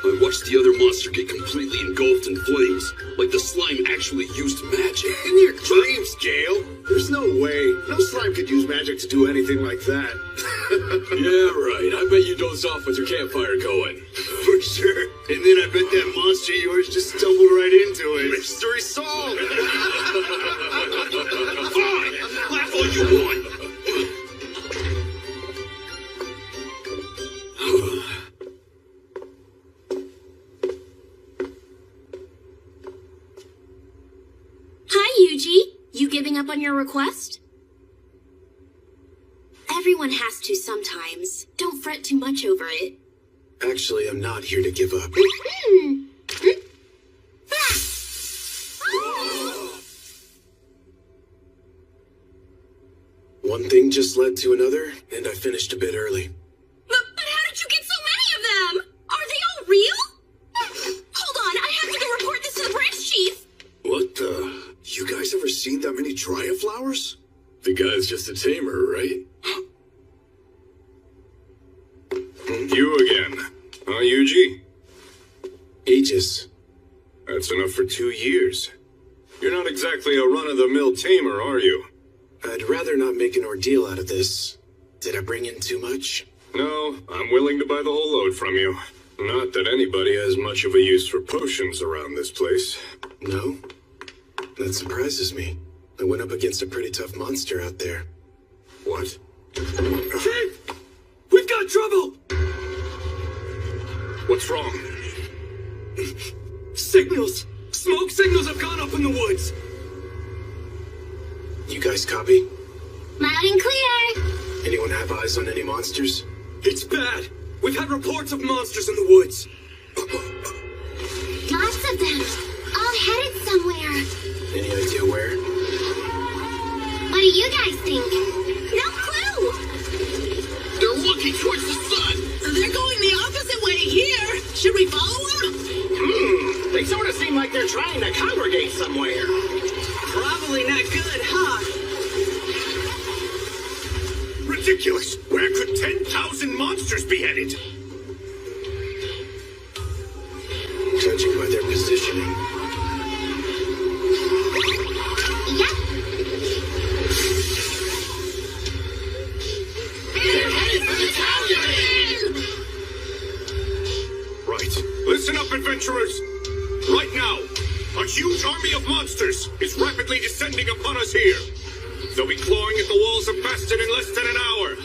I watched the other monster get completely engulfed in flames, like the slime actually used magic. In your dreams, Gale. There's no way. No slime could use magic to do anything like that. Yeah, right. I bet you dozed off with your campfire going. For sure. And then I bet that monster of yours just stumbled right into it. Mystery solved. Fine! Laugh all you want! Hi, Yuji. You giving up on your request? Everyone has to sometimes. Don't fret too much over it. Actually, I'm not here to give up. One thing just led to another, and I finished a bit early. But how did you get so many of them? Are they all real? Hold on, I have to go report this to the branch chief. What the? You guys ever seen that many Dryad flowers? The guy's just a tamer, right? You again. Huh, Yuji? Aegis. That's enough for 2 years. You're not exactly a run-of-the-mill tamer, are you? I'd rather not make an ordeal out of this. Did I bring in too much? No, I'm willing to buy the whole load from you. Not that anybody has much of a use for potions around this place. No? That surprises me. I went up against a pretty tough monster out there. What? Chief! We've got trouble! What's wrong? Signals! Smoke signals have gone up in the woods! You guys copy? Loud and clear. Anyone have eyes on any monsters? It's bad! We've had reports of monsters in the woods! Lots of them. All headed somewhere. Any idea where? What do you guys think? No clue. They're walking towards the sun! They're going the opposite way here. Should we follow them? They sort of seem like they're trying to congregate somewhere. Probably not good, huh? Ridiculous! Where could 10,000 monsters be headed? Judging by their positioning. Yep. They're headed for the town you're in. Right. Listen up, adventurers! Right now, a huge army of monsters is rapidly descending upon us here. They'll be clawing at the walls of Bastion in less than an hour.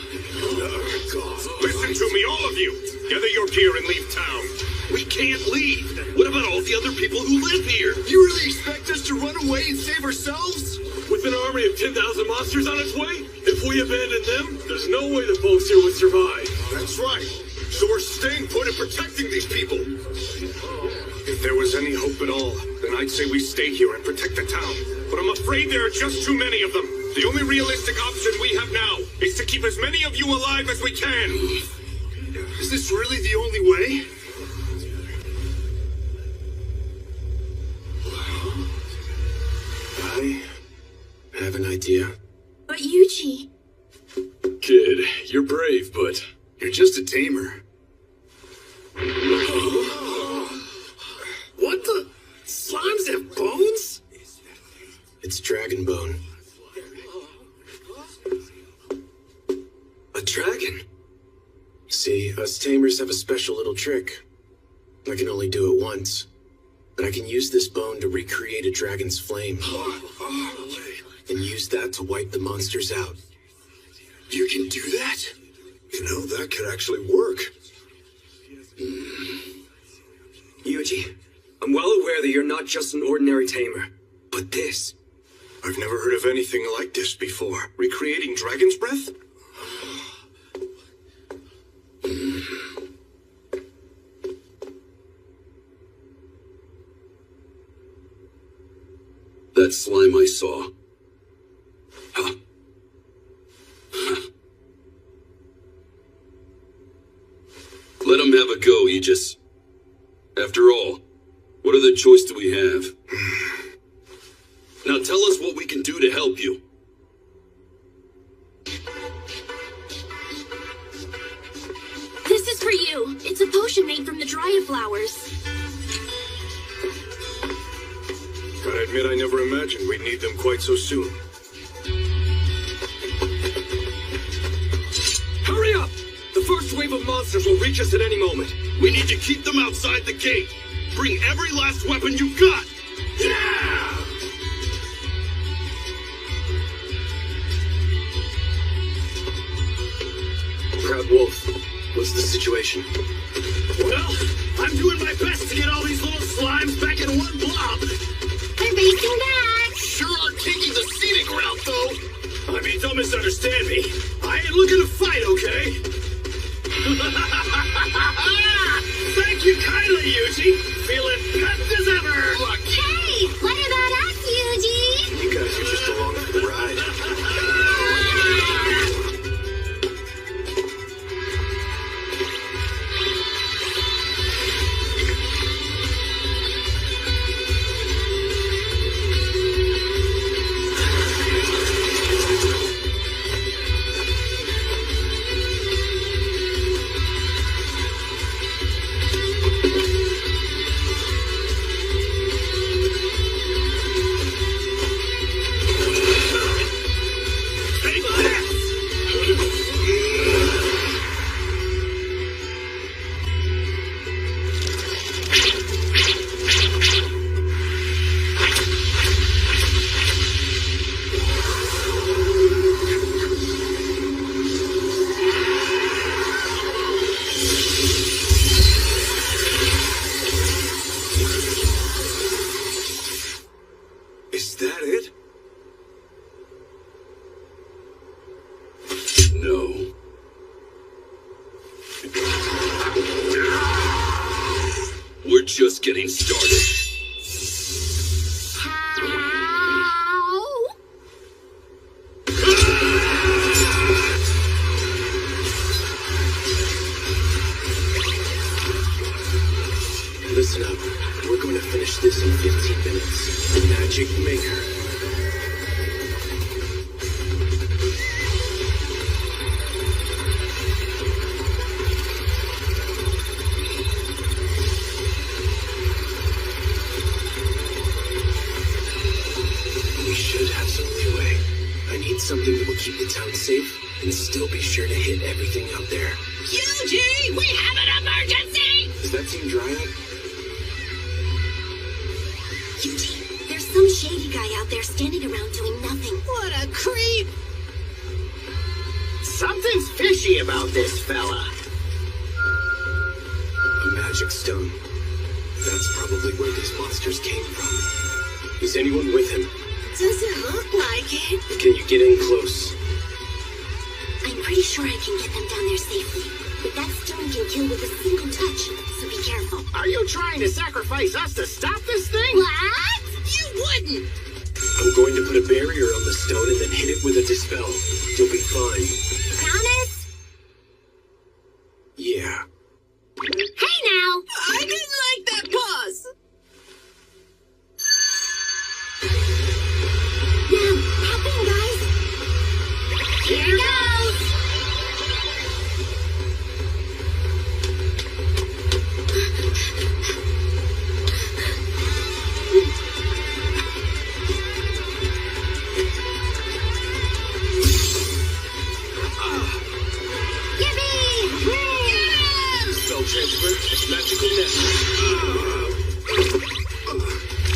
Listen to me, all of you! Gather your gear and leave town. We can't leave! What about all the other people who live here? You really expect us to run away and save ourselves? With an army of 10,000 monsters on its way? If we abandon them, there's no way the folks here would survive. That's right. So we're staying put and protecting these people. If there was any hope at all, then I'd say we stay here and protect the town. But I'm afraid there are just too many of them. The only realistic option we have now is to keep as many of you alive as we can. Is this really the only way? I have an idea. But Yuji. Kid, you're brave, but You're just a tamer. What the? Slimes have bones? It's dragon bone. A dragon? See, us tamers have a special little trick. I can only do it once. But I can use this bone to recreate a dragon's flame. And use that to wipe the monsters out. you can do that? You know, that could actually work. Yuji, I'm well aware that you're not just an ordinary tamer, but this. I've never heard of anything like this before. Recreating dragon's breath? That slime I saw. Huh. Let him have a go, Aegis. After all, what other choice do we have? Now tell us what we can do to help you. This is for you. It's a potion potion made from the Dryad flowers. Gotta admit, I never imagined we'd need them quite so soon. Hurry up! The first wave of monsters will reach us at any moment. We need to keep them outside the gate. Bring every last weapon you've got. Yeah! Proud Wolf, what's the situation? Well, I'm doing my best to get all these little slimes back in one blob. They're racing back. Sure are taking the scenic route, though. I mean, don't misunderstand me. I ain't looking to fight, okay? Thank you kindly, Yuji. Feeling pepped as ever. Look. Hey, what about us, Yuji? You guys are just along for the ride. Is that it? No. We're just getting started. How? Listen up. We're going to finish this in 15 minutes. Magic Maker. We should have some leeway. I need something that will keep the town safe and still be sure to hit everything out there. Yuji, we have an emergency! Is that Team Dryad? Yuji, there's some shady guy out there standing around doing nothing. What a creep! Something's fishy about this fella. A magic stone. That's probably where these monsters came from. Is anyone with him? Doesn't look like it. Can you get in close? I'm pretty sure I can get them down there safely. But that stone can kill with a single touch, so be careful. Are you trying to sacrifice us to stop this thing? What? You wouldn't! I'm going to put a barrier on the stone and then hit it with a dispel. You'll be fine. Promise? Yeah. Hey now! I didn't like that pause. Now, hop in, guys. Here goes! Yippee! Spell transfer, magical net.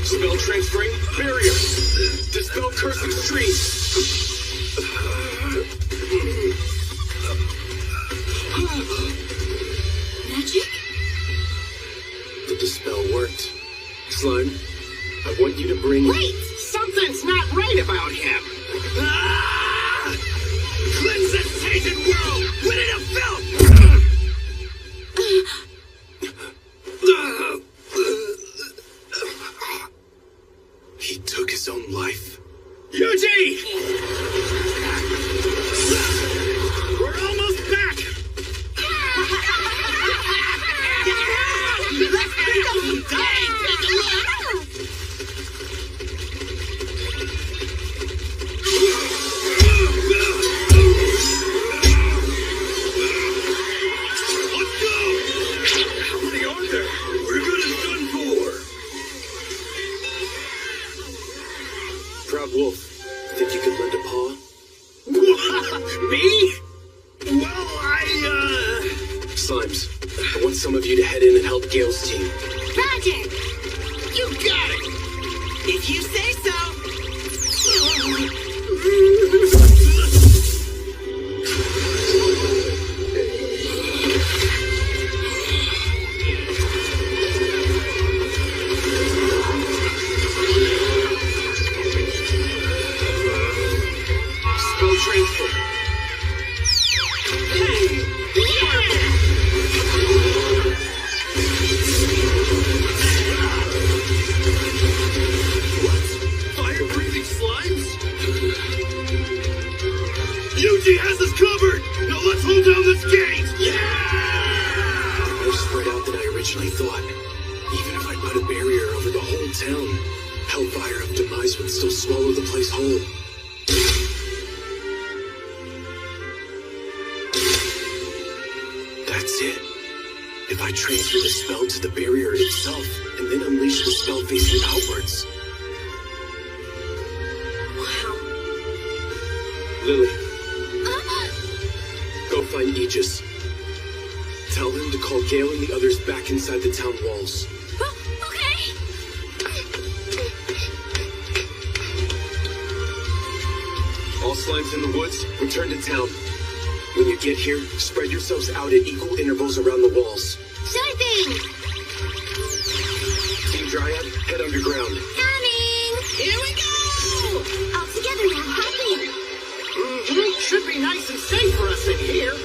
Spell transferring, barrier. Dispel cursing stream. Magic? The dispel worked. Slime, I want you to bring... Wait! Something's not right about him. Ah! Cleanse this tainted world! Rid it of filth! He took his own life. Yuji! We're almost back! Let's go! Proud Wolf, think you could lend a paw? Me? Well, Slimes, I want some of you to head in and help Gale's team. Roger. You got it! If you say so. Spell transfer. Fire-breathing slimes? Yuji has us covered! Now let's hold down this gate! Yeah! More spread out than I originally thought. Even if I put a barrier over the whole town, Hellfire of Demise would still swallow the place whole. That's it. If I transfer the spell to the barrier itself, and then unleash the spell facing outwards. Wow. Lily, go find Aegis. Tell him to call Gale and the others back inside the town walls. Okay. All slimes in the woods, return to town. When you get here, spread yourselves out at equal intervals around the walls. Sure thing. Team Dryad, head underground. Coming. Here we go! All together now, helping. Should be nice and safe for us in here.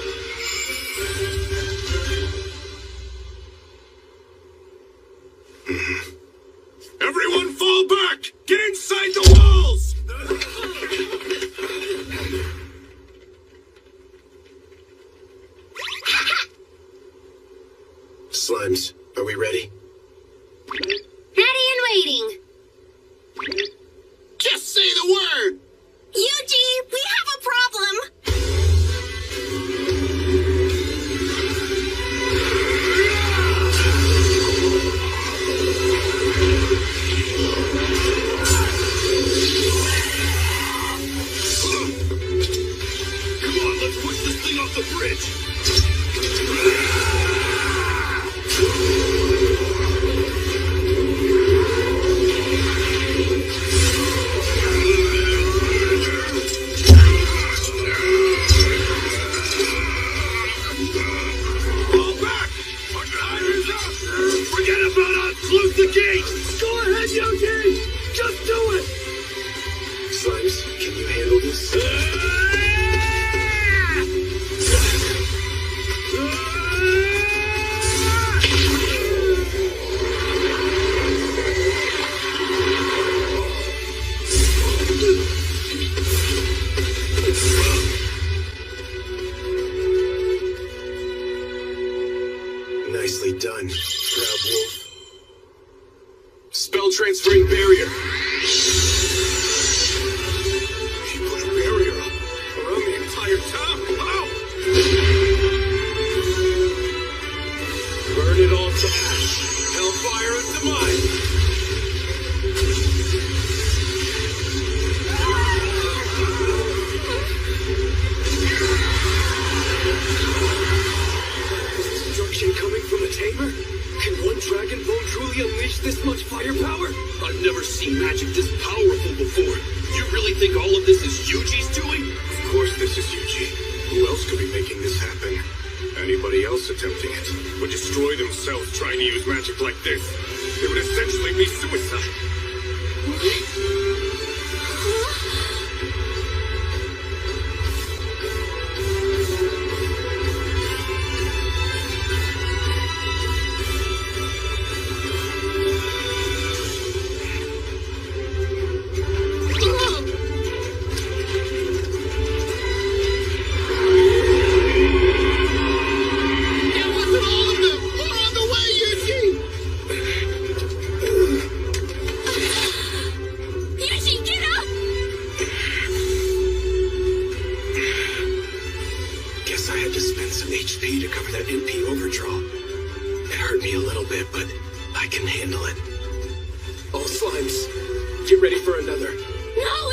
Everyone fall back! Get inside the walls! Slimes, are we ready? Ready and waiting. Just say the word! Yuji, we have a problem. Come on, let's push this thing off the bridge! Fall back! Our time is up! Forget about us! Close the gate! Go ahead, Yuji! Just do it! Slimes, can you handle this? Nicely done, Proud Wolf. Spell transferring barrier. He put a barrier up around the entire town. Wow! Burn it all to ash. Hellfire of Demise. Destruction coming from a tamer? Can one Dragon Bone truly unleash this much firepower? I've never seen magic this powerful before. You really think all of this is Yuji's doing? Of course this is Yuji. Who else could be making this happen? Anybody else attempting it would destroy themselves trying to use magic like this. It would essentially be suicide. Get with it, all of them! We're on the way, Yuji! Yuji, get up. Guess I had to spend some HP to cover that MP overdraw. It hurt me a little bit, but I can handle it. All slimes, get ready for another. No,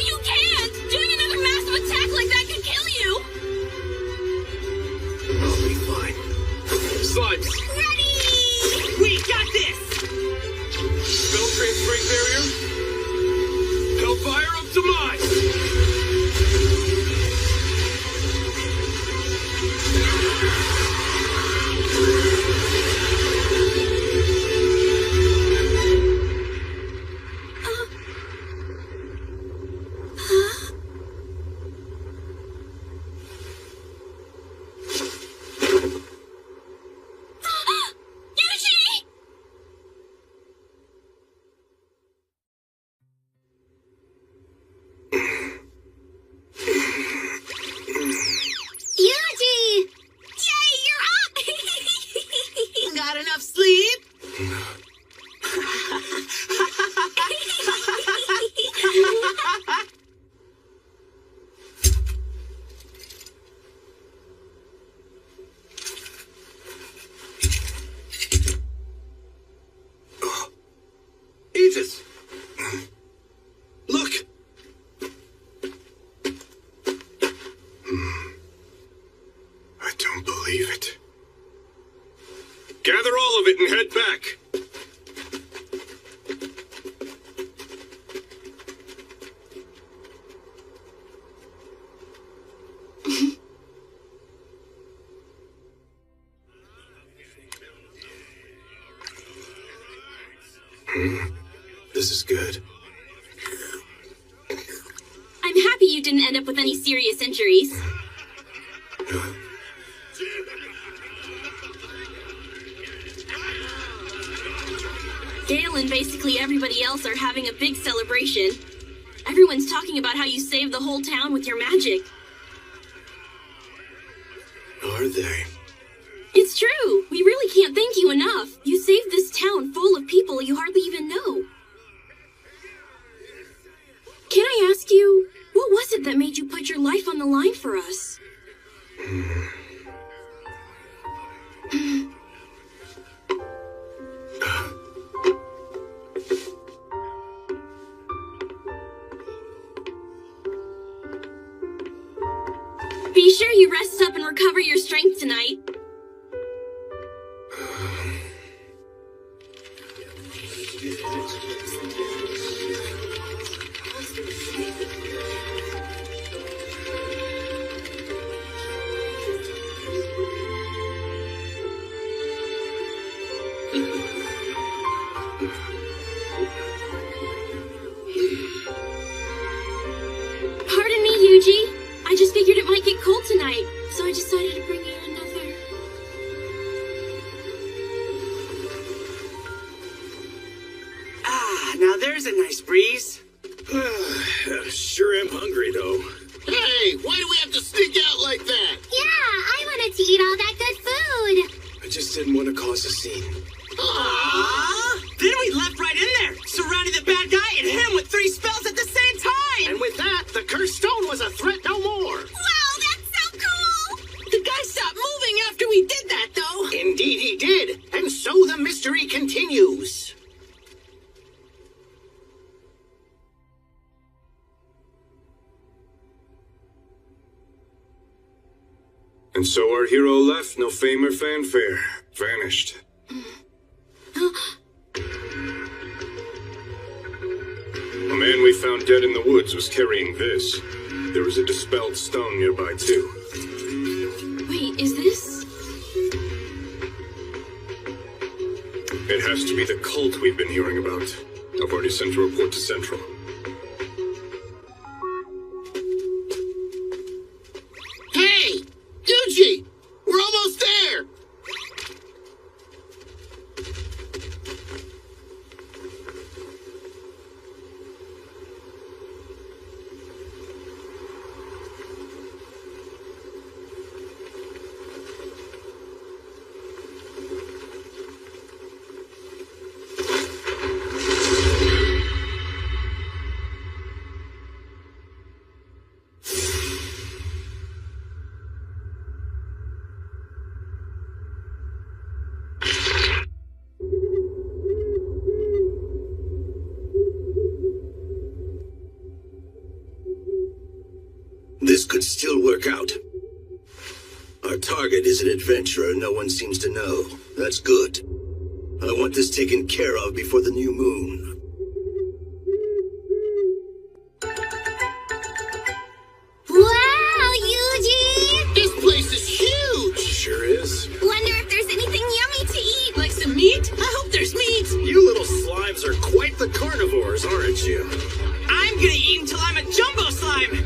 This is good. I'm happy you didn't end up with any serious injuries. Gale and basically everybody else are having a big celebration. Everyone's talking about how you saved the whole town with your magic. Are they? It's true. We really can't thank you enough. You saved this town full of people you hardly even know. Can I ask you, what was it that made you put your life on the line for us? Be sure you rest up and recover your strength tonight. Pardon me, Yuji. I just figured it might get cold tonight, so I decided to bring you another. Ah, now there's a nice breeze. Sure am hungry, though. Hey, why do we have to sneak out like that? Yeah, I wanted to eat all that good food. I just didn't want to cause a scene. Ah! Then we leapt right in there, surrounded the bad guy and hit him with 3 spells at the same time! And with that, the cursed stone was a threat no more. Wow, that's so cool! The guy stopped moving after we did that, though. Indeed he did, and so the mystery continues. And so our hero left, no fame or fanfare. Vanished. The man we found dead in the woods was carrying this. There was a dispelled stone nearby, too. Wait, is this? It has to be the cult we've been hearing about. I've already sent a report to Central. Hey! Yuji! We're almost there! This could still work out. Our target is an adventurer no one seems to know. That's good. I want this taken care of before the new moon. Wow, Yuji! This place is huge! Sure is. Wonder if there's anything yummy to eat. Like some meat? I hope there's meat. You little slimes are quite the carnivores, aren't you? I'm gonna eat until I'm a jumbo slime!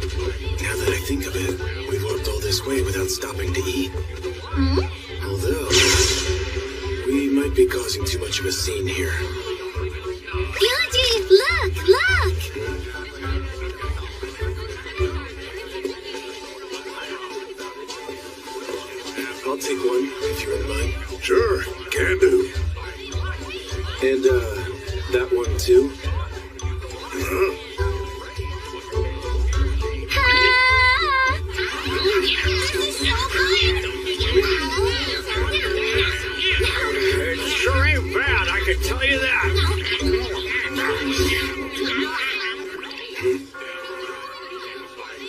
Now that I think of it, we walked all this way without stopping to eat. Although, we might be causing too much of a scene here. Yuji, look, look! I'll take one, if you wouldn't mind. Sure, can do. And, that one too? It sure ain't bad, I can tell you that.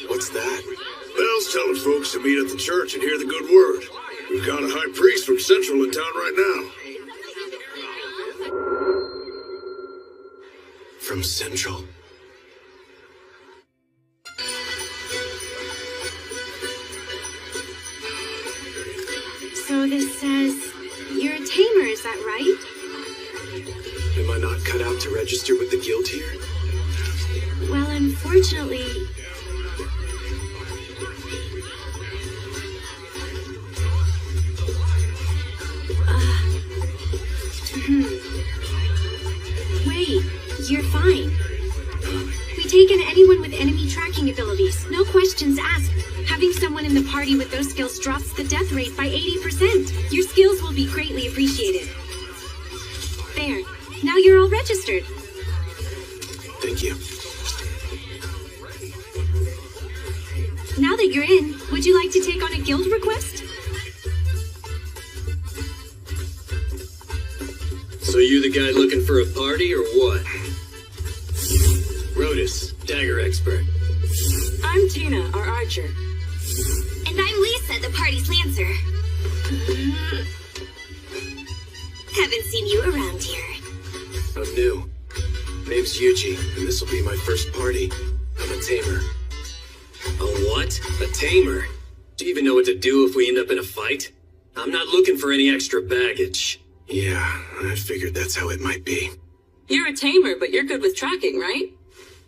What's that? Bell's telling folks to meet at the church and hear the good word. We've got a high priest from Central in town right now. From Central. So this says you're a tamer, is that right? Am I not cut out to register with the guild here? Well, unfortunately... Wait, you're fine. We take in anyone with enemy tracking abilities, no questions asked. Having someone in the party with those skills drops the death rate by 80%. Your skills will be greatly appreciated. There, now you're all registered. Thank you. Now that you're in, would you like to take on a guild request? So you the guy looking for a party or what? Rotus, dagger expert. I'm Tina, our archer. And I'm Lisa, the party's lancer. Haven't seen you around here. I'm new. Name's Yuji, and this will be my first party. I'm a tamer. A what? A tamer? Do you even know what to do if we end up in a fight? I'm not looking for any extra baggage. Yeah, I figured that's how it might be. You're a tamer, but you're good with tracking, right?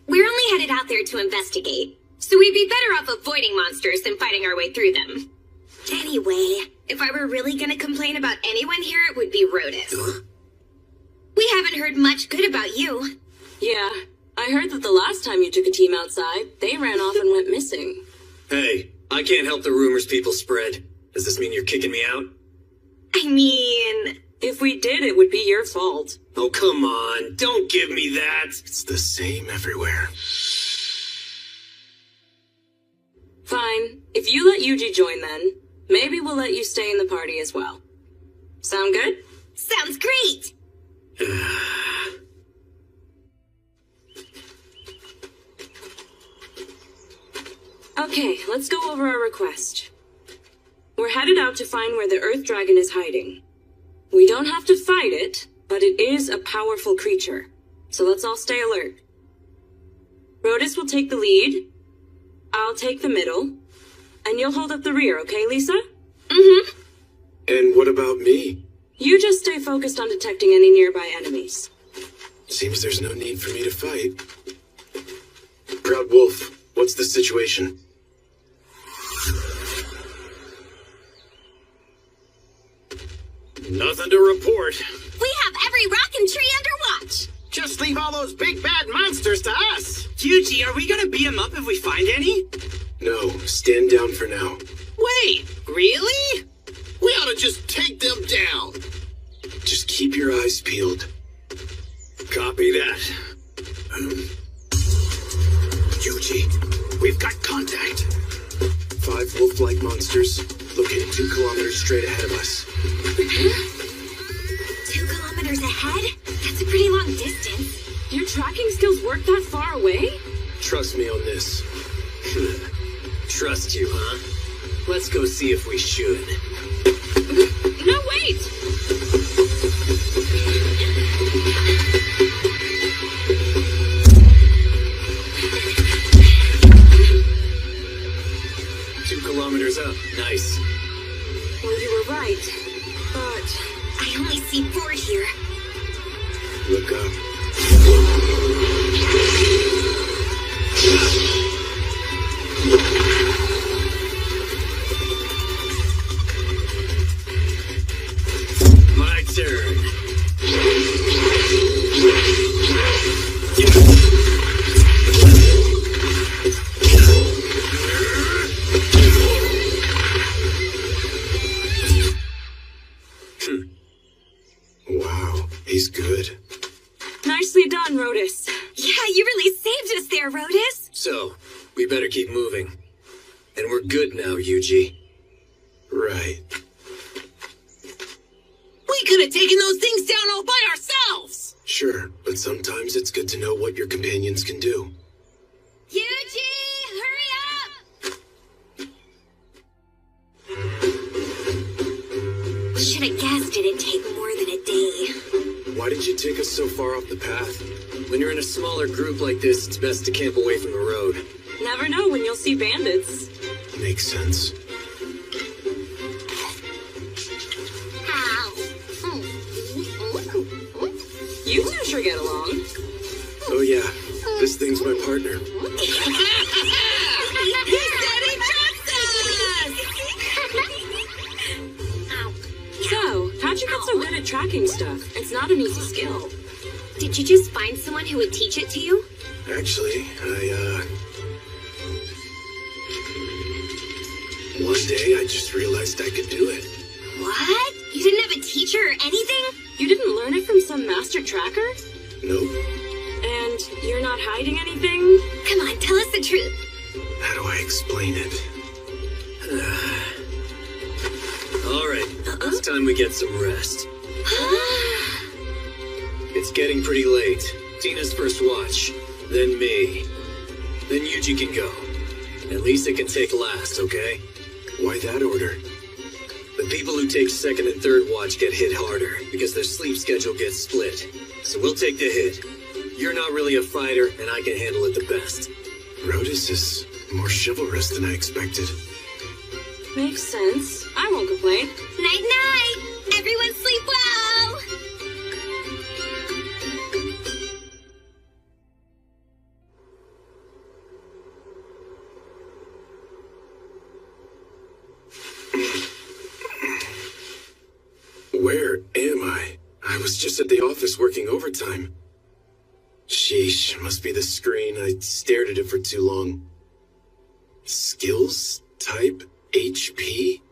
We're only headed out there to investigate, so we'd be better off avoiding monsters than fighting our way through them. Anyway, if I were really gonna complain about anyone here, it would be Rotus. We haven't heard much good about you. Yeah, I heard that the last time you took a team outside, they ran off and went missing. Hey, I can't help the rumors people spread. Does this mean you're kicking me out? I mean... If we did, it would be your fault. Oh, come on. Don't give me that. It's the same everywhere. Fine. If you let Yuji join then, maybe we'll let you stay in the party as well. Sound good? Sounds great! Okay, let's go over our request. We're headed out to find where the Earth Dragon is hiding. We don't have to fight it, but it is a powerful creature. So let's all stay alert. Rotus will take the lead. I'll take the middle. And you'll hold up the rear, okay, Lisa? Mm-hmm. And what about me? You just stay focused on detecting any nearby enemies. Seems there's no need for me to fight. Proud Wolf, what's the situation? Nothing to report. We have every rock and tree under watch! Just leave all those big bad monsters to us. Yuji, are we gonna beat him up if we find any? No, stand down for now. Wait, really? We ought to just take them down. Just keep your eyes peeled. Copy that. Yuji, we've got contact. 5 wolf-like monsters, located 2 kilometers straight ahead of us. 2 kilometers ahead? That's a pretty long distance. Your tracking skills work that far away? Trust me on this. Trust you, huh? Let's go see if we should. No, wait! Up. Nice. Well, you were right. But I only see 4 here. Look up. My turn. Wow, he's good. Nicely done, Rotus. Yeah, you really saved us there, Rotus. So, we better keep moving. And we're good now, Yuji. Right. We could have taken those things down all by ourselves. Sure, but sometimes it's good to know what your companions can do. Yuji, hurry up! Should have guessed it'd take more than a day. Why did you take us so far off the path? When you're in a smaller group like this, it's best to camp away from the road. Never know when you'll see bandits. Makes sense. Ow. You two sure get along. Oh yeah, this thing's my partner. He said he trusts us! So, how'd you get so good at tracking stuff? It's not an easy skill. Did you just find someone who would teach it to you? Actually, one day I just realized I could do it. What? You didn't have a teacher or anything? You didn't learn it from some master tracker? Nope. And you're not hiding anything? Come on, tell us the truth. How do I explain it? Alright, it's time we get some rest. It's getting pretty late. Tina's first watch, then me. Then Yuji can go. At least it can take last, okay? Why that order? The people who take second and third watch get hit harder because their sleep schedule gets split. So we'll take the hit. You're not really a fighter, and I can handle it the best. Rotus is more chivalrous than I expected. Makes sense. I won't complain. Night-night! Everyone sleep well! Where am I? I was just at the office working overtime. Sheesh, must be the screen. I stared at it for too long. Skills? Type? HP?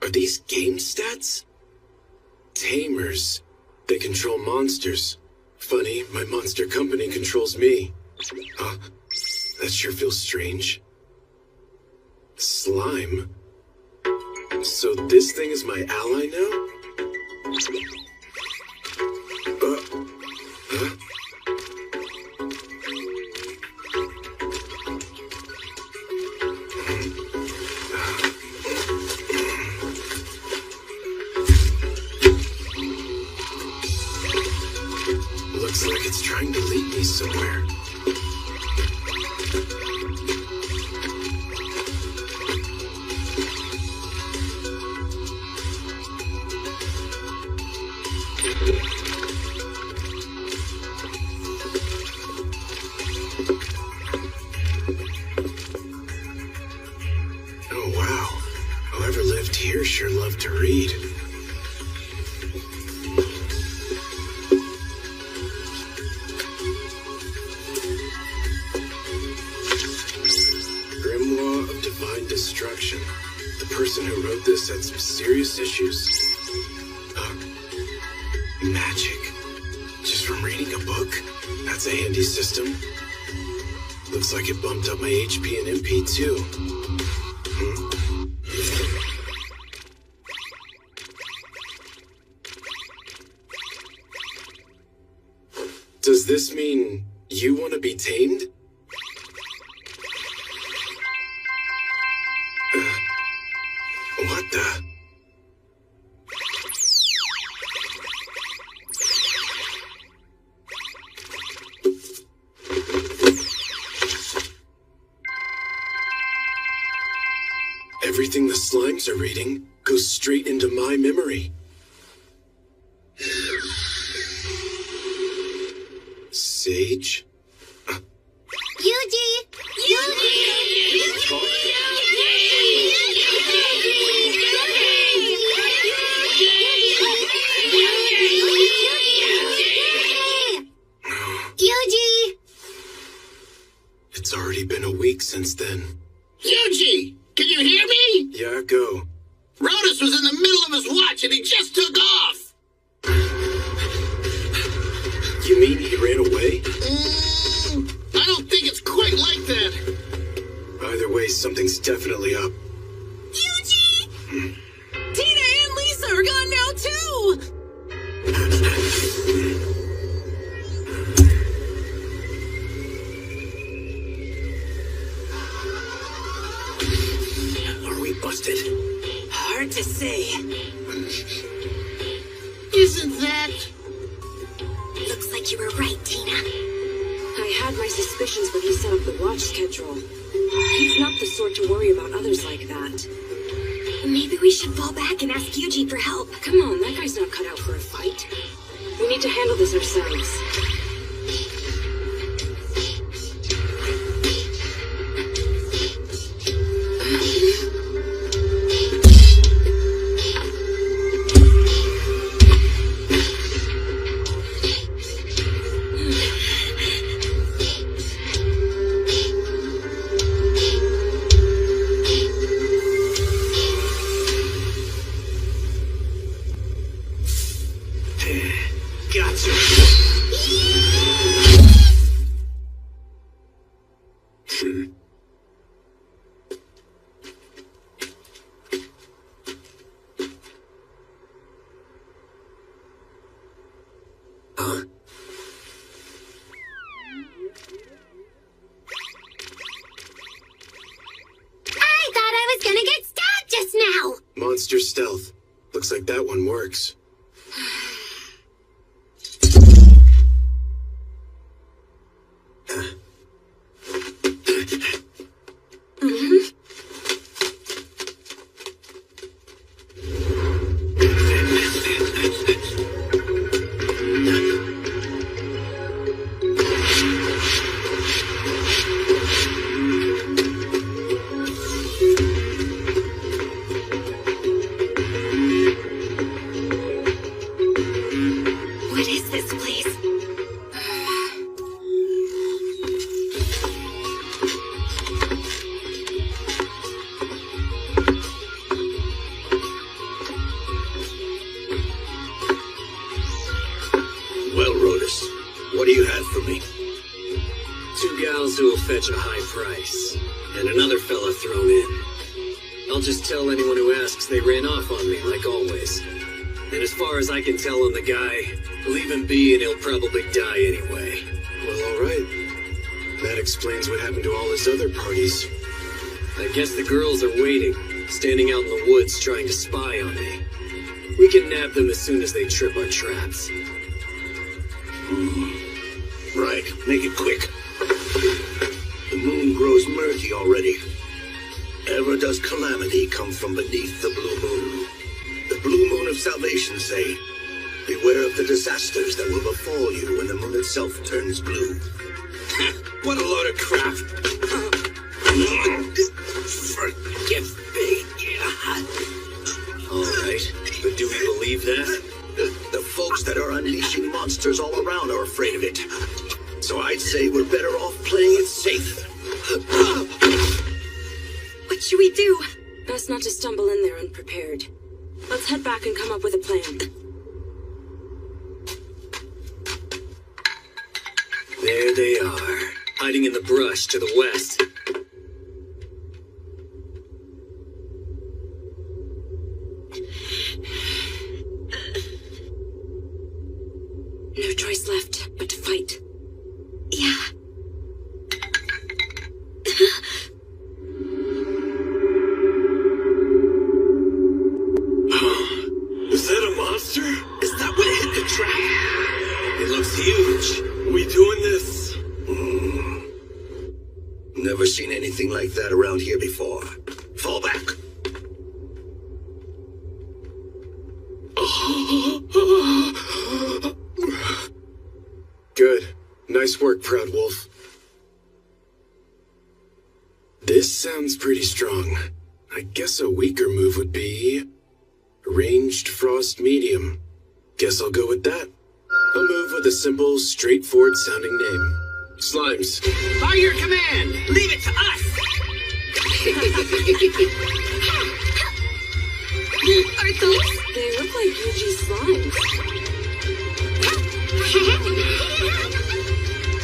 Are these game stats? Tamers. They control monsters. Funny, my monster company controls me. Huh? That sure feels strange. Slime? So this thing is my ally now? Huh? Looks like it's trying to lead me somewhere. Oh wow, whoever lived here sure loved to read. Grimoire of Divine Destruction. The person who wrote this had some serious issues. Magic. Just from reading a book? That's a handy system. Looks like it bumped up my HP and MP too. Does this mean you want to be tamed? What the? Everything the slimes are reading goes straight into my memory. Sage? Yuji! Yuji! It's already been a week since then. Yuji! Can you hear me? Yeah, go. Rotus was in the middle of his watch and he just took off! You mean he ran away? I don't think it's quite like that. Either way, something's definitely up. Yuji! Tina and Lisa are gone now, too! Are we busted? Hard to say. Isn't that... Looks like you were right, Tina. I had my suspicions when he set up the watch schedule. He's not the sort to worry about others like that. Maybe we should fall back and ask Yuji for help. Come on, that guy's not cut out for a fight. We need to handle this ourselves. Monster stealth. Looks like that one works. What is this place? Well, Rhodus, what do you have for me? 2 gals who will fetch a high price, and another fella thrown in. I'll just tell anyone who asks they ran off on me, like always. And as far as I can tell on the guy, leave him be and he'll probably die anyway. Well, alright. That explains what happened to all his other parties. I guess the girls are waiting, standing out in the woods trying to spy on me. We can nab them as soon as they trip our traps. Right, make it quick. The moon grows murky already. Ever does calamity come from beneath the blue moon. The blue moon of salvation, say. Beware of the disasters that will befall you when the moon itself turns blue. What a load of crap. Forgive me. Alright, but do we believe that? The folks that are unleashing monsters all around are afraid of it. So I'd say we're better off playing it safe. What should we do? Best not to stumble in there unprepared. Let's head back and come up with a plan. There they are, hiding in the brush to the west. No choice left but to fight. Yeah. Is that a monster? Is that what hit the trap? It looks huge. We doing this? Never seen anything like that around here before. Fall back. Good. Nice work, Proud Wolf. This sounds pretty strong. I guess a weaker move would be... Ranged Frost Medium. Guess I'll go with that. A move with a simple, straightforward sounding name. Slimes. By your command, leave it to us. Are those? They look like UG slimes.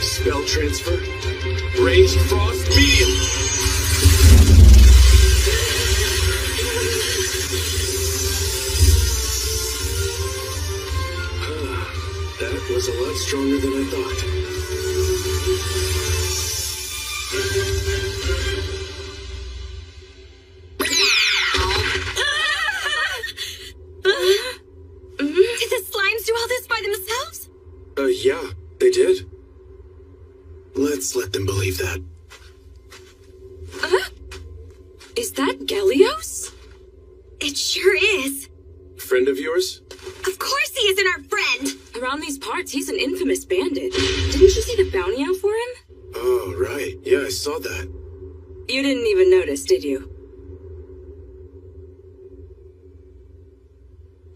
Spell transfer. Ranged Frost Medium. That was a lot stronger than I thought. Did the slimes do all this by themselves? Yeah, they did. Let's let them believe that. Is that Gelios? It sure is. Friend of yours? Of course he isn't our friend! Around these parts, he's an infamous bandit. Didn't you see the bounty out for him? Oh, right. Yeah, I saw that. You didn't even notice, did you?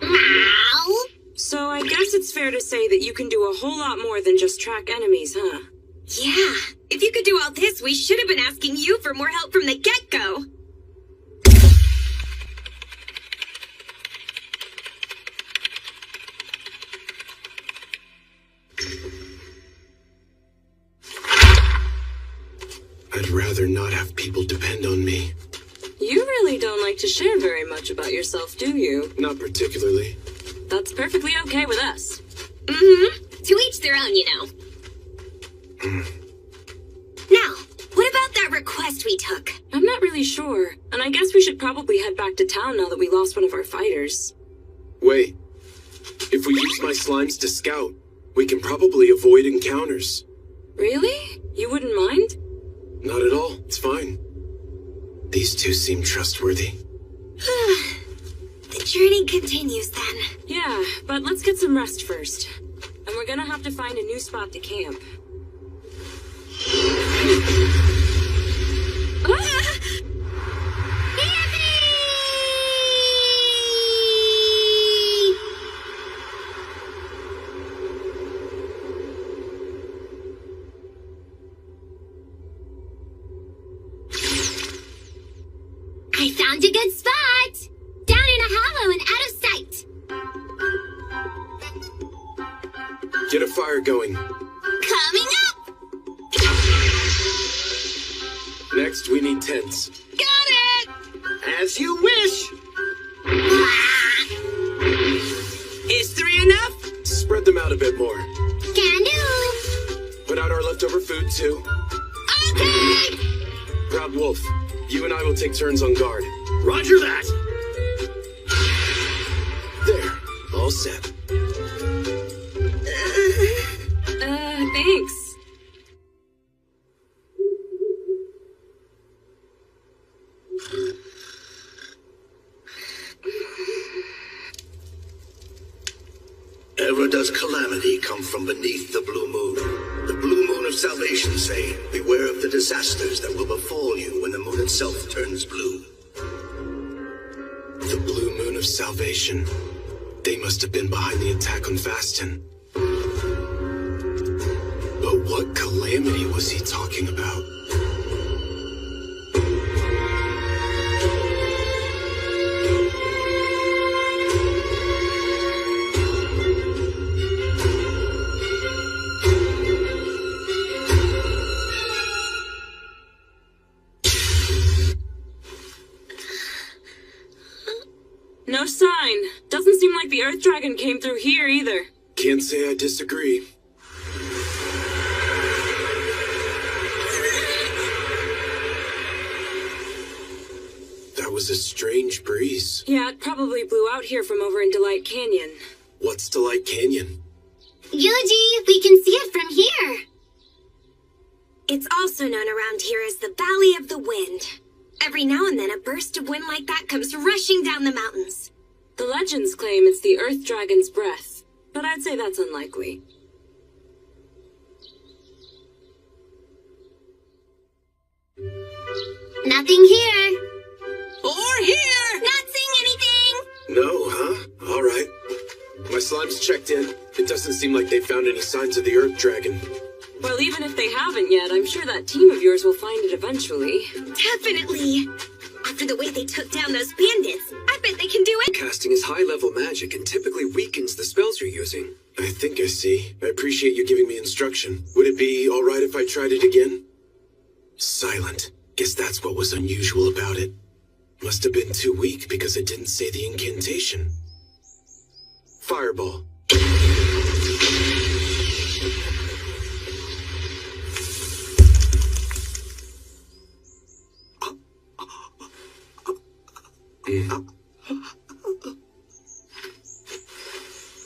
Meow! So I guess it's fair to say that you can do a whole lot more than just track enemies, huh? Yeah, if you could do all this, we should have been asking you for more help from the get-go. I'd rather not have people depend on me. You really don't like to share very much about yourself, do you? Not particularly. That's perfectly okay with us. Mm-hmm. To each their own, you know. Now, what about that request we took? I'm not really sure, and I guess we should probably head back to town now that we lost one of our fighters. Wait. If we use my slimes to scout, we can probably avoid encounters. Really? You wouldn't mind? Not at all. It's fine. These two seem trustworthy. The journey continues then. Yeah, but let's get some rest first. And we're gonna have to find a new spot to camp. I found a good spot! Down in a hollow and out of sight. Get a fire going. Coming up! Next, we need tents. Got it! As you wish. Ah, Is 3 enough? Spread them out a bit more. can do! Put out our leftover food, too. Okay! Proud Wolf, you and I will take turns on guard. Roger that. There. All set. Thanks. Ever does calamity come from beneath the blue moon. The blue moon of salvation say, beware of the disasters that will befall you when the moon itself turns blue. The blue moon of salvation. They must have been behind the attack on Faston. But what calamity was he talking about? No sign. Doesn't seem like the Earth Dragon came through here either. Can't say I disagree. That was a strange breeze. Yeah, it probably blew out here from over in Delight Canyon. What's Delight Canyon? Yuji, we can see it from here. It's also known around here as the Valley of the Wind. Every now and then a burst of wind like that comes rushing down the mountains. The legends claim it's the Earth Dragon's breath, but I'd say that's unlikely. Nothing here. Or here. Not seeing anything. No, huh? All right. My slime's checked in. It doesn't seem like they found any signs of the Earth Dragon. Well, even if they haven't yet, I'm sure that team of yours will find it eventually. Definitely. After the way they took down those bandits, I bet they can do it. Casting is high-level magic and typically weakens the spells you're using. I think I see. I appreciate you giving me instruction. Would it be all right if I tried it again? Silent. Guess that's what was unusual about it. Must have been too weak because it didn't say the incantation. Fireball.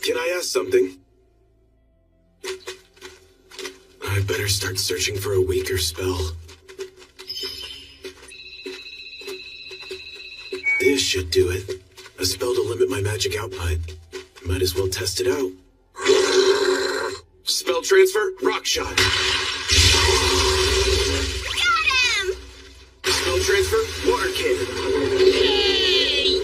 Can I ask something? I better start searching for a weaker spell. This should do it. A spell to limit my magic output. Might as well test it out. Spell transfer, rock shot. Got him! Spell transfer, water cannon. Yay!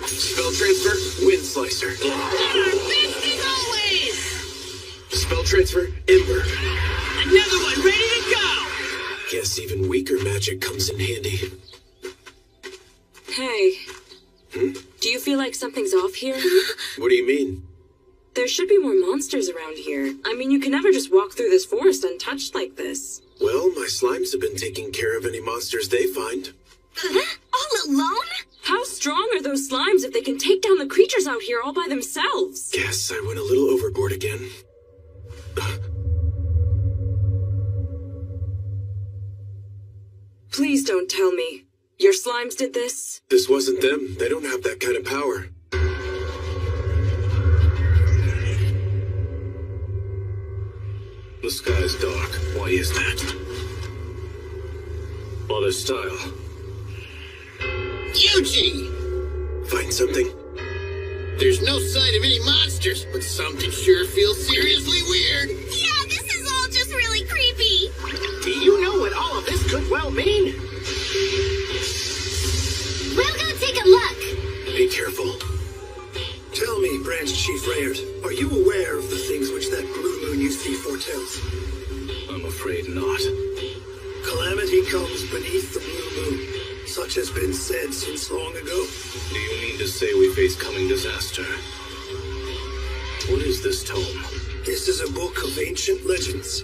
Spell transfer, wind slicer. Our best as always! Spell transfer, ember. Another one ready to go! Guess even weaker magic comes in handy. Hey. Do you feel like something's off here? What do you mean? There should be more monsters around here. I mean, you can never just walk through this forest untouched like this. Well, my slimes have been taking care of any monsters they find. All alone? How strong are those slimes if they can take down the creatures out here all by themselves? Guess I went a little overboard again. Please don't tell me. Your slimes did this? This wasn't them. They don't have that kind of power. The sky's dark. Why is that? Father Style. Yuji! Find something? There's no sign of any monsters, but something sure feels seriously weird. Yeah, this is all just really creepy. Do you know what all of this could well mean? We'll go take a look. Be careful. Tell me, Branch Chief Rayard, are you aware of the things which that blue moon you see foretells? I'm afraid not. Calamity comes beneath the blue moon. Such has been said since long ago. Do you mean to say we face coming disaster? What is this tome? This is a book of ancient legends.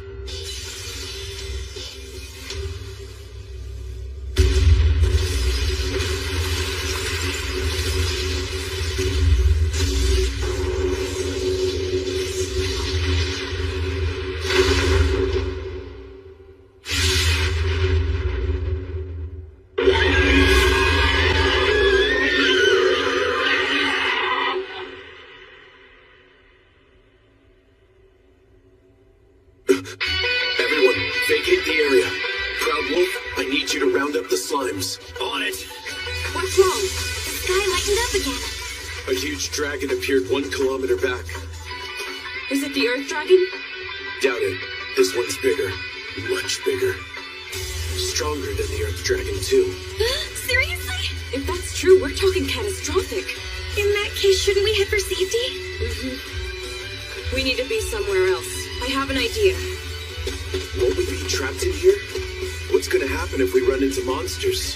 Everyone, vacate the area. Proud Wolf, I need you to round up the slimes. On it! What's wrong? The sky lightened up again. A huge dragon appeared 1 kilometer back. Is it the Earth Dragon? Doubt it. This one's bigger. Much bigger. Stronger than the Earth Dragon, too. Seriously? If that's true, we're talking catastrophic. In that case, shouldn't we head for safety? We need to be somewhere else. I have an idea. Won't we be trapped in here? What's gonna happen if we run into monsters?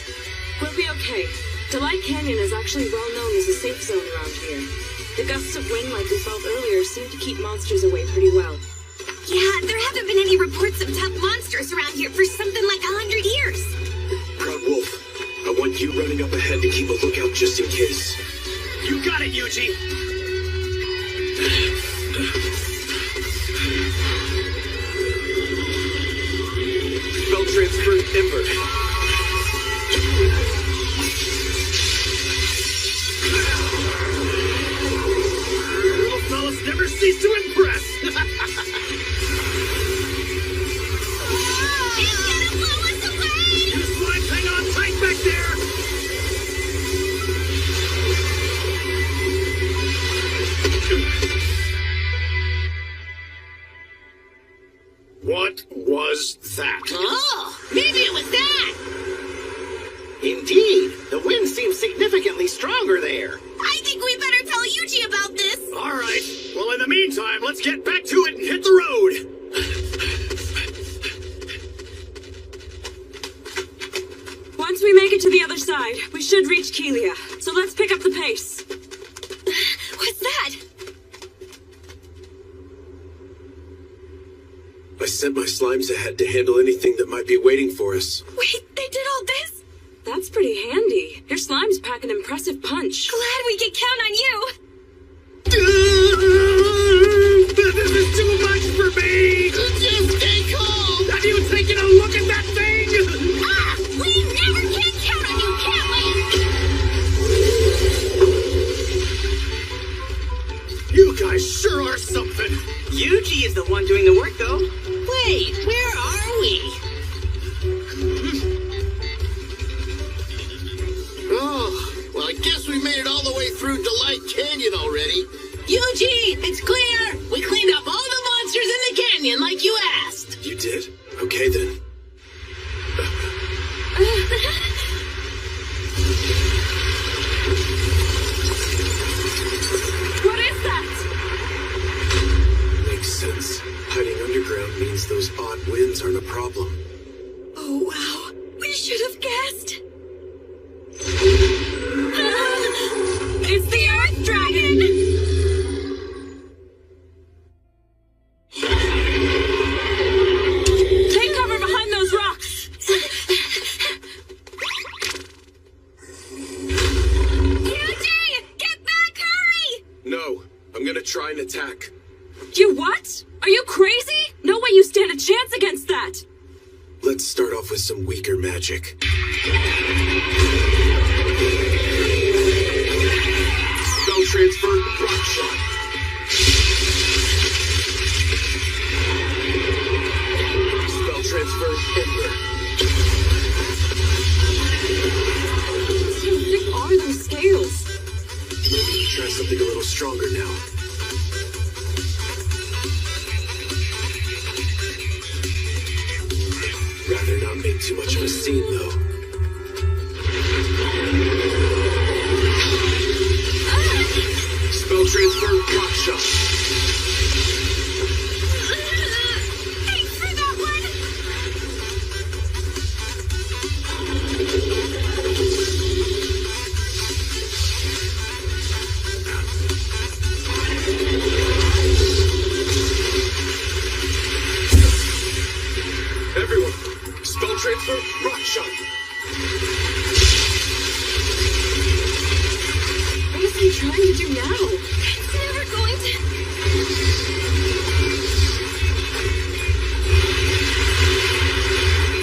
We'll be okay. Delight Canyon is actually well known as a safe zone around here. The gusts of wind like we felt earlier seem to keep monsters away pretty well. Yeah, there haven't been any reports of tough monsters around here for something like 100 years. Proud Wolf, I want you running up ahead to keep a lookout just in case. You got it, Yuji! Spell transfer, Ember. Little fellas never cease to impress! It's gonna blow us away! You slimes hang on tight back there! What was that? Oh, maybe it was that! Indeed, the wind seems significantly stronger there. I think we better tell Yuji about this! All right. Well, in the meantime, let's get back to it and hit the road. Once we make it to the other side, we should reach Kelia. So let's pick up the pace. What's that? I sent my slimes ahead to handle anything that might be waiting for us. Wait, they did all this? That's pretty handy. Your slimes pack an impressive punch. Glad we can count on you. This is too much for me! Just stay calm! Have you taken a look at that thing? Ah! We never can count on you, can we? You guys sure are something. Yuji is the one doing the work, though. Wait, where are we? Oh, well, I guess we made it all the way through Delight Canyon already. Eugene, it's clear! We cleaned up all the monsters in the canyon like you asked! You did? Okay then. What is that? Makes sense. Hiding underground means those odd winds aren't a problem. Oh, wow. We should have guessed. It's the Earth Dragon! Take cover behind those rocks! Yuji! Get back, hurry! No, I'm gonna try and attack. You what? Are you crazy? No way you stand a chance against that! Let's start off with some weaker magic. Spell transfer, rock shot. Spell transfer, ember. How thick are those scales? Try something a little stronger now. Rather not make too much of a scene, though. Spell transfer, rock shot. Thanks for that one! Everyone, spell transfer, rock shot. What is he trying to do now? It's never going to...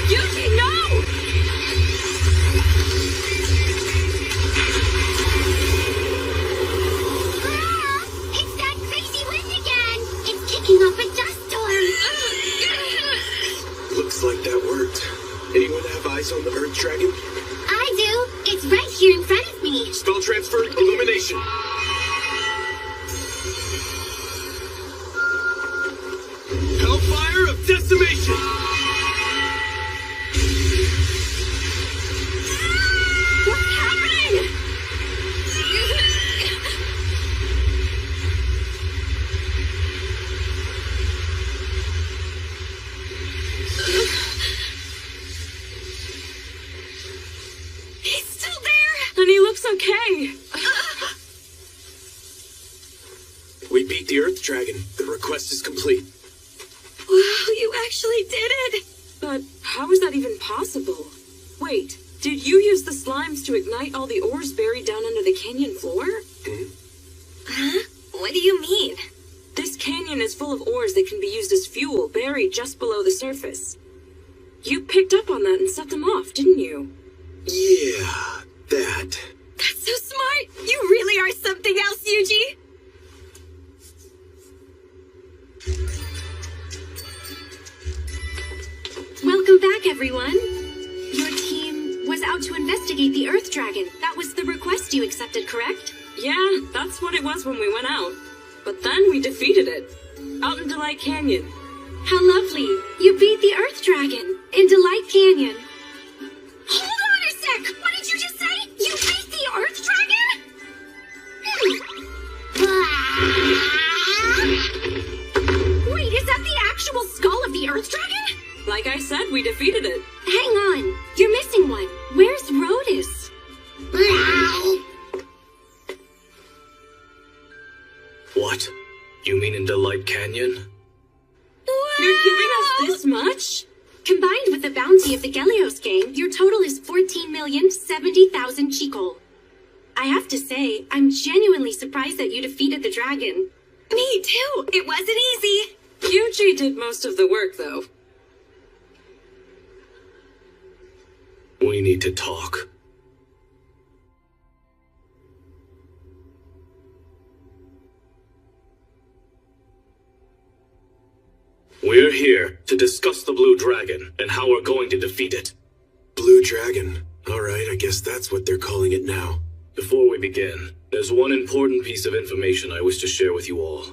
Yuji, no! It's that crazy wind again! It's kicking up a dust storm! Looks like that worked. Anyone have eyes on the Earth Dragon? I do! It's right here in front of me! Spell transfer, illumination. Hellfire of decimation. What's happening? He's still there! And he looks okay. We beat the Earth Dragon. The request is complete. Wow, you actually did it! But how is that even possible? Wait, did you use the slimes to ignite all the ores buried down under the canyon floor? Huh? What do you mean? This canyon is full of ores that can be used as fuel buried just below the surface. You picked up on that and set them off, didn't you? Yeah, that. That's so smart! You really are something else, Yuji! Welcome back, everyone. Your team was out to investigate the Earth Dragon. That was the request you accepted, correct? Yeah, that's what it was when we went out. But then we defeated it. Out in Delight Canyon. How lovely. You beat the Earth Dragon in Delight Canyon. Hold on a sec! What did you just say? You beat the Earth Dragon? Wait, is that the actual skull of the Earth Dragon? Like I said, we defeated it. Hang on. You're missing one. Where's Rhodus? What? You mean in Delight Canyon? You're giving us this much? Combined with the bounty of the Gelios gang, your total is 14,070,000 Chikol. I have to say, I'm genuinely surprised that you defeated the dragon. Me too. It wasn't easy. Yuji did most of the work, though. We need to talk. We're here to discuss the Blue Dragon and how we're going to defeat it. Blue Dragon? Alright, I guess that's what they're calling it now. Before we begin, there's one important piece of information I wish to share with you all.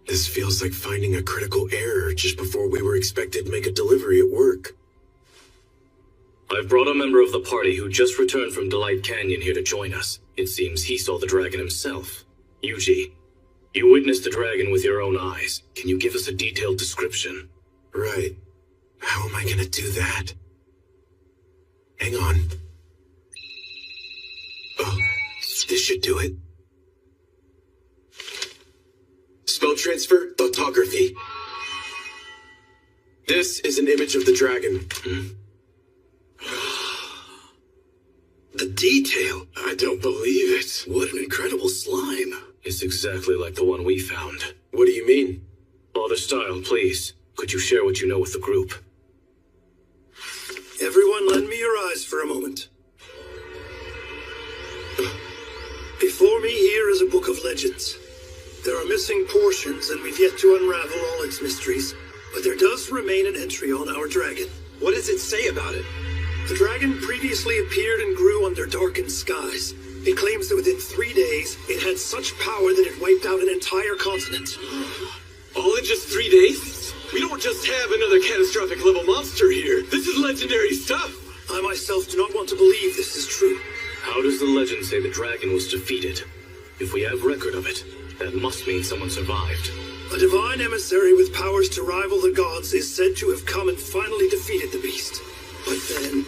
This feels like finding a critical error just before we were expected to make a delivery at work. I've brought a member of the party who just returned from Delight Canyon here to join us. It seems he saw the dragon himself. Yuji, you witnessed the dragon with your own eyes. Can you give us a detailed description? Right. How am I gonna do that? Hang on. Oh, this should do it. Spell transfer, photography. This is an image of the dragon. The detail. I don't believe it. What an incredible slime. It's exactly like the one we found. What do you mean? Father Style, please, could you share what you know with the group? Everyone lend me your eyes for a moment. Before me here is a book of legends. There are missing portions, and we've yet to unravel all its mysteries, but there does remain an entry on our dragon. What does it say about it? The dragon previously appeared and grew under darkened skies. It claims that within 3 days, it had such power that it wiped out an entire continent. All in just 3 days? We don't just have another catastrophic level monster here. This is legendary stuff. I myself do not want to believe this is true. How does the legend say the dragon was defeated? If we have record of it, that must mean someone survived. A divine emissary with powers to rival the gods is said to have come and finally defeated the beast. But then...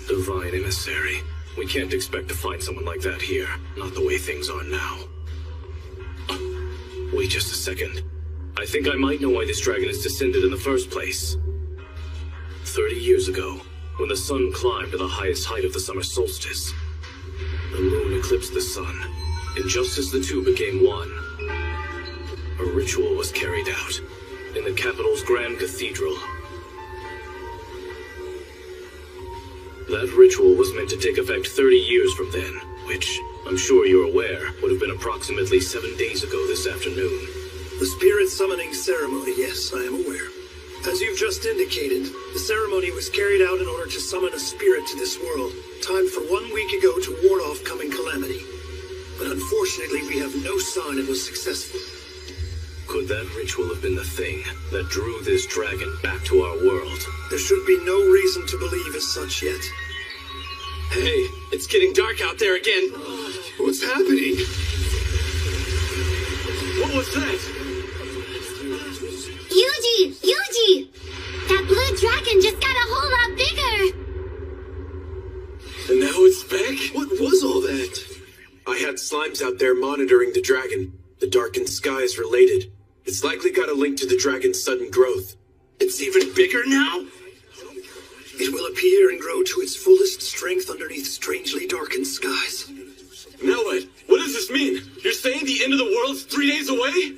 Divine emissary. We can't expect to find someone like that here. Not the way things are now. Wait just a second. I think I might know why this dragon is descended in the first place. 30 years ago, when the sun climbed to the highest height of the summer solstice, the moon eclipsed the sun, and just as the two became one, a ritual was carried out in the capital's Grand Cathedral. That ritual was meant to take effect 30 years from then, which, I'm sure you're aware, would have been approximately 7 days ago this afternoon. The spirit summoning ceremony, yes, I am aware. As you've just indicated, the ceremony was carried out in order to summon a spirit to this world, timed for 1 week ago to ward off coming calamity. But unfortunately, we have no sign it was successful. Could that ritual have been the thing that drew this dragon back to our world? There should be no reason to believe as such yet. Hey, it's getting dark out there again. What's happening? What was that? Yuji! That blue dragon just got a whole lot bigger! And now it's back? What was all that? I had slimes out there monitoring the dragon. The darkened sky is related. It's likely got a link to the dragon's sudden growth. It's even bigger now? It will appear and grow to its fullest strength underneath strangely darkened skies. Now what? What does this mean? You're saying the end of the world's 3 days away?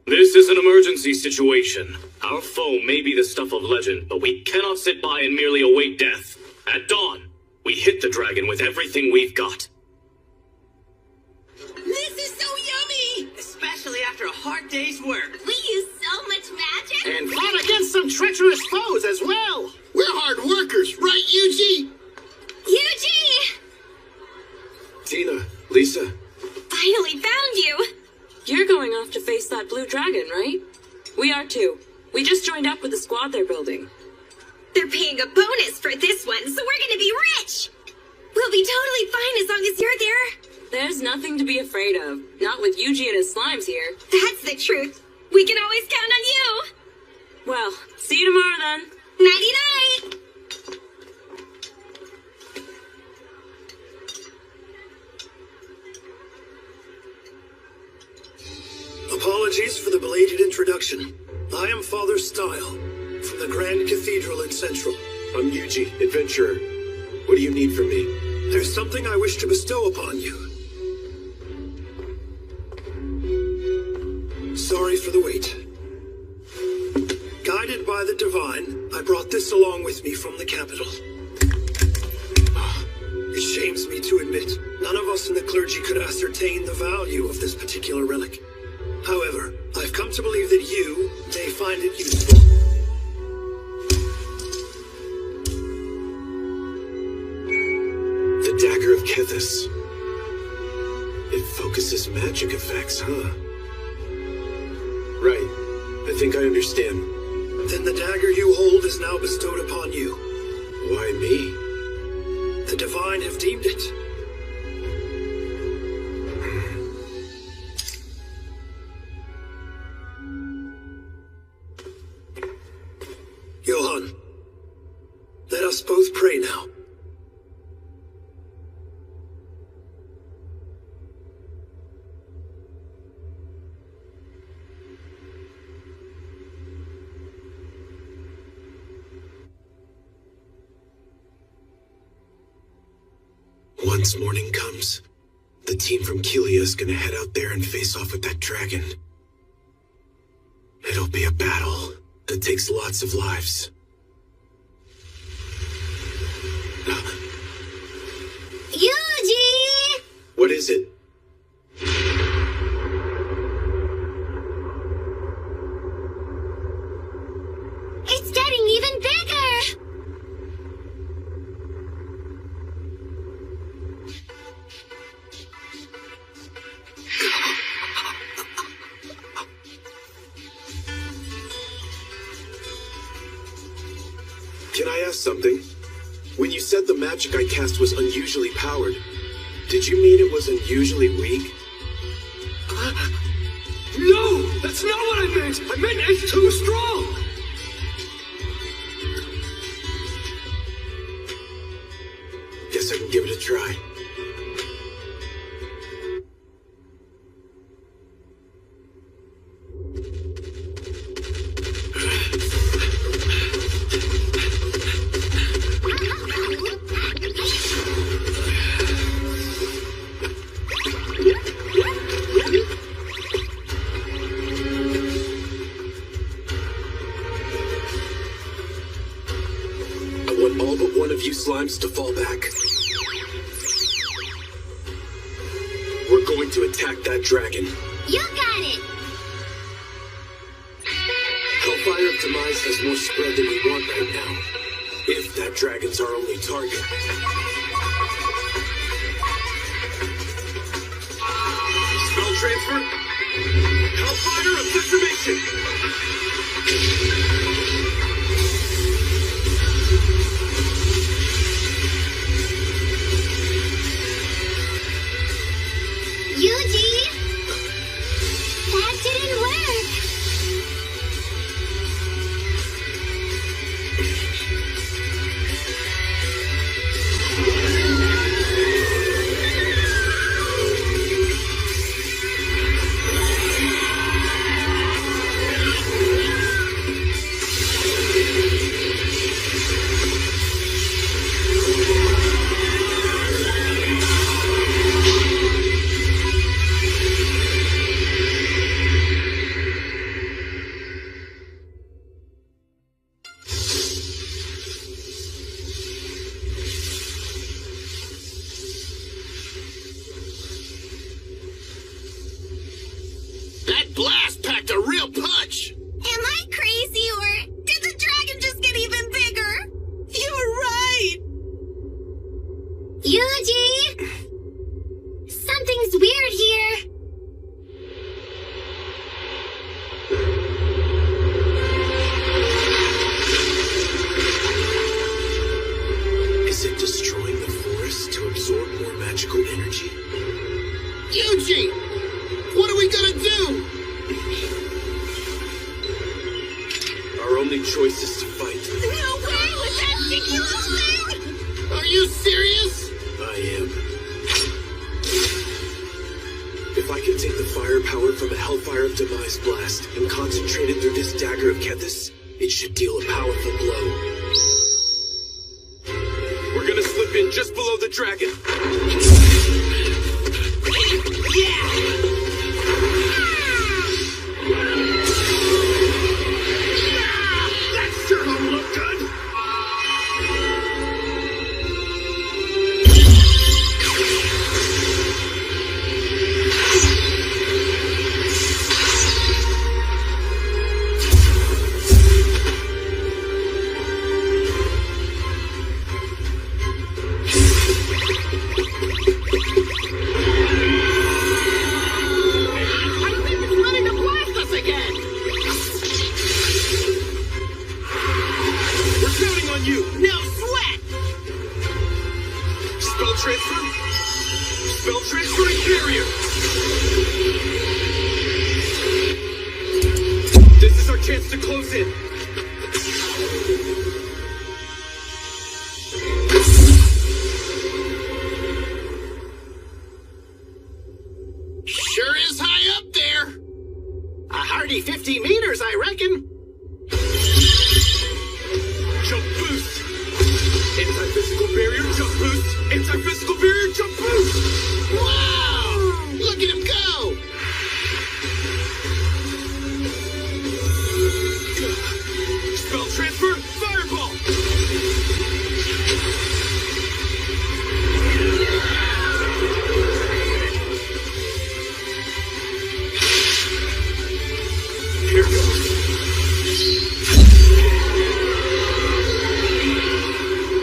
This is an emergency situation. Our foe may be the stuff of legend, but we cannot sit by and merely await death. At dawn, we hit the dragon with everything we've got. This is so yummy! Especially after a hard day's work. We use so much magic! And fought against some treacherous foes as well. We're hard workers, right, Yuji? Yuji! Tina, Lisa. Finally found you! You're going off to face that blue dragon, right? We are too. We just joined up with the squad they're building. They're paying a bonus for this one, so we're gonna be rich! We'll be totally fine as long as you're there. There's nothing to be afraid of. Not with Yuji and his slimes here. That's the truth. We can always count on you. Well, see you tomorrow then. Nighty-night! Apologies for the belated introduction. I am Father Style, from the Grand Cathedral in Central. I'm Yuji, adventurer. What do you need from me? There's something I wish to bestow upon you. Sorry for the wait. Guided by the divine, I brought this along with me from the capital. It shames me to admit, none of us in the clergy could ascertain the value of this particular relic. However, I've come to believe that you may find it useful. magic effects, huh? Right. I think I understand. Then the dagger you hold is now bestowed upon you. Why me? The Divine have deemed it. Johann, let us both pray now. Once morning comes, the team from Kelia is gonna head out there and face off with that dragon. It'll be a battle that takes lots of lives. Yuji! What is it? It's getting even bigger! Can I ask something? When you said the magic I cast was unusually powered, did you mean it was unusually weak? No! That's not what I meant! I meant it's too strong! Guess I can give it a try. I want all but one of you slimes to fall back. We're going to attack that dragon. You got it! Hellfire of Demise has more spread than we want right now. If that dragon's our only target. Spell transfer? Hellfire of Decimation! Yuji! That didn't work! That blast packed a real punch! Am I crazy, or did the dragon just get even bigger? You're right! Yuji! Something's weird here. Is it destroying the forest to absorb more magical energy? Yuji! What are we gonna do? Our only choice is to fight. No way with that ridiculous thing! Are you serious? I am. If I can take the firepower from a Hellfire of Demise blast and concentrate it through this dagger of Kethis, it should deal a powerful blow. We're gonna slip in just below the dragon. That sure don't look good! close in. Sure is high up there. A hearty 50 meters, I reckon. Jump boost. Anti-physical barrier jump boost. Anti-physical barrier jump boost. Wow! Look at him go! Spell transfer, fireball! Here goes.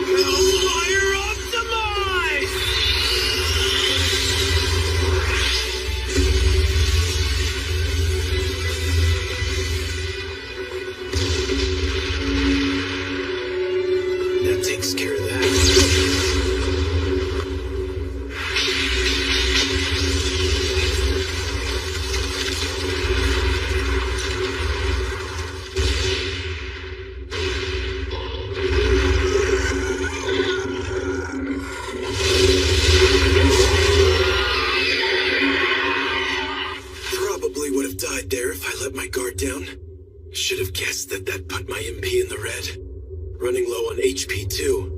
Hellfire optimize! That takes care of that. Probably would have died there if I let my guard down. Should have guessed that put my MP in the red. Running low on HP too.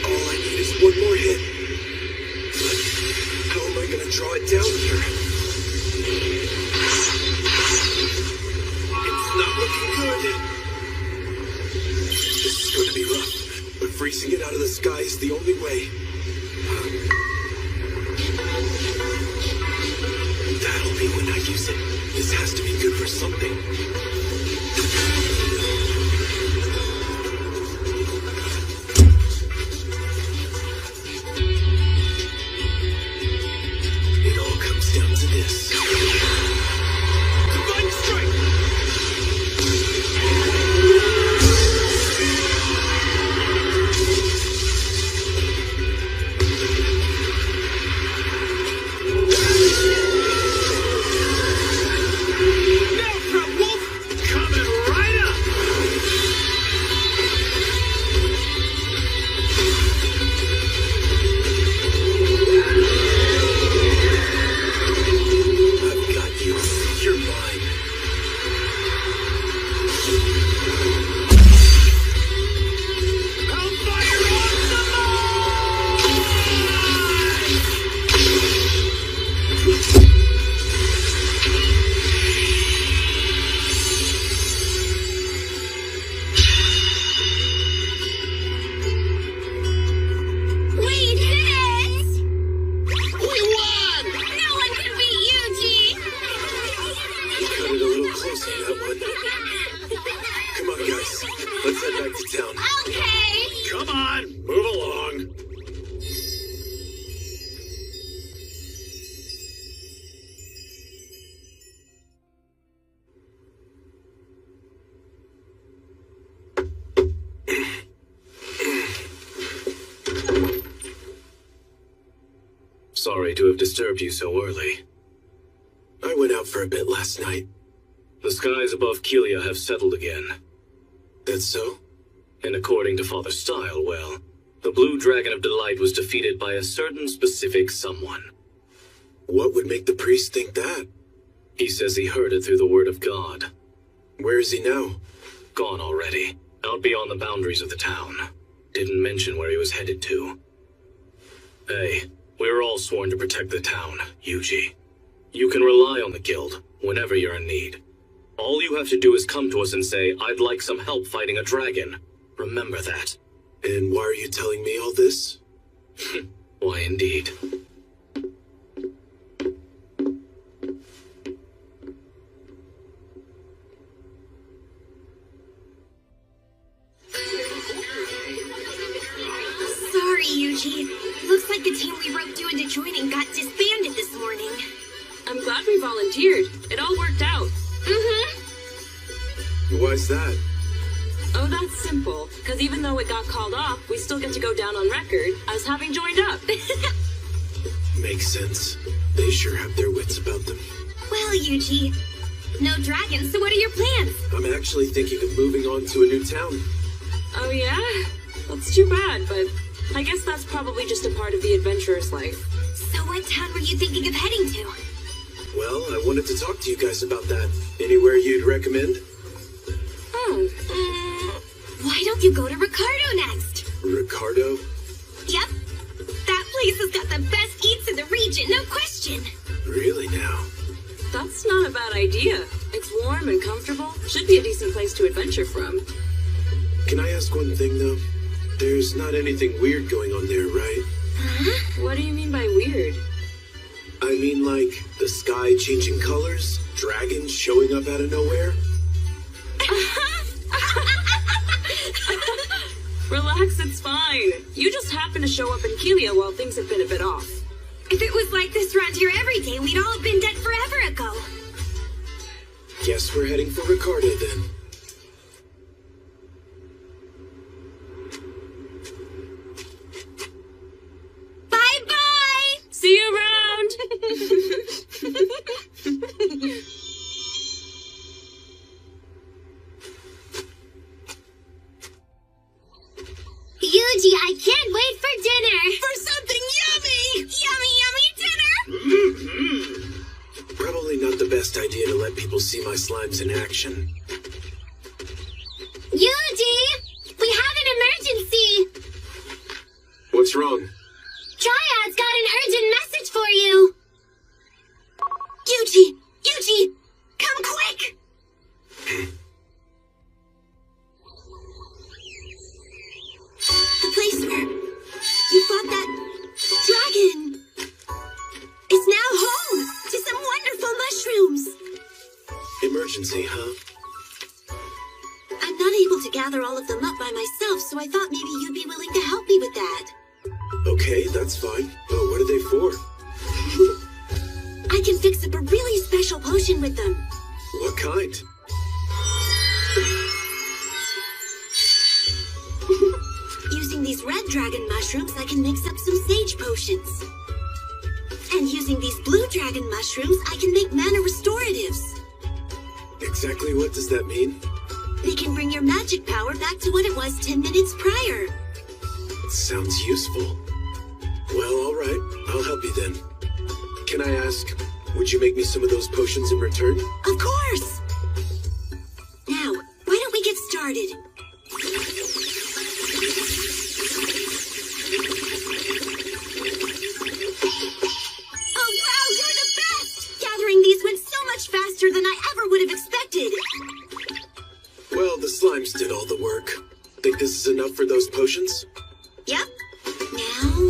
All I need is one more hit. How am I gonna draw it down here? It's not looking good. This is going to be rough, but freezing it out of the sky is the only way. That'll be when I use it. This has to be good for something. It all comes down to this. Divine strike! Now, Prep Wolf! Coming right up! I've got you. You're mine. Hellfire We did it! We won! No one can beat Yuji! You cut it a little close on that one. Come on, guys. Let's head back to town. Okay! Come on, move along. Sorry to have disturbed you so early. I went out for a bit last night. The skies above Kelia have settled again. That's so? And according to Father Style, well, the Blue Dragon of Delight was defeated by a certain specific someone. What would make the priest think that? He says he heard it through the word of God. Where is he now? Gone already. Out beyond the boundaries of the town. Didn't mention where he was headed to. Hey, we're all sworn to protect the town, Yuji. You can rely on the guild whenever you're in need. All you have to do is come to us and say, I'd like some help fighting a dragon. Remember that. And why are you telling me all this? Why, indeed. Sorry, Yuji. Looks like the team we roped you into joining got disbanded this morning. volunteered. It all worked out. Why's that? Oh, that's simple. Because even though it got called off, we still get to go down on record as having joined up. Makes sense. They sure have their wits about them. Well, Yuji, no dragons, so what are your plans? I'm actually thinking of moving on to a new town. Oh, yeah? That's too bad, but I guess that's probably just a part of the adventurer's life. So what town were you thinking of heading to? Well, I wanted to talk to you guys about that. Anywhere you'd recommend? Why don't you go to Ricardo next? Ricardo? Yep. That place has got the best eats in the region, no question. Really now? That's not a bad idea. It's warm and comfortable. Should be a decent place to adventure from. Can I ask one thing, though? There's not anything weird going on there, right? Huh? What do you mean by weird? I mean, like, the sky changing colors, dragons showing up out of nowhere. Relax, it's fine. You just happen to show up in Kelia while things have been a bit off. If it was like this around here every day, we'd all have been dead forever ago. Guess we're heading for Ricardo, then. Bye-bye! See you around! Yuji, I can't wait for dinner! For something yummy! Yummy, yummy dinner! Probably not the best idea to let people see my slimes in action. Yuji! We have an emergency! What's wrong? Triad's got an urgent message for you! Yuji! Yuji! Come quick! The place where you fought that dragon is now home to some wonderful mushrooms! Emergency, huh? I'm not able to gather all of them up by myself, so I thought maybe you'd be willing to help me with that. Okay, that's fine. But what are they for? I can fix up a really special potion with them. What kind? Using these red dragon mushrooms, I can mix up some sage potions. And using these blue dragon mushrooms, I can make mana restoratives. Exactly what does that mean? They can bring your magic power back to what it was 10 minutes prior. Sounds useful. Well, alright. I'll help you then. Can I ask, would you make me some of those potions in return? Of course! Now, why don't we get started? Oh wow, you're the best! Gathering these went so much faster than I ever would have expected. Well, the slimes did all the work. Think this is enough for those potions? Yep. Now...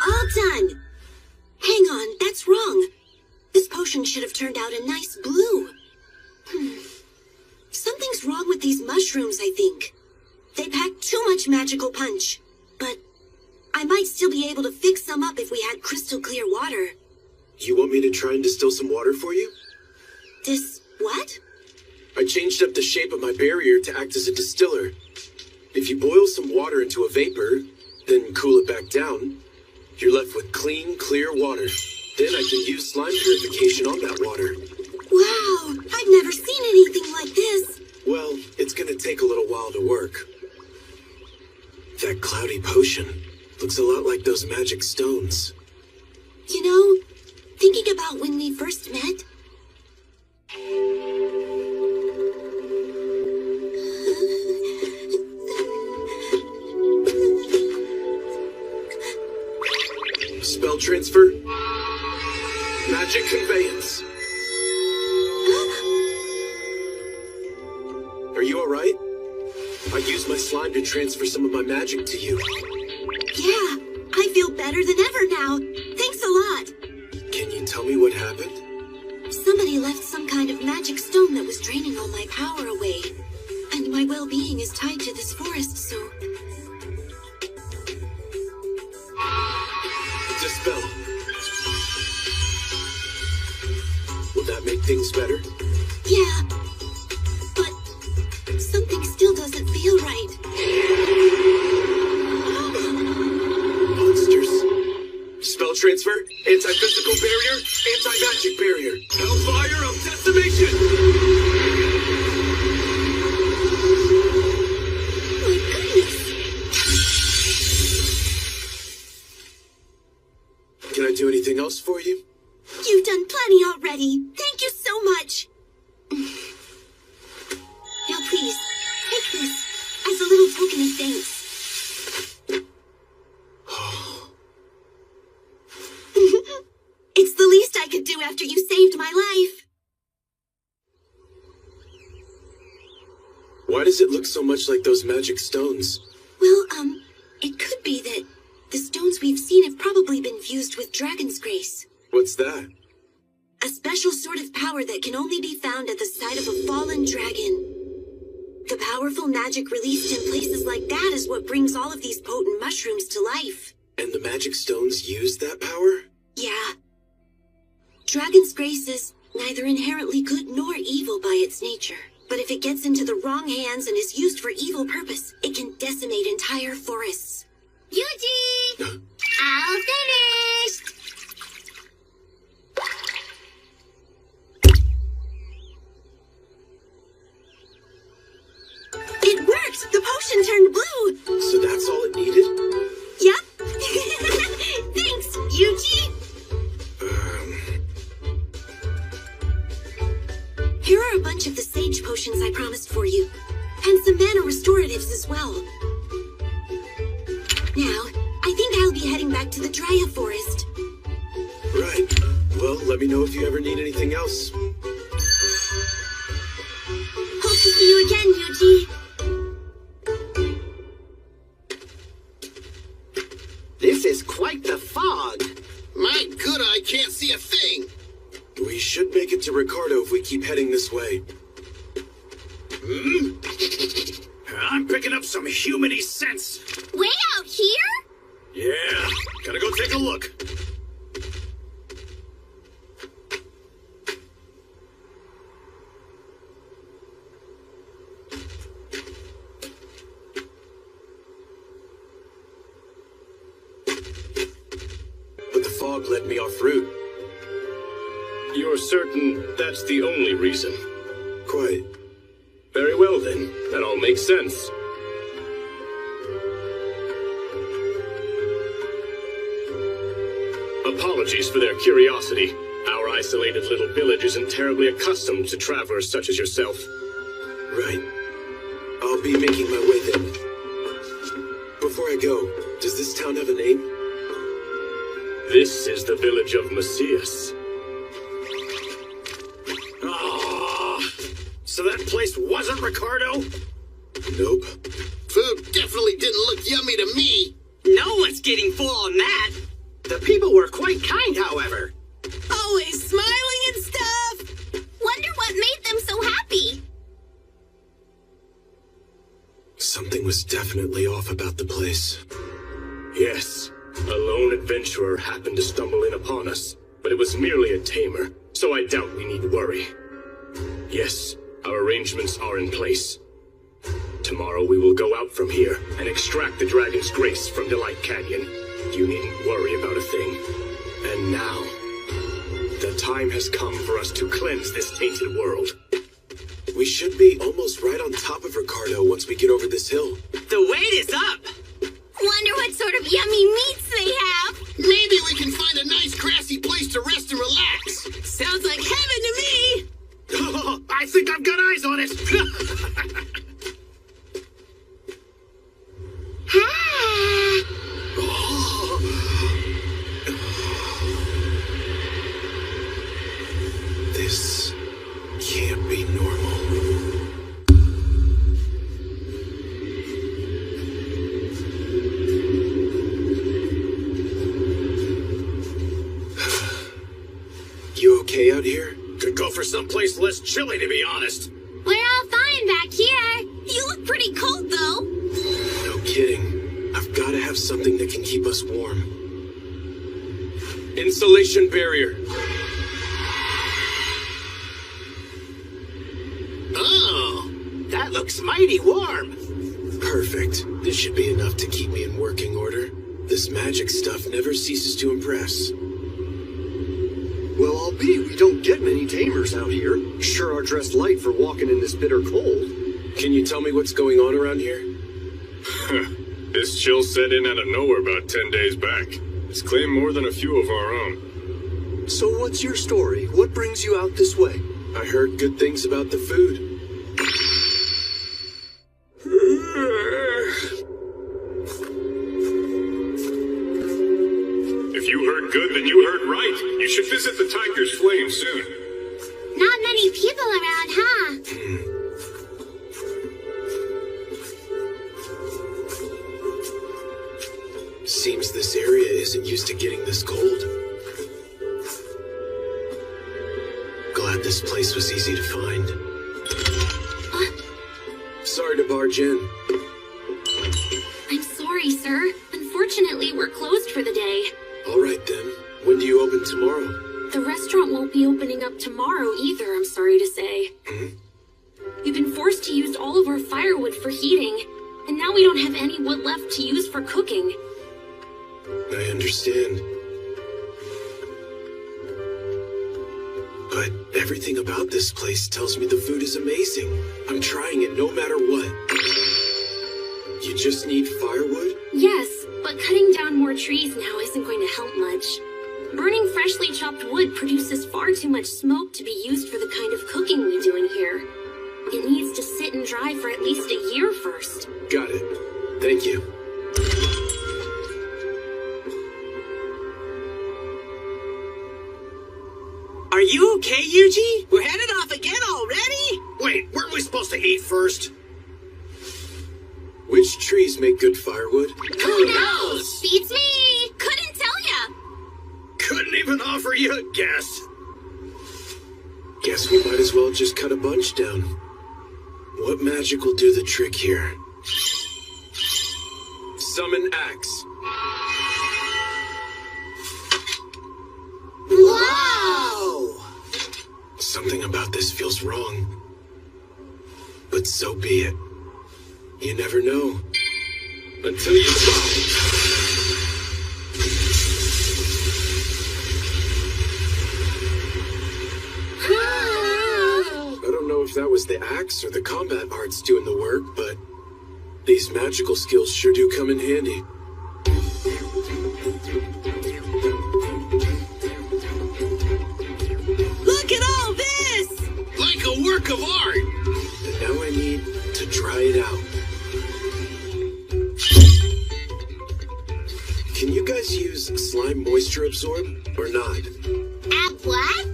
all done. Hang on, that's wrong. This potion should have turned out a nice blue. Something's wrong with these mushrooms, I think. They pack too much magical punch. But I might still be able to fix some up if we had crystal clear water. You want me to try and distill some water for you? What? I changed up the shape of my barrier to act as a distiller. If you boil some water into a vapor, then cool it back down, you're left with clean, clear water. Then I can use slime purification on that water. Wow, I've never seen anything like this. Well, it's gonna take a little while to work. That cloudy potion looks a lot like those magic stones. You know, thinking about when we first met... Spell transfer. Magic conveyance. Are you alright? I used my slime to transfer some of my magic to you. Yeah, I feel better than ever now. Thanks a lot. Can you tell me what happened? Somebody left some kind of magic stone that was draining all my power away. And my well-being is tied to this forest, so... Dispel. Will that make things better? Yeah. But something still doesn't feel right. Monsters. Spell transfer, anti-physical barrier, anti-magic barrier. Hellfire of decimation! My goodness. Can I do anything else for you? You've done plenty already. Thank you so much. Now please, take this as a little token of thanks. It's the least I could do after you saved my life. Why does it look so much like those magic stones? Well, it could be that the stones we've seen have probably been fused with Dragon's Grace. What's that? A special sort of power that can only be found at the site of a fallen dragon. The powerful magic released in places like that is what brings all of these potent mushrooms to life. And the magic stones use that power? Yeah. Dragon's Grace is neither inherently good nor evil by its nature. But if it gets into the wrong hands and is used for evil purpose, it can decimate entire forests. Yuji! All finished! It worked! The potion turned blue! So that's all it needed? Yep. Thanks, Yuji! Here are a bunch of the sage potions I promised for you. And some mana restoratives as well. Now, I think I'll be heading back to the Dryia Forest. Right. Well, let me know if you ever need anything else. Hope to see you again, Yuji. This is quite the fog. My good eye can't see a thing. We should make it to Ricardo if we keep heading this way. I'm picking up some humany scents. Way out here? Yeah, gotta go take a look. But the fog led me off route. You're certain that's the only reason? Quite. Very well then, that all makes sense. Apologies for their curiosity. Our isolated little village isn't terribly accustomed to travelers such as yourself. Right. I'll be making my way then. Before I go, does this town have a name? This is the village of Macias. So that place wasn't Ricardo? Nope. Food definitely didn't look yummy to me. No one's getting full on that. The people were quite kind, however. Always smiling and stuff. Wonder what made them so happy. Something was definitely off about the place. Yes, a lone adventurer happened to stumble in upon us, but it was merely a tamer, so I doubt we need worry. Yes, our arrangements are in place. Tomorrow we will go out from here and extract the Dragon's Grace from Delight Canyon. You needn't worry about a thing. And now, the time has come for us to cleanse this tainted world. We should be almost right on top of Ricardo once we get over this hill. The wait is up. Wonder what sort of yummy meats they have. Maybe we can find a nice grassy place to rest and relax. Sounds like heaven to me. I think I've got eyes on it. This can't be normal. okay out here? Could go for someplace less chilly, to be honest. We're all fine back here. You look pretty cold, though. No kidding. I've got to have something that can keep us warm. Insulation barrier. Oh, that looks mighty warm. Perfect. This should be enough to keep me in working order. This magic stuff never ceases to impress. Well, I'll be. We don't get many tamers out here. Sure are dressed light for walking in this bitter cold. Can you tell me what's going on around here? This chill set in out of nowhere about 10 days back. It's claimed more than a few of our own. So what's your story? What brings you out this way? I heard good things about the food. If you heard good, then you heard right. You should visit the Tiger's Flame soon. Not many people around, huh? Seems this area isn't used to getting this cold. Glad this place was easy to find. Sorry to barge in. I'm sorry, sir. Unfortunately, we're closed for the day. All right then. When do you open tomorrow? The restaurant won't be opening up tomorrow either, I'm sorry to say. We've been forced to use all of our firewood for heating, and now we don't have any wood left to use for cooking. I understand. But everything about this place tells me the food is amazing. I'm trying it no matter what. You just need firewood? Yes, but cutting down more trees now isn't going to help much. Burning freshly chopped wood produces far too much smoke to be used for the kind of cooking we do in here. It needs to sit and dry for at least a year first. Got it. Thank you. Are you okay, Yuji? We're headed off again already? Wait, weren't we supposed to eat first? Which trees make good firewood? Who knows? Beats me! Couldn't tell ya! Couldn't even offer you a guess. Guess we might as well just cut a bunch down. What magic will do the trick here? Summon axe. Whoa! Something about this feels wrong. But so be it. You never know. Until you try. I don't know if that was the axe or the combat arts doing the work, but these magical skills sure do come in handy. Look at all this! Like a work of art! And now I need to dry it out. Can you guys use slime moisture absorb or not? What?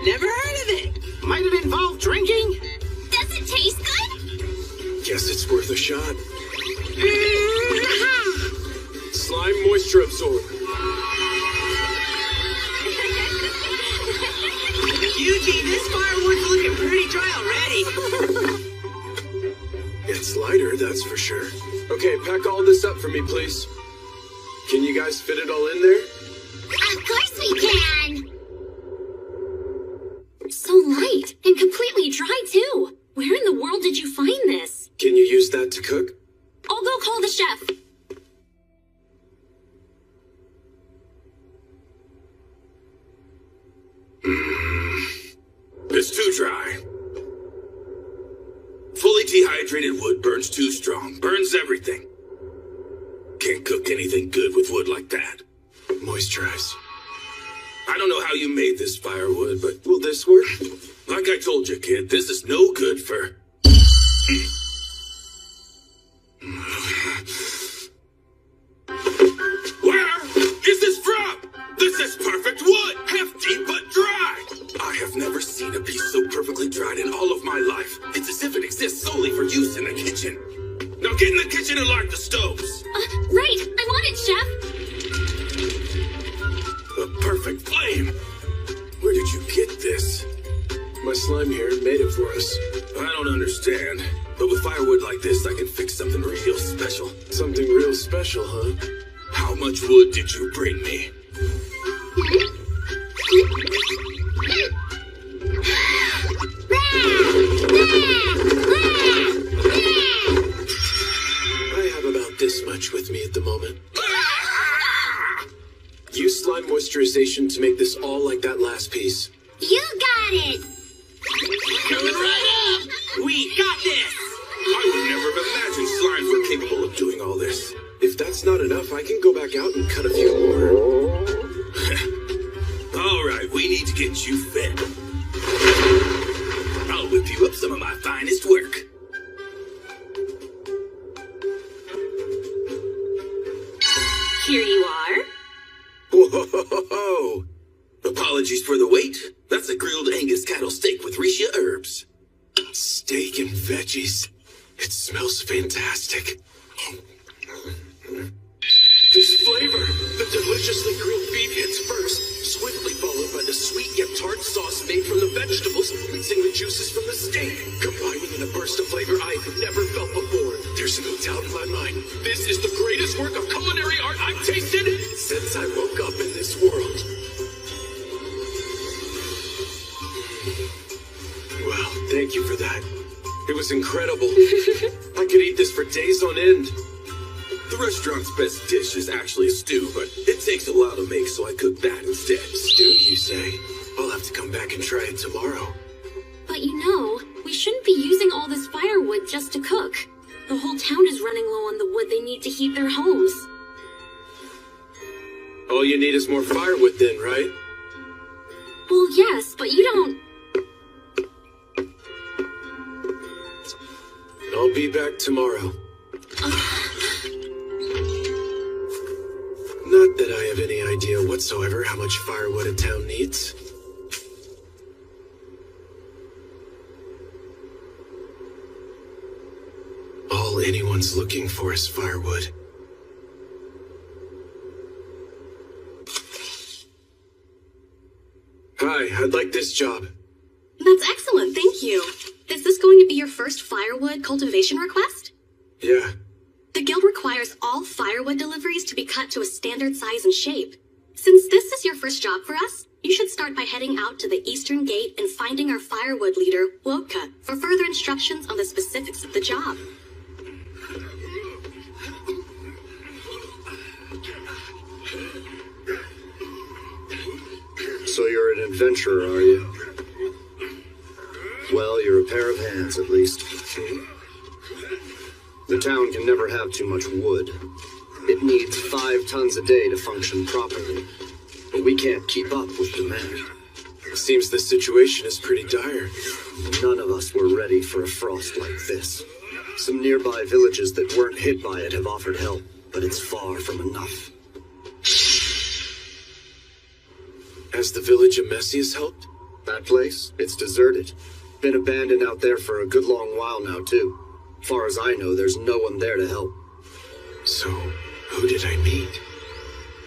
Never heard of it. Might it involve drinking? Does it taste good? Guess it's worth a shot. Slime moisture absorb. Yuji, this firewood's looking pretty dry already. It's lighter, that's for sure. Okay, pack all this up for me, please. Can you guys fit it all in there? Of course we can! So light, and completely dry too. Where in the world did you find this? Can you use that to cook? I'll go call the chef. It's too dry. Fully dehydrated wood burns too strong. Burns everything. Can't cook anything good with wood like that. Moisturize. I don't know how you made this firewood, but will this work? Like I told you, kid, this is no good for... Where is this from? This is perfect wood! Hefty but dry! I have never seen a piece so perfectly dried in all of my life. It's as if it exists solely for use in the kitchen. Now get in the kitchen and light the stoves. Right, I want it, Chef. A perfect flame. Where did you get understand. But with firewood like this, I can fix something real special. Something real special, huh? How much wood did you bring me? I have about this much with me at the moment. Use slime moisturization to make this all like that last piece. You got it! Coming right up! We got this! I would never have imagined slimes were capable of doing all this. If that's not enough, I can go back out and cut a few more. All right, we need to get you fed. I'll whip you up some of my finest work. Here you are. Whoa! Apologies for the wait. That's a grilled Angus cattle steak with Risha herbs. Steak and veggies. It smells fantastic. This flavor, the deliciously grilled beef hits first, swiftly followed by the sweet yet tart sauce made from the vegetables, mixing the juices from the steak, combining in a burst of flavor I've never felt before. There's no doubt in my mind, this is the greatest work of culinary art I've tasted since I woke up in this world. Well, thank you for that. It was incredible. I could eat this for days on end. The restaurant's best dish is actually a stew, but it takes a while to make, so I cook that instead. Stew, you say? I'll have to come back and try it tomorrow. But you know, we shouldn't be using all this firewood just to cook. The whole town is running low on the wood they need to heat their homes. All you need is more firewood then, right? Well, yes, but you don't... I'll be back tomorrow. Not that I have any idea whatsoever how much firewood a town needs. All anyone's looking for is firewood. Hi, I'd like this job. That's excellent, thank you. Is this going to be your first firewood cultivation request? Yeah. The guild requires all firewood deliveries to be cut to a standard size and shape. Since this is your first job for us, you should start by heading out to the eastern gate and finding our firewood leader, Wodka, for further instructions on the specifics of the job. So you're an adventurer, are you? Well, you're a pair of hands, at least. The town can never have too much wood. It needs 5 tons a day to function properly. But we can't keep up with demand. Seems the situation is pretty dire. None of us were ready for a frost like this. Some nearby villages that weren't hit by it have offered help, but it's far from enough. Has the village of Messias helped? That place? It's deserted. Been abandoned out there for a good long while now, too. Far as I know, there's no one there to help. So, who did I meet?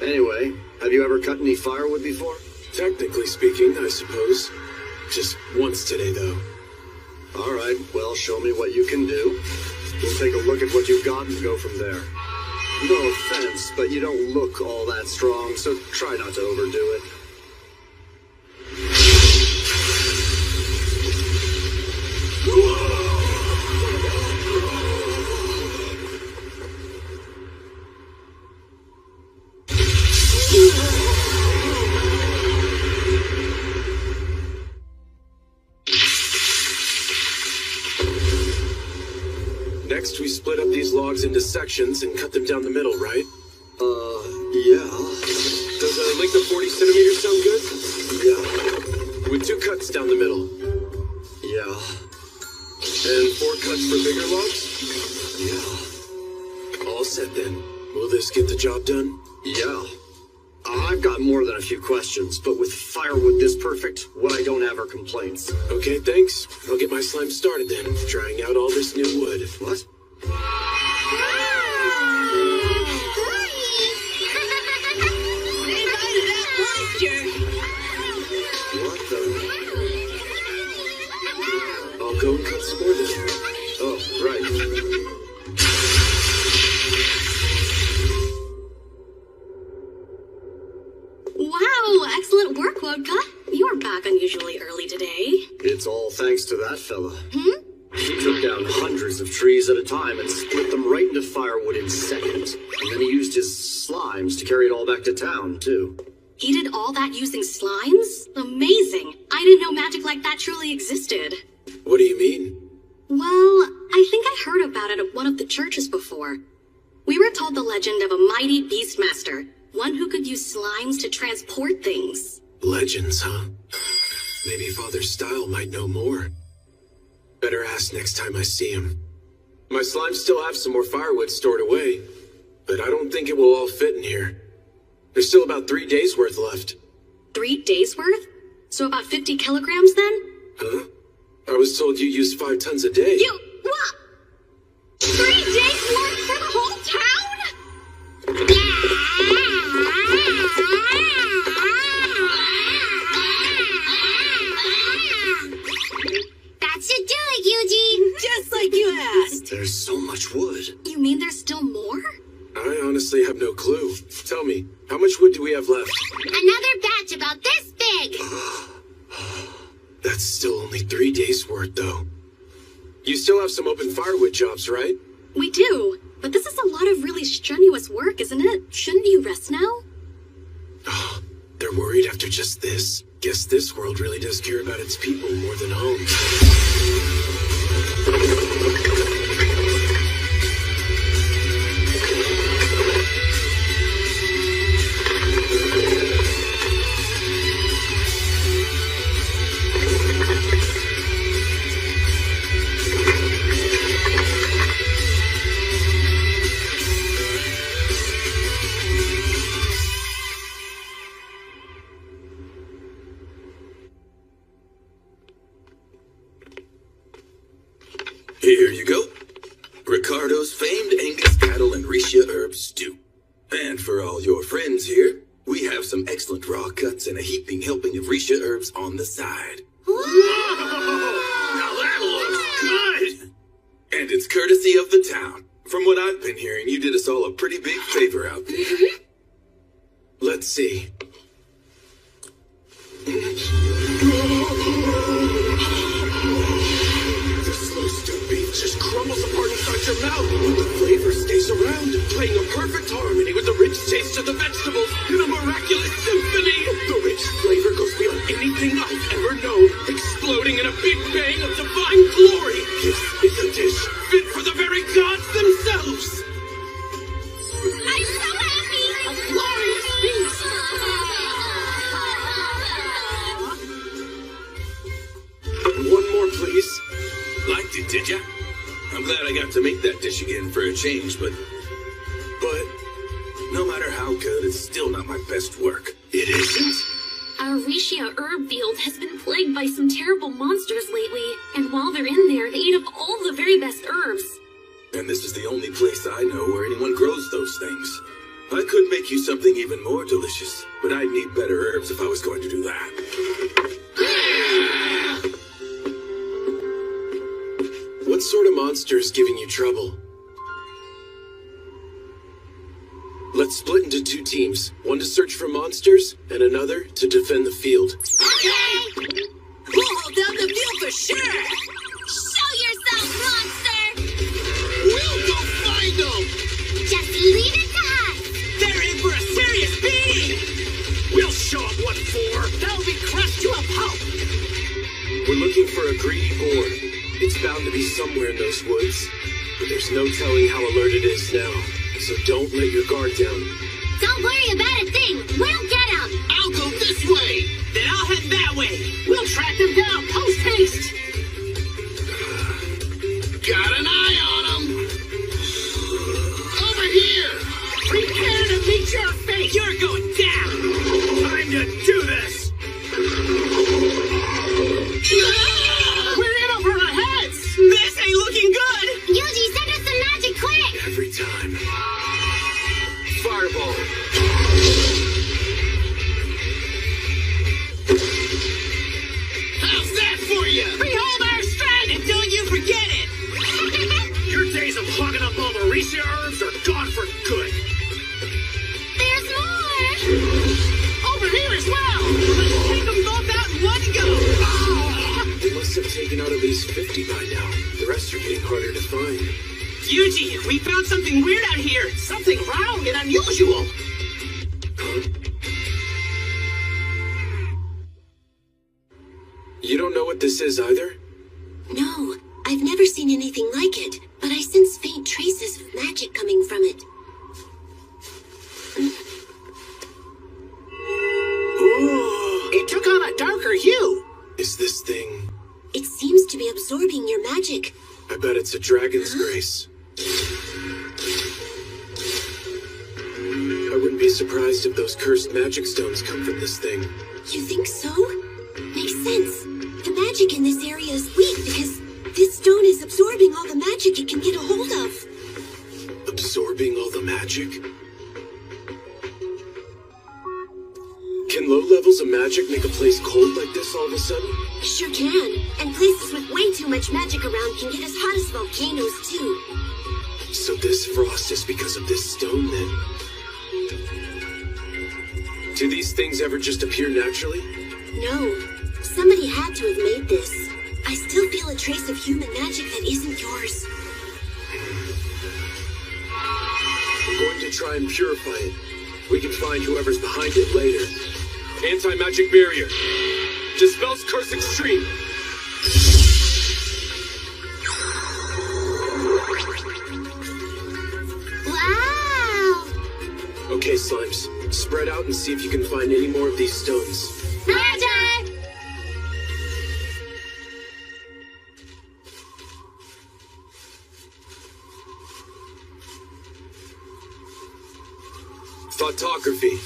Anyway, have you ever cut any firewood before? Technically speaking, I suppose. Just once today, though. Alright, well, show me what you can do. We'll take a look at what you've got and go from there. No offense, but you don't look all that strong, so try not to overdo it. Next, we split up these logs into sections and cut them down the middle, right? Yeah. Does a length of 40 centimeters sound good? Yeah. With 2 cuts down the middle. Yeah. And 4 cuts for bigger logs? Yeah. All set then. Will this get the job done? Yeah. I've got more than a few questions, but with firewood this perfect, what I don't have are complaints. Okay, thanks. I'll get my slime started then, trying out all this new wood. What? What the? I'll go and cut some more then. Excellent work, Wodka. You're back unusually early today. It's all thanks to that fella. Hmm? He took down hundreds of trees at a time and split them right into firewood in seconds. And then he used his slimes to carry it all back to town, too. He did all that using slimes? Amazing. I didn't know magic like that truly existed. What do you mean? Well, I think I heard about it at one of the churches before. We were told the legend of a mighty beastmaster, one who could use slimes to transport things. Legends, huh? Maybe Father Style might know more. Better ask next time I see him. My slimes still have some more firewood stored away, but I don't think it will all fit in here. There's still about 3 days worth left. 3 days worth? So about 50 kilograms then? Huh? I was told you use 5 tons a day. You, what? 3 days worth for the whole town? That should do it, Yuji. Just like you asked. There's so much wood. You mean there's still more? I honestly have no clue. Tell me, how much wood do we have left? Another batch about this big. That's still only 3 days worth, though. You still have some open firewood jobs, right? We do, but this is a lot of really strenuous work, isn't it? Shouldn't you rest now? Oh, they're worried after just this. Guess this world really does care about its people more than home. Here you go. Ricardo's famed Angus cattle and Risha herb stew. And for all your friends here, we have some excellent raw cuts and a heaping helping of Risha herbs on the side. Now that looks good! And it's courtesy of the town. From what I've been hearing, you did us all a pretty big favor out there. Let's see. The slow stewed beef just crumbles apart inside your mouth. The flavor stays around, playing a perfect harmony with the rich taste of the vegetables in a miraculous symphony. The rich flavor goes beyond anything I've ever known, exploding in a big bang of divine glory. This is a dish fit for the very gods themselves. I'm so happy. A glorious feast. One more, please. Liked it, did ya? I'm glad I got to make that dish again for a change, but no matter how good, it's still not my best work. It isn't? Our Risha herb field has been plagued by some terrible monsters lately, and while they're in there, they eat up all the very best herbs. And this is the only place I know where anyone grows those things. I could make you something even more delicious, but I'd need better herbs if I was going to do that. What sort of monster is giving you trouble? Let's split into 2 teams. One to search for monsters, and another to defend the field. Okay! We'll hold down the field for sure! Show yourself, monster! We'll go find them! Just leave it to us! They're in for a serious beating! We'll show up what for! They'll be crushed to a pulp! We're looking for a greedy boar. It's bound to be somewhere in those woods, but there's no telling how alert it is now. So don't let your guard down. Don't worry about a thing! We'll get them! I'll go this way! Then I'll head that way! We'll track them down post-haste! Got an eye on them! Over here! Prepare to meet your fate! You're going down! Time to do this! We're in over our heads! This ain't looking good! Yuji, send us some magic quick! Every time. Fireball. How's that for you? We hold our stride and don't you forget it! Your days of hogging up all the Risha herbs are gone for good. There's more! Over here as well! taken out at least 50 by now. The rest are getting harder to find. Yuji, we found something weird out here. Something wrong and unusual. You don't know what this is either? No, I've never seen anything like it, but I sense faint traces of magic coming from it. It took on a darker hue. Is this thing... It seems to be absorbing your magic. I bet it's a dragon's grace. I wouldn't be surprised if those cursed magic stones come from this thing. You think so? Makes sense. The magic in this area is weak because this stone is absorbing all the magic it can get a hold of. Absorbing all the magic? Can low levels of magic make a place cold like this all of a sudden? Sure can. And places with way too much magic around can get as hot as volcanoes, too. So this frost is because of this stone, then? Do these things ever just appear naturally? No. Somebody had to have made this. I still feel a trace of human magic that isn't yours. I'm going to try and purify it. We can find whoever's behind it later. Anti-magic barrier. Dispels curse extreme. Wow! Okay, Slimes. Spread out and see if you can find any more of these stones. Magic! Photography.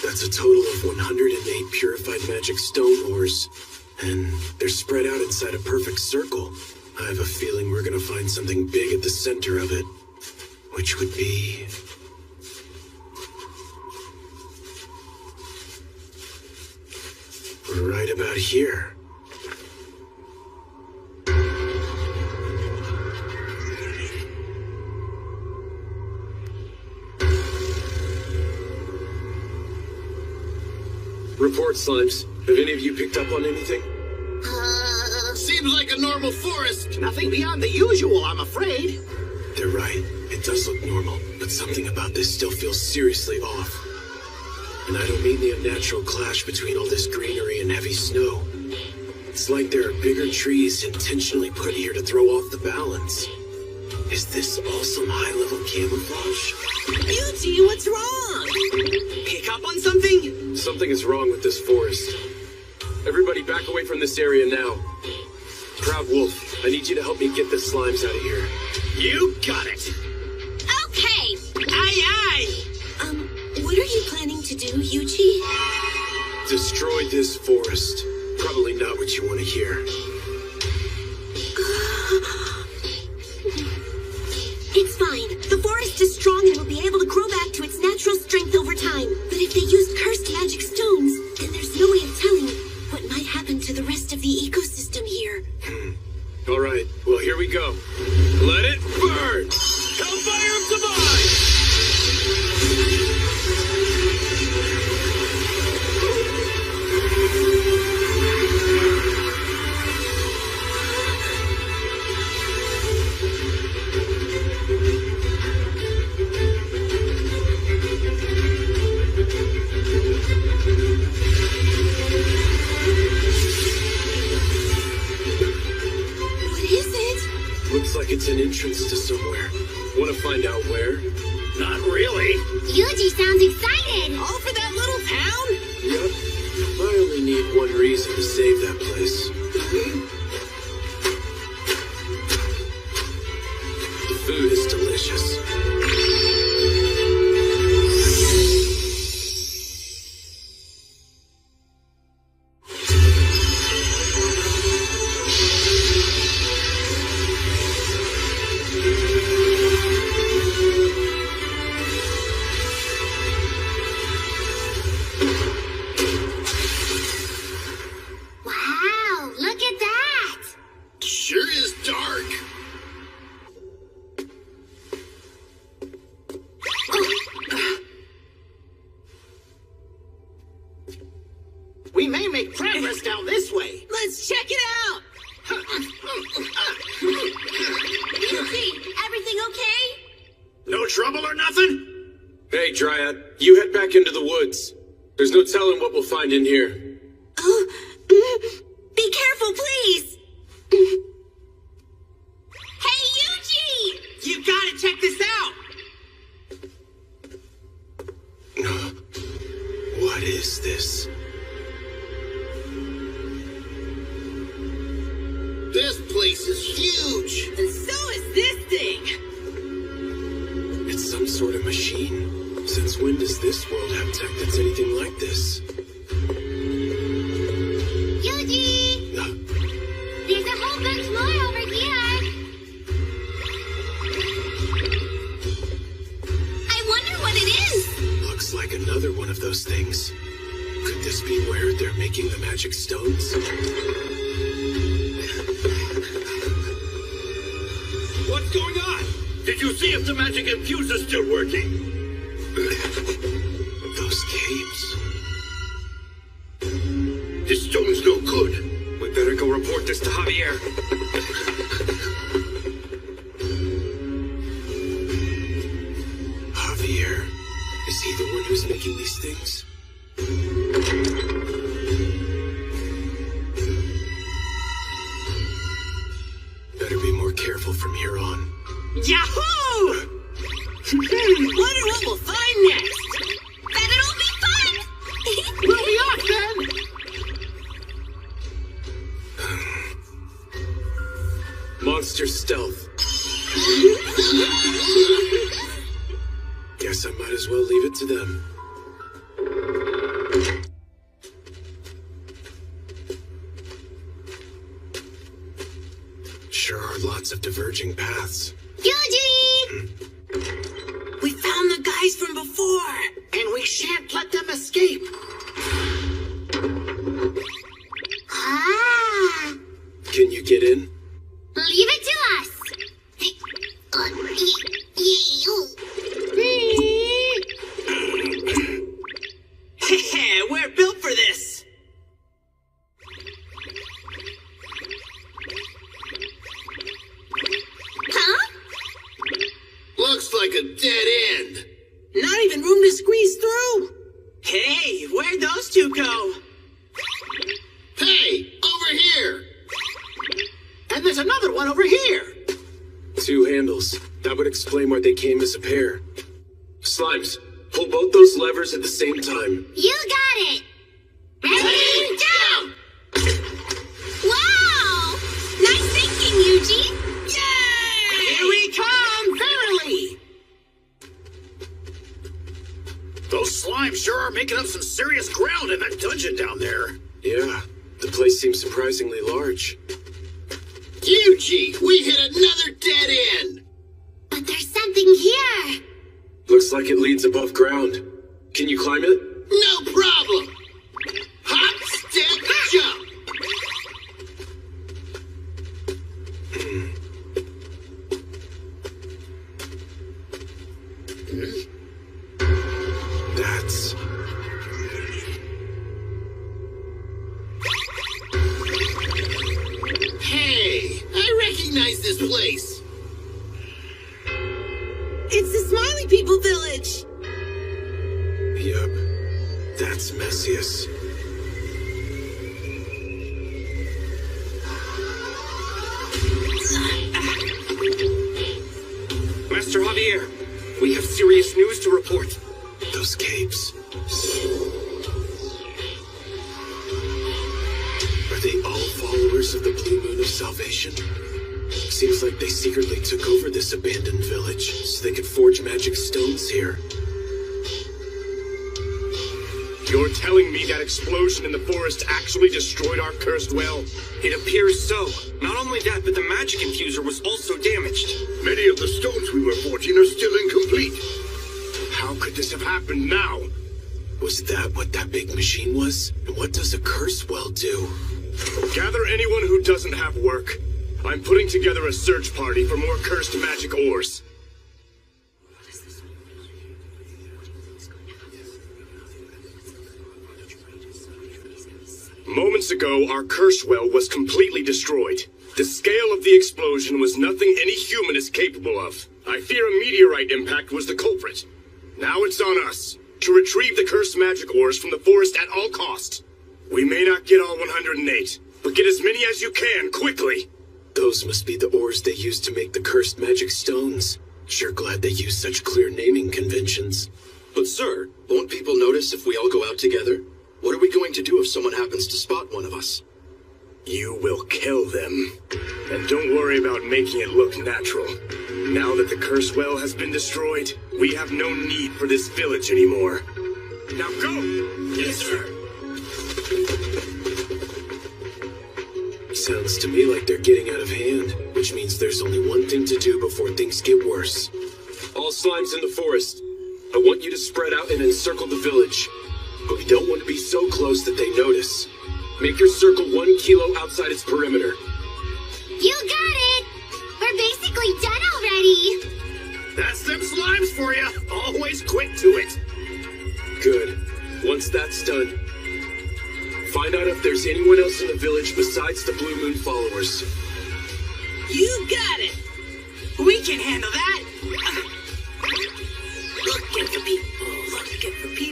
That's a total of 108 purified magic stone ores. And they're spread out inside a perfect circle. I have a feeling we're gonna find something big at the center of it. Which would be... right about here. Report, Slimes. Have any of you picked up on anything? Seems like a normal forest. Nothing beyond the usual, I'm afraid. They're right. It does look normal, but something about this still feels seriously off. And I don't mean the unnatural clash between all this greenery and heavy snow. It's like there are bigger trees intentionally put here to throw off the balance. Is this all some high-level camouflage? Yuji, what's wrong? Pick up on something? Something is wrong with this forest. Everybody back away from this area now. Proud Wolf, I need you to help me get the Slimes out of here. You got it. Okay! Aye, aye! What are you planning to do, Yuji? Destroy this forest. Probably not what you want to hear. It's fine. The forest is strong and will be able to grow back to its natural strength over time. But if they used cursed magic stones, then there's no way of telling what might happen to the rest of the ecosystem here. All right, well, here we go. Let it burn! Hellfire of Demise! Looks like it's an entrance to somewhere. Want to find out where? Not really. Yuji sounds excited! All for that little town? Yep. I only need one reason to save that place. The food is delicious. Wow, look at that! progress down this way. Let's check it out! Yuji, everything okay? No trouble or nothing? Hey, Dryad, you head back into the woods. There's no telling what we'll find in here. Oh, be careful, please. Hey, Yuji! You gotta check this out! What is this? This place is huge. And so is this thing! It's some sort of machine. Since when does this world have tech that's anything like this? Yuji! There's a whole bunch more over here. I wonder what it is. Looks like another one of those things. Could this be where they're making the magic stones? What's going on? Did you see if the magic infuser's still working? Those caves. This stone's no good. We better go report this to Javier. Javier. Is he the one who's making these things? Better be more careful from here on. Yahoo! Wonder what we'll find next! Bet it'll be fun! We'll be off then! Monster stealth. Guess I might as well leave it to them. Sure are lots of diverging paths. Yuji! We found the guys from before, and we shan't let them escape. Ah! Can you get in? Leave it to us! We're built for this! Huh? Looks like a dead end. Not even room to squeeze through! Hey, where'd those two go? Hey, over here. And there's another one over here! Two handles. That would explain why they came as a pair. Slimes, pull both those levers at the same time. You got it! Ready, jump! Wow! Nice thinking, Yuji! Yay! Here we come, verily! Those slimes sure are making up some serious ground in that dungeon down there. Yeah, the place seems surprisingly large. Yuji, we hit another dead end. But there's something here! Looks like it leads above ground. Can you climb it? No problem. Hop, step, jump. That's... Hey, I recognize this place. It's the Smiley People Village! Yup. That's Messius. Master Javier, we have serious news to report. Those caves. Are they all followers of the Blue Moon of Salvation? Seems like they secretly took over this abandoned village so they could forge magic stones here. You're telling me that explosion in the forest actually destroyed our cursed well? It appears so. Not only that, but the magic infuser was also damaged. Many of the stones we were forging are still incomplete. How could this have happened now? Was that what that big machine was? And what does a curse well do? Gather anyone who doesn't have work. I'm putting together a search party for more cursed magic ores. Moments ago, our curse well was completely destroyed. The scale of the explosion was nothing any human is capable of. I fear a meteorite impact was the culprit. Now it's on us to retrieve the cursed magic ores from the forest at all costs. We may not get all 108, but get as many as you can, quickly. Those must be the ores they used to make the cursed magic stones. Sure glad they use such clear naming conventions. But sir, won't people notice if we all go out together? What are we going to do if someone happens to spot one of us? You will kill them. And don't worry about making it look natural. Now that the curse well has been destroyed, we have no need for this village anymore. Now go! Yes, sir. Sounds to me like they're getting out of hand, which means there's only one thing to do before things get worse. All slimes in the forest. I want you to spread out and encircle the village. But we don't want to be so close that they notice. Make your circle 1 kilo outside its perimeter. You got it! We're basically done already! That's them slimes for you. Always quick to it. Good. Once that's done, find out if there's anyone else in the village besides the Blue Moon followers. You got it! We can handle that! Look at the people, look at the people.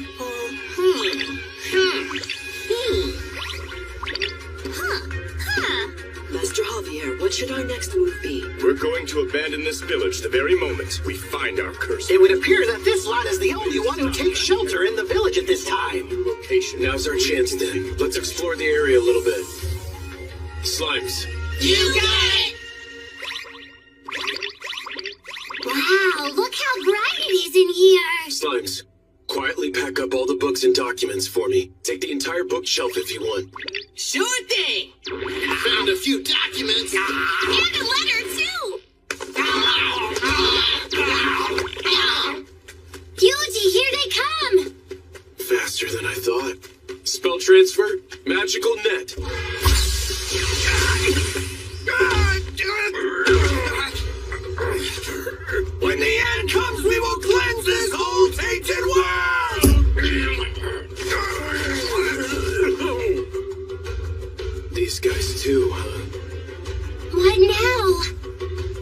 Master Javier, what should our next move be? We're going to abandon this village the very moment we find our curse. It would appear that this lot is the only one who takes shelter in the village at this time. Location. Now's our chance then. Let's explore the area a little bit. Slimes. You got it! Wow, look how bright it is in here! Slimes, quietly pack up all the books and documents for me. Take the entire bookshelf if you want. Sure thing! Found a few documents. And a letter, too! Yuji, here they come! Faster than I thought. Spell transfer, magical net. When the end comes, we will cleanse this whole tainted world! These guys too, huh? What now?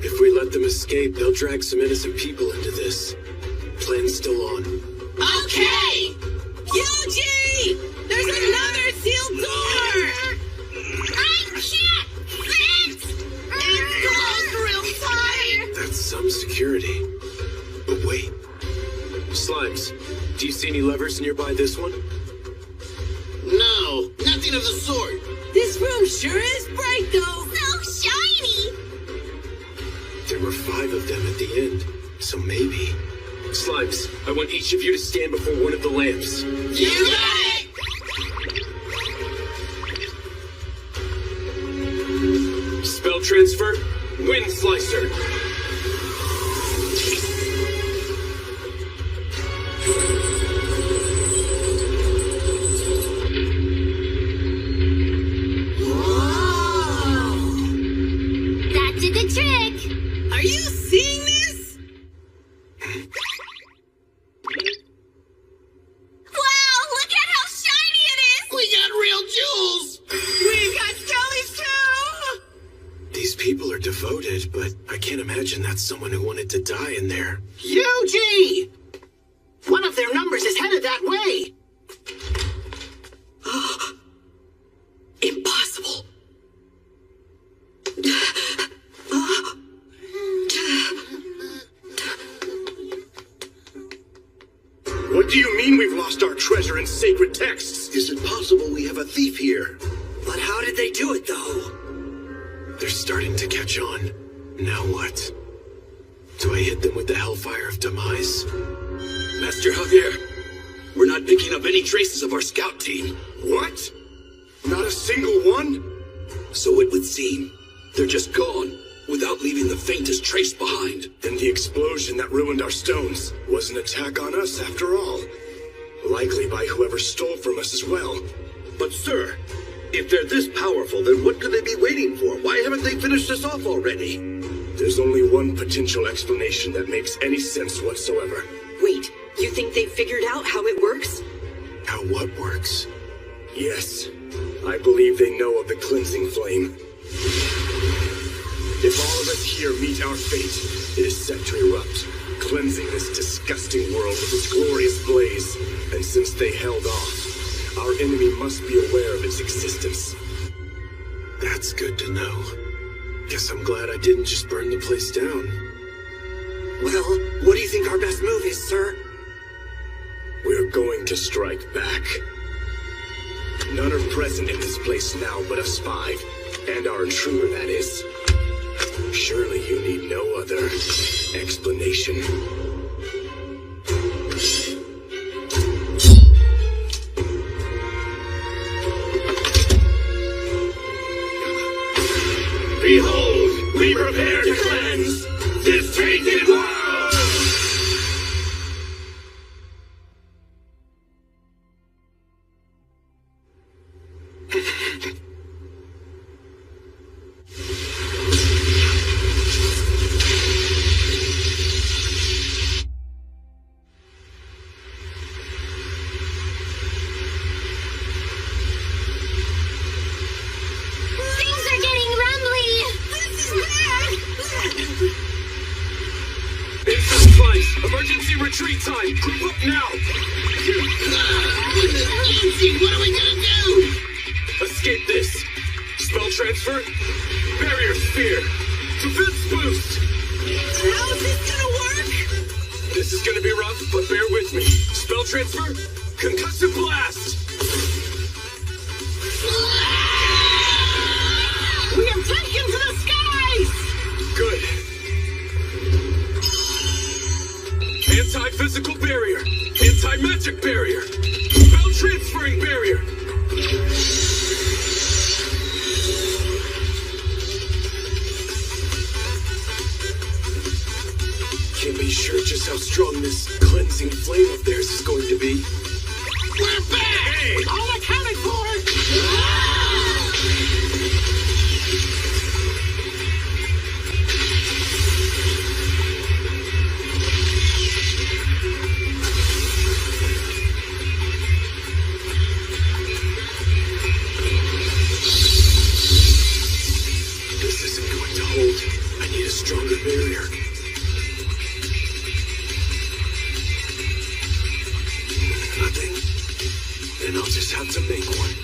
If we let them escape, they'll drag some innocent people into this. Plan's still on. Okay! Yuji! There's another sealed door! I can't fit! It's closed real tight! That's some security. But wait. Slimes, do you see any levers nearby this one? No, nothing of the sort. This room sure is bright, though. So shiny! There were 5 of them at the end, so maybe. Slimes, I want each of you to stand before one of the lamps. You got it! Spell transfer, Wind Slicer. That did the trick! Are you seeing this? Wow, look at how shiny it is! We got real jewels. We got skellies, too! These people are devoted, but I can't imagine that's someone who wanted to die in there. Yuji! One of their numbers is headed that way. Impossible. What do you mean we've lost our treasure in sacred texts? Is it possible we have a thief here? But how did they do it, though? They're starting to catch on. Now what? Do I hit them with the Hellfire of Demise? Master Javier, we're not picking up any traces of our scout team. What? Not a single one? So it would seem. They're just gone, without leaving the faintest trace behind. Then the explosion that ruined our stones was an attack on us after all. Likely by whoever stole from us as well. But sir, if they're this powerful, then what could they be waiting for? Why haven't they finished us off already? There's only one potential explanation that makes any sense whatsoever. Wait, you think they figured out how it works? How what works? Yes. I believe they know of the cleansing flame. If all of us here meet our fate, it is set to erupt, cleansing this disgusting world with its glorious blaze. And since they held off, our enemy must be aware of its existence. That's good to know. Guess I'm glad I didn't just burn the place down. Well, what do you think our best move is, sir? We're going to strike back. None are present in this place now but us five, and our intruder, that is. Surely you need no other explanation. Behold, we prepare to cleanse this tainted world! Emergency retreat time! Group up now! Easy, what are we gonna do? Escape this! Spell transfer? Barrier sphere! Defense boost! How is this gonna work? This is gonna be rough, but bear with me. Spell transfer? Concussive blast! We have taken to the skies! Good. Anti-physical barrier. Anti-magic barrier. Spell transferring barrier. Can't be sure just how strong this cleansing flame of theirs is going to be. We're back! Hey! All accounted for! This isn't going to hold. I need a stronger barrier. Nothing? Then I'll just have to make one.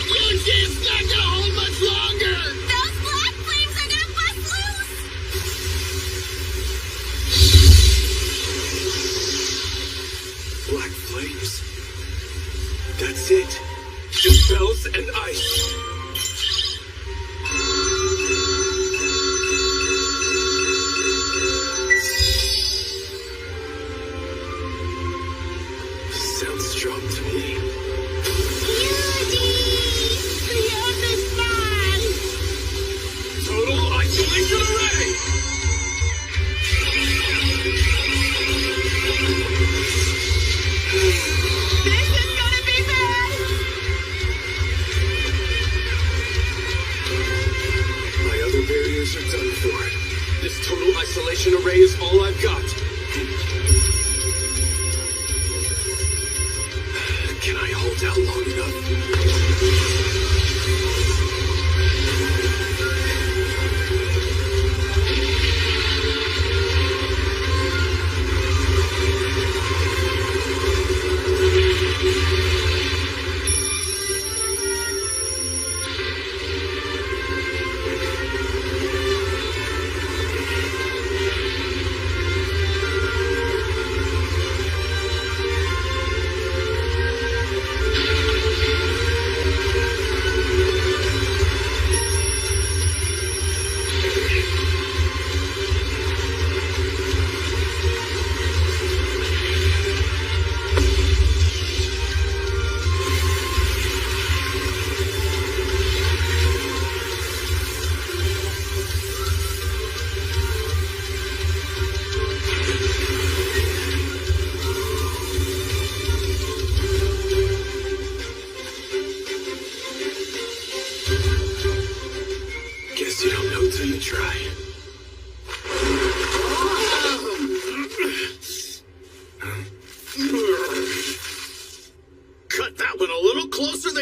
You just not gonna hold much longer! Those black flames are gonna bust loose! Black flames. That's it. Just spells and ice. Sounds strong to me. Beyond the sky! Total isolation array! This is gonna be bad! My other barriers are done for. This total isolation array is all I've got. Can I hold out long enough?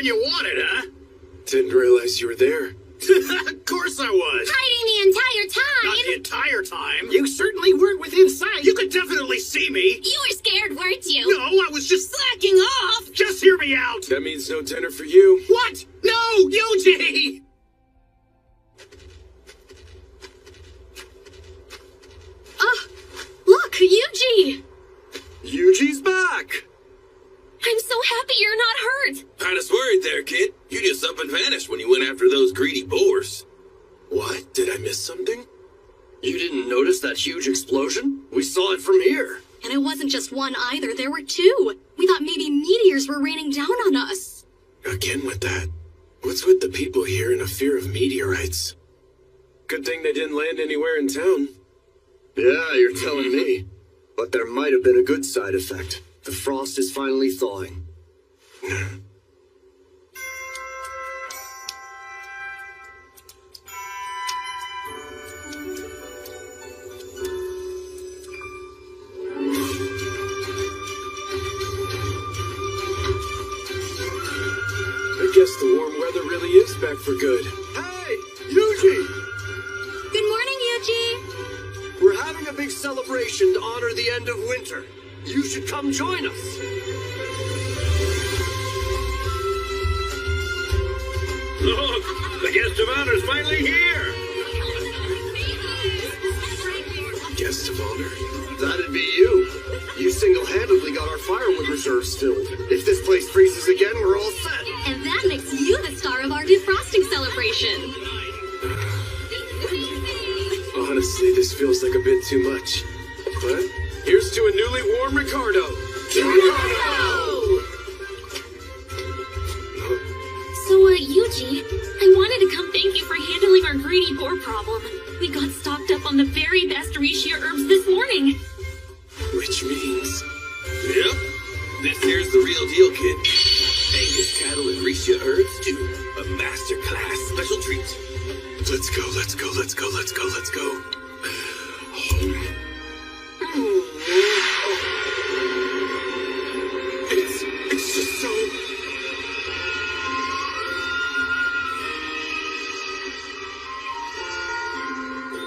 than you wanted, huh? Didn't realize you were there. Of course I was. Hiding the entire time! Not the entire time. You certainly weren't within sight. You could definitely see me. You were scared, weren't you? No, I was just slacking off. Just hear me out. That means no dinner for you. What? No, Yuji! Look, Yuji! Yuji's back! I'm so happy you're not hurt! I was worried there, kid. You just up and vanished when you went after those greedy boars. What? Did I miss something? You didn't notice that huge explosion? We saw it from here. And it wasn't just one either, there were two. We thought maybe meteors were raining down on us. Again with that. What's with the people here and a fear of meteorites? Good thing they didn't land anywhere in town. Yeah, you're telling me. But there might have been a good side effect. The frost is finally thawing. I guess the warm weather really is back for good. Hey, Yuji! Good morning, Yuji! We're having a big celebration to honor the end of winter. You should come join us. Look, the guest of honor's finally here. Guest of honor? That'd be you. You single-handedly got our firewood reserve stilled. If this place freezes again, we're all set. And that makes you the star of our defrosting celebration. Honestly, this feels like a bit too much. But here's to a newly warm Ricardo. So, Yuji, I wanted to come thank you for handling our greedy boar problem. We got stocked up on the very best Rishia herbs this morning. Which means... Yep. This here's the real deal, kid. Angus cattle and Rishia herbs too. A masterclass special treat. Let's go, let's go, let's go, let's go, let's go. It's just so...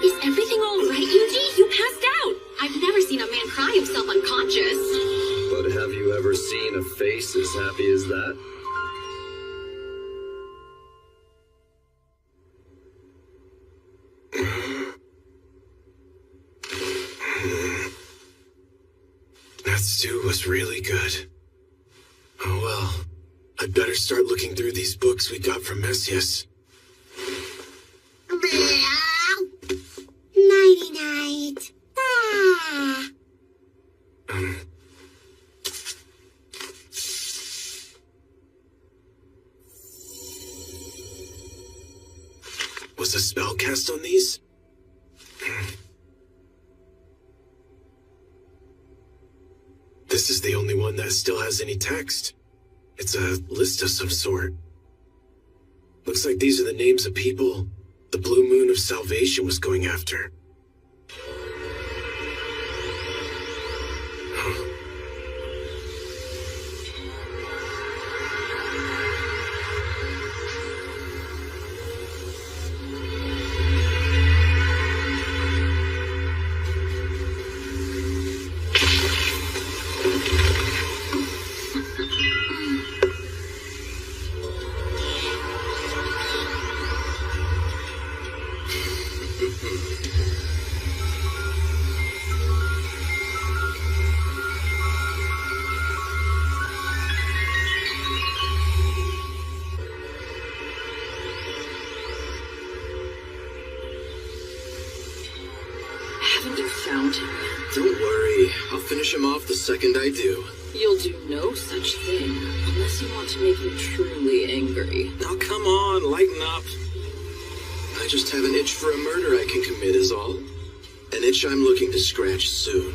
Is everything all right, Yuji? You passed out. I've never seen a man cry himself unconscious. But have you ever seen a face as happy as that? That stew was really good. Oh well. I'd better start looking through these books we got from Messias. Nighty-night. Ah. Was a spell cast on these? This is the only one that still has any text. It's a list of some sort. Looks like these are the names of people the Blue Moon of Salvation was going after. Haven't you found him yet? Don't worry, I'll finish him off the second I do. You'll do no such thing, unless you want to make him truly angry. Now come on, lighten up. I just have an itch for a murder I can commit is all. An itch I'm looking to scratch soon.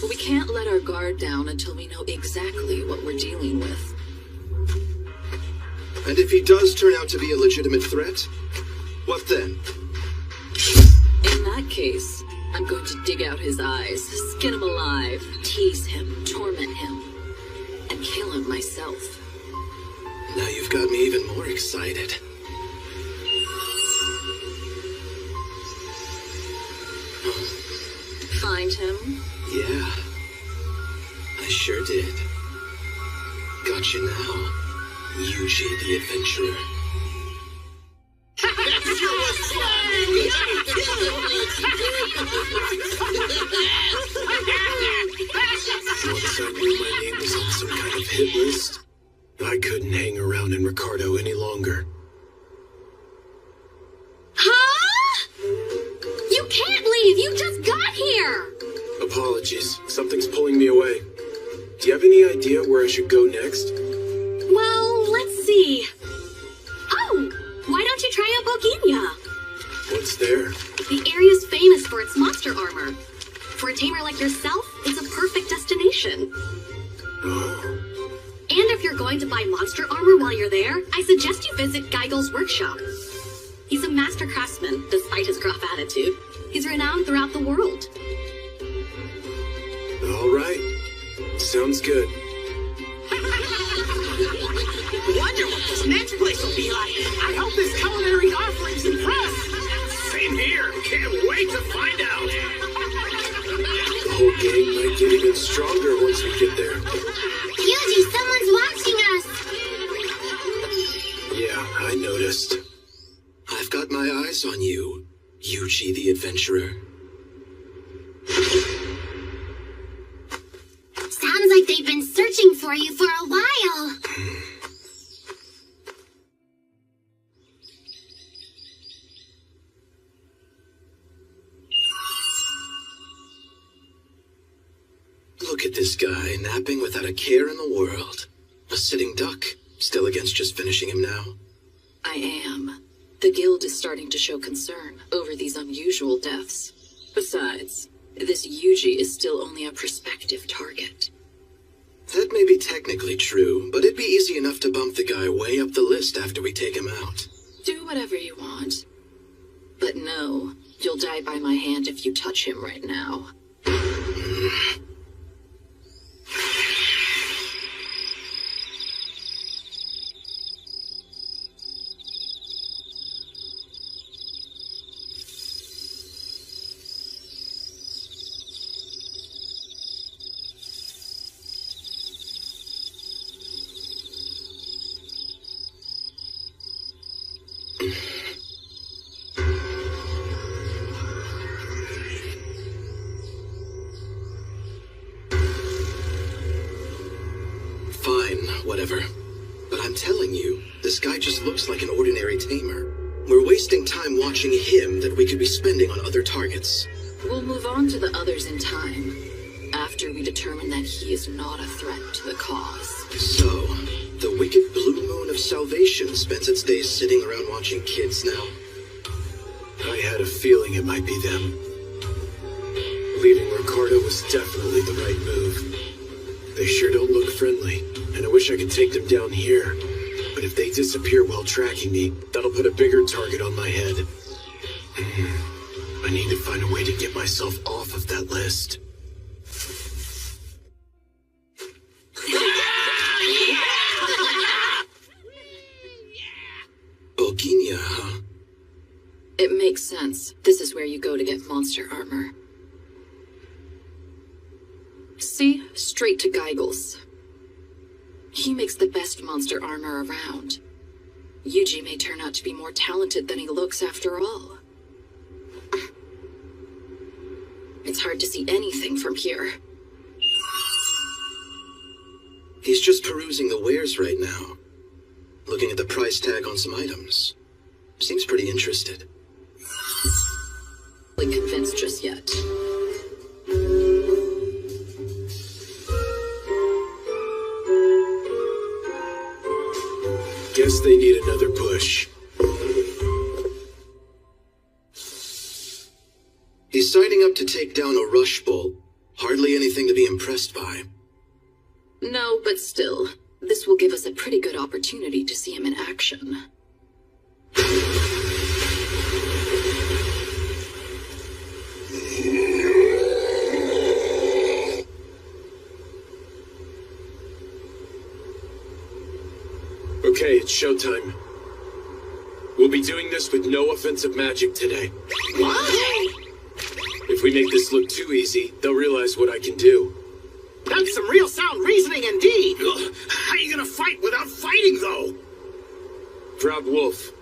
We can't let our guard down until we know exactly what we're dealing with. And if he does turn out to be a legitimate threat, what then? In that case, I'm going to dig out his eyes, skin him alive, tease him, torment him, and kill him myself. Now you've got me even more excited. Find him? Yeah, I sure did. Got you now, Yuji the Adventurer. That sure was fun! Once I knew my name was on some kind of hit list, I couldn't hang around in Ricardo any longer. Huh? You can't leave! You just got here! Apologies, something's pulling me away. Do you have any idea where I should go next? Well, let's see. Oh! Why don't you try out Boginia? What's there? The area's famous for its monster armor. For a tamer like yourself, it's a perfect destination. Oh. And if you're going to buy monster armor while you're there, I suggest you visit Geigel's workshop. He's a master craftsman, despite his gruff attitude. He's renowned throughout the world. All right. Sounds good. Wonder what this next place will be like. I hope this culinary offerings impress. Same here. Can't wait to find out. The whole gang might get even stronger once we get there. Yuji, someone's watching us! Yeah, I noticed. I've got my eyes on you, Yuji the Adventurer. Sounds like they've been searching for you for a while. Look at this guy, napping without a care in the world. A sitting duck, still against just finishing him now. I am. The guild is starting to show concern over these unusual deaths. Besides, this Yuji is still only a prospective target. That may be technically true, but it'd be easy enough to bump the guy way up the list after we take him out. Do whatever you want. But no, you'll die by my hand if you touch him right now. Fine, whatever. But I'm telling you, this guy just looks like an ordinary tamer. We're wasting time watching him that we could be spending on other targets. We'll move on to the others in time, after we determine that he is not a threat to the cause. So, the wicked Blue Moon of Salvation spends its days sitting around watching kids now. I had a feeling it might be them. Leaving Ricardo was definitely the right move. They sure don't look friendly, and I wish I could take them down here. But if they disappear while tracking me, that'll put a bigger target on my head. I need to find a way to get myself off of that list. Boginia, huh? It makes sense. This is where you go to get monster armor. See? Straight to Geigel's. He makes the best monster armor around. Yuji may turn out to be more talented than he looks after all. It's hard to see anything from here. He's just perusing the wares right now. Looking at the price tag on some items. Seems pretty interested. Not convinced just yet. Guess they need another push. He's signing up to take down a Rush Bolt. Hardly anything to be impressed by. No, but still, this will give us a pretty good opportunity to see him in action. it's showtime. We'll be doing this with no offensive magic today. What? If we make this look too easy, they'll realize what I can do. That's some real sound reasoning indeed. Ugh, how are you gonna fight without fighting, though? Proud Wolf,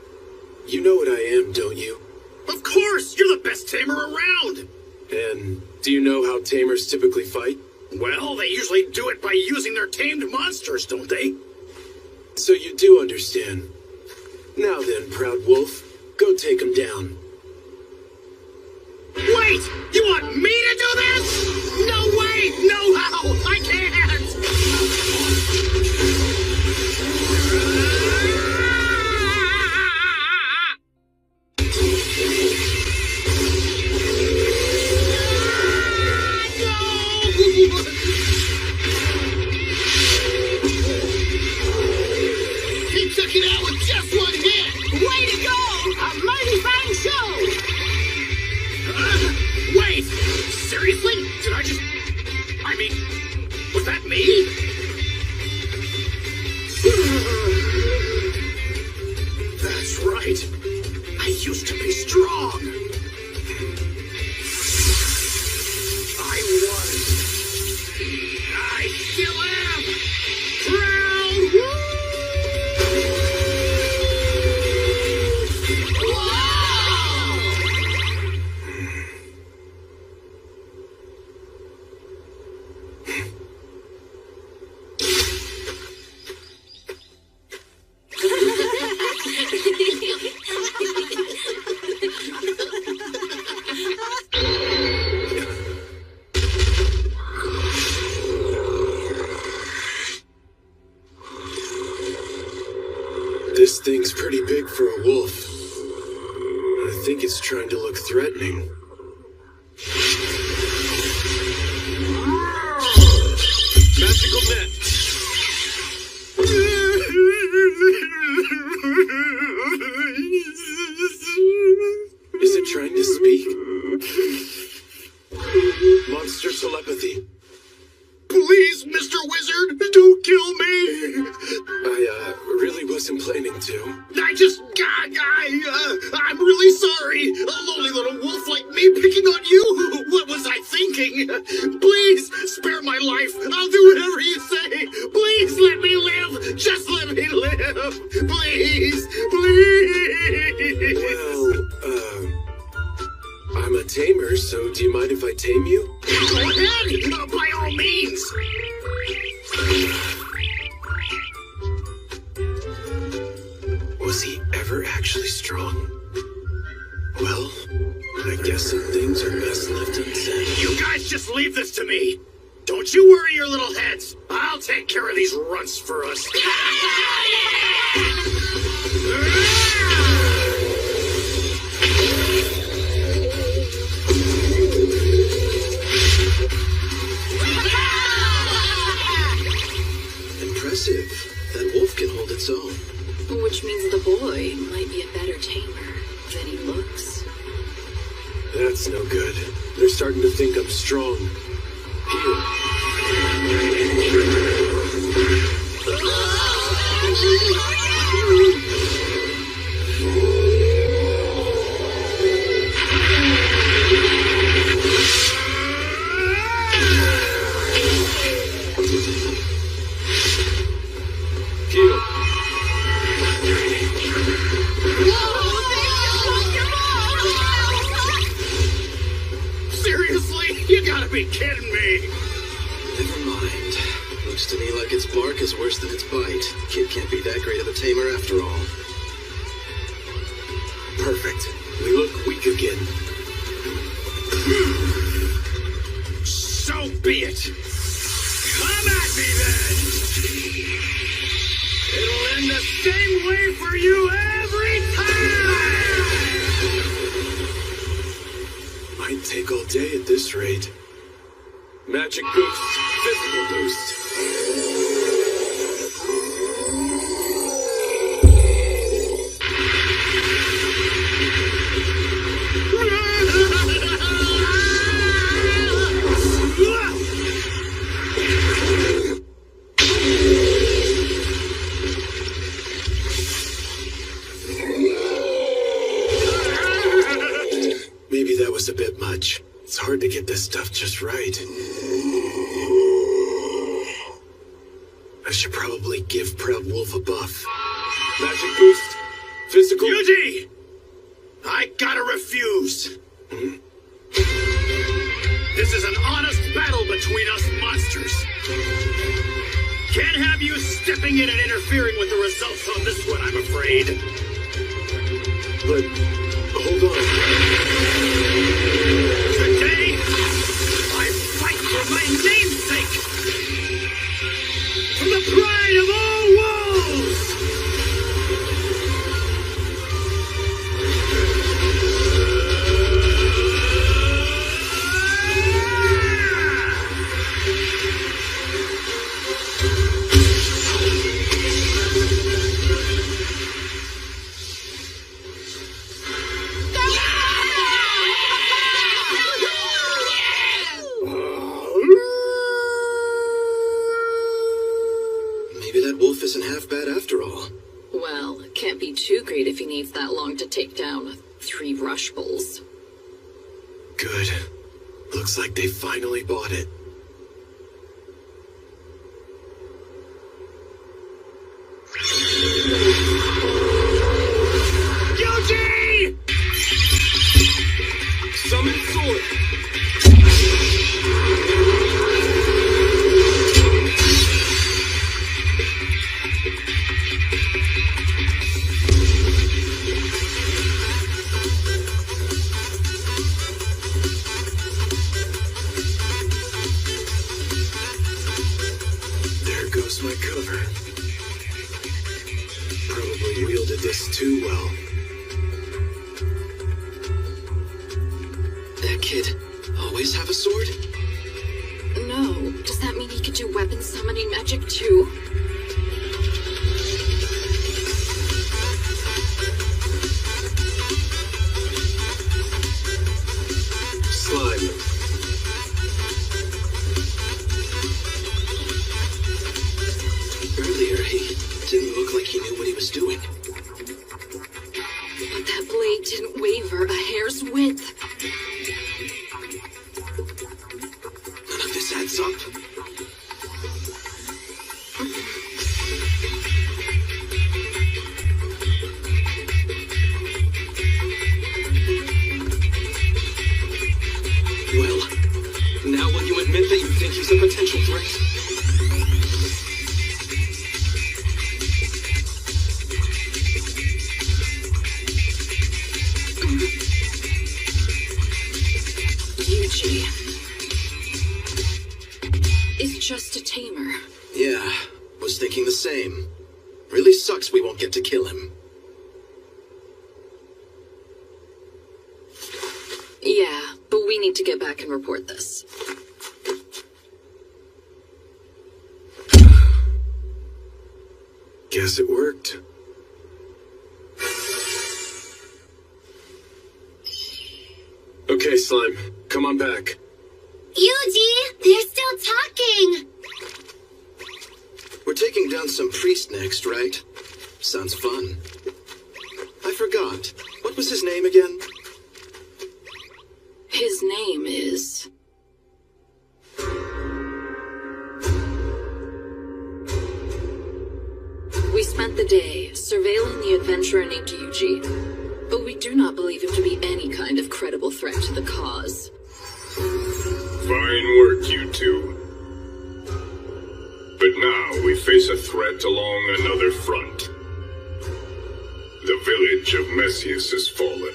you know what I am, don't you? Of course! You're the best tamer around! And do you know how tamers typically fight? Well, they usually do it by using their tamed monsters, don't they? So you do understand. Now then, Proud Wolf, go take him down. Wait! You want me to do this? No way! No how! I can't! He took it out with just one hit! Way to go! A mighty fine show! Wait! Seriously? Did I just... I mean... Was that me? That's right. I used to be strong. I was. I still am. Proud This thing's pretty big for a wolf. I think it's trying to look threatening. Magical net! Is it trying to speak? Monster telepathy. Please, Mr. Wizard, don't kill me! I really wasn't planning to. I'm really sorry. A lonely little wolf like me picking on you. What was I thinking? Please, spare my life. I'll do whatever you say. Please let me live. Just let me live. Please, please. Well, I'm a tamer, so do you mind if I tame you? Go ahead, by all means. Was he ever actually strong? Well, I guess some things are best left unsaid. You guys just leave this to me. Don't you worry your little heads. I'll take care of these runts for us. Impressive. That wolf can hold its own. Which means the boy might be a better tamer than he looks. That's no good. They're starting to think I'm strong. Seriously? You gotta be kidding me. Never mind. Looks to me like its bark is worse than its bite. Kid can't be that great of a tamer after all. Perfect. We look weak again. So be it. Come at me then. It'll end the same way for you every time. Might take all day at this rate. Magic boost. Physical boost. hard to get this stuff just right. I should probably give Proud Wolf a buff. Magic boost. Physical. Yuji! I gotta refuse. This is an honest battle between us monsters. Can't have you stepping in and interfering with the results on this one, I'm afraid. But, hold on. Today, I fight for my namesake! For the pride of all wolves! Maybe that wolf isn't half bad after all. Well, it can't be too great if he needs that long to take down 3 rush bulls. Good. Looks like they finally bought it. Yuji! Summon sword. There goes my cover. Probably wielded this too well. That kid always have a sword? No, does that mean he could do weapon summoning magic too? Slime. Earlier, he didn't look like he knew what he was doing. But that blade didn't waver a hair's width. None of this adds up. Well, now will you admit that you think he's a potential threat? Yuji is just a tamer. Yeah, was thinking the same. Really sucks we won't get to kill him. Yeah, but we need to get back and report this. Guess it worked. Okay, Slime. Come on back. Yuji, they're still talking. We're taking down some priest next, right? Sounds fun. I forgot. What was his name again? His name is... We spent the day surveilling the adventurer named Yuji, but we do not believe him to be any kind of credible threat to the cause. Fine work, you two. But now we face a threat along another front. The village of Messias has fallen.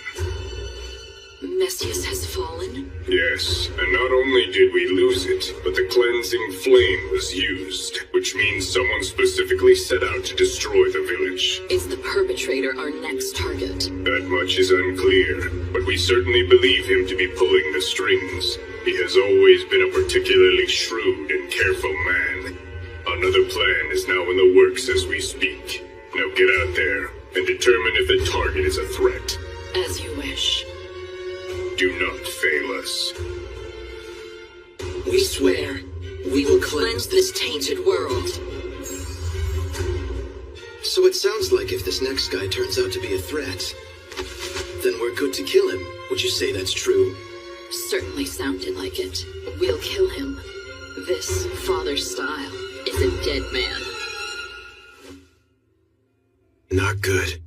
Messias has fallen? Yes, and not only did we lose it, but the cleansing flame was used, which means someone specifically set out to destroy the village. Is the perpetrator our next target? That much is unclear, but we certainly believe him to be pulling the strings. He has always been a particularly shrewd and careful man. Another plan is now in the works as we speak. Now get out there and determine if the target is a threat. As you wish. Do not fail us. We swear, we will cleanse this tainted world. So it sounds like if this next guy turns out to be a threat, then we're good to kill him. Would you say that's true? Certainly sounded like it. We'll kill him. This father style is a dead man. Not good.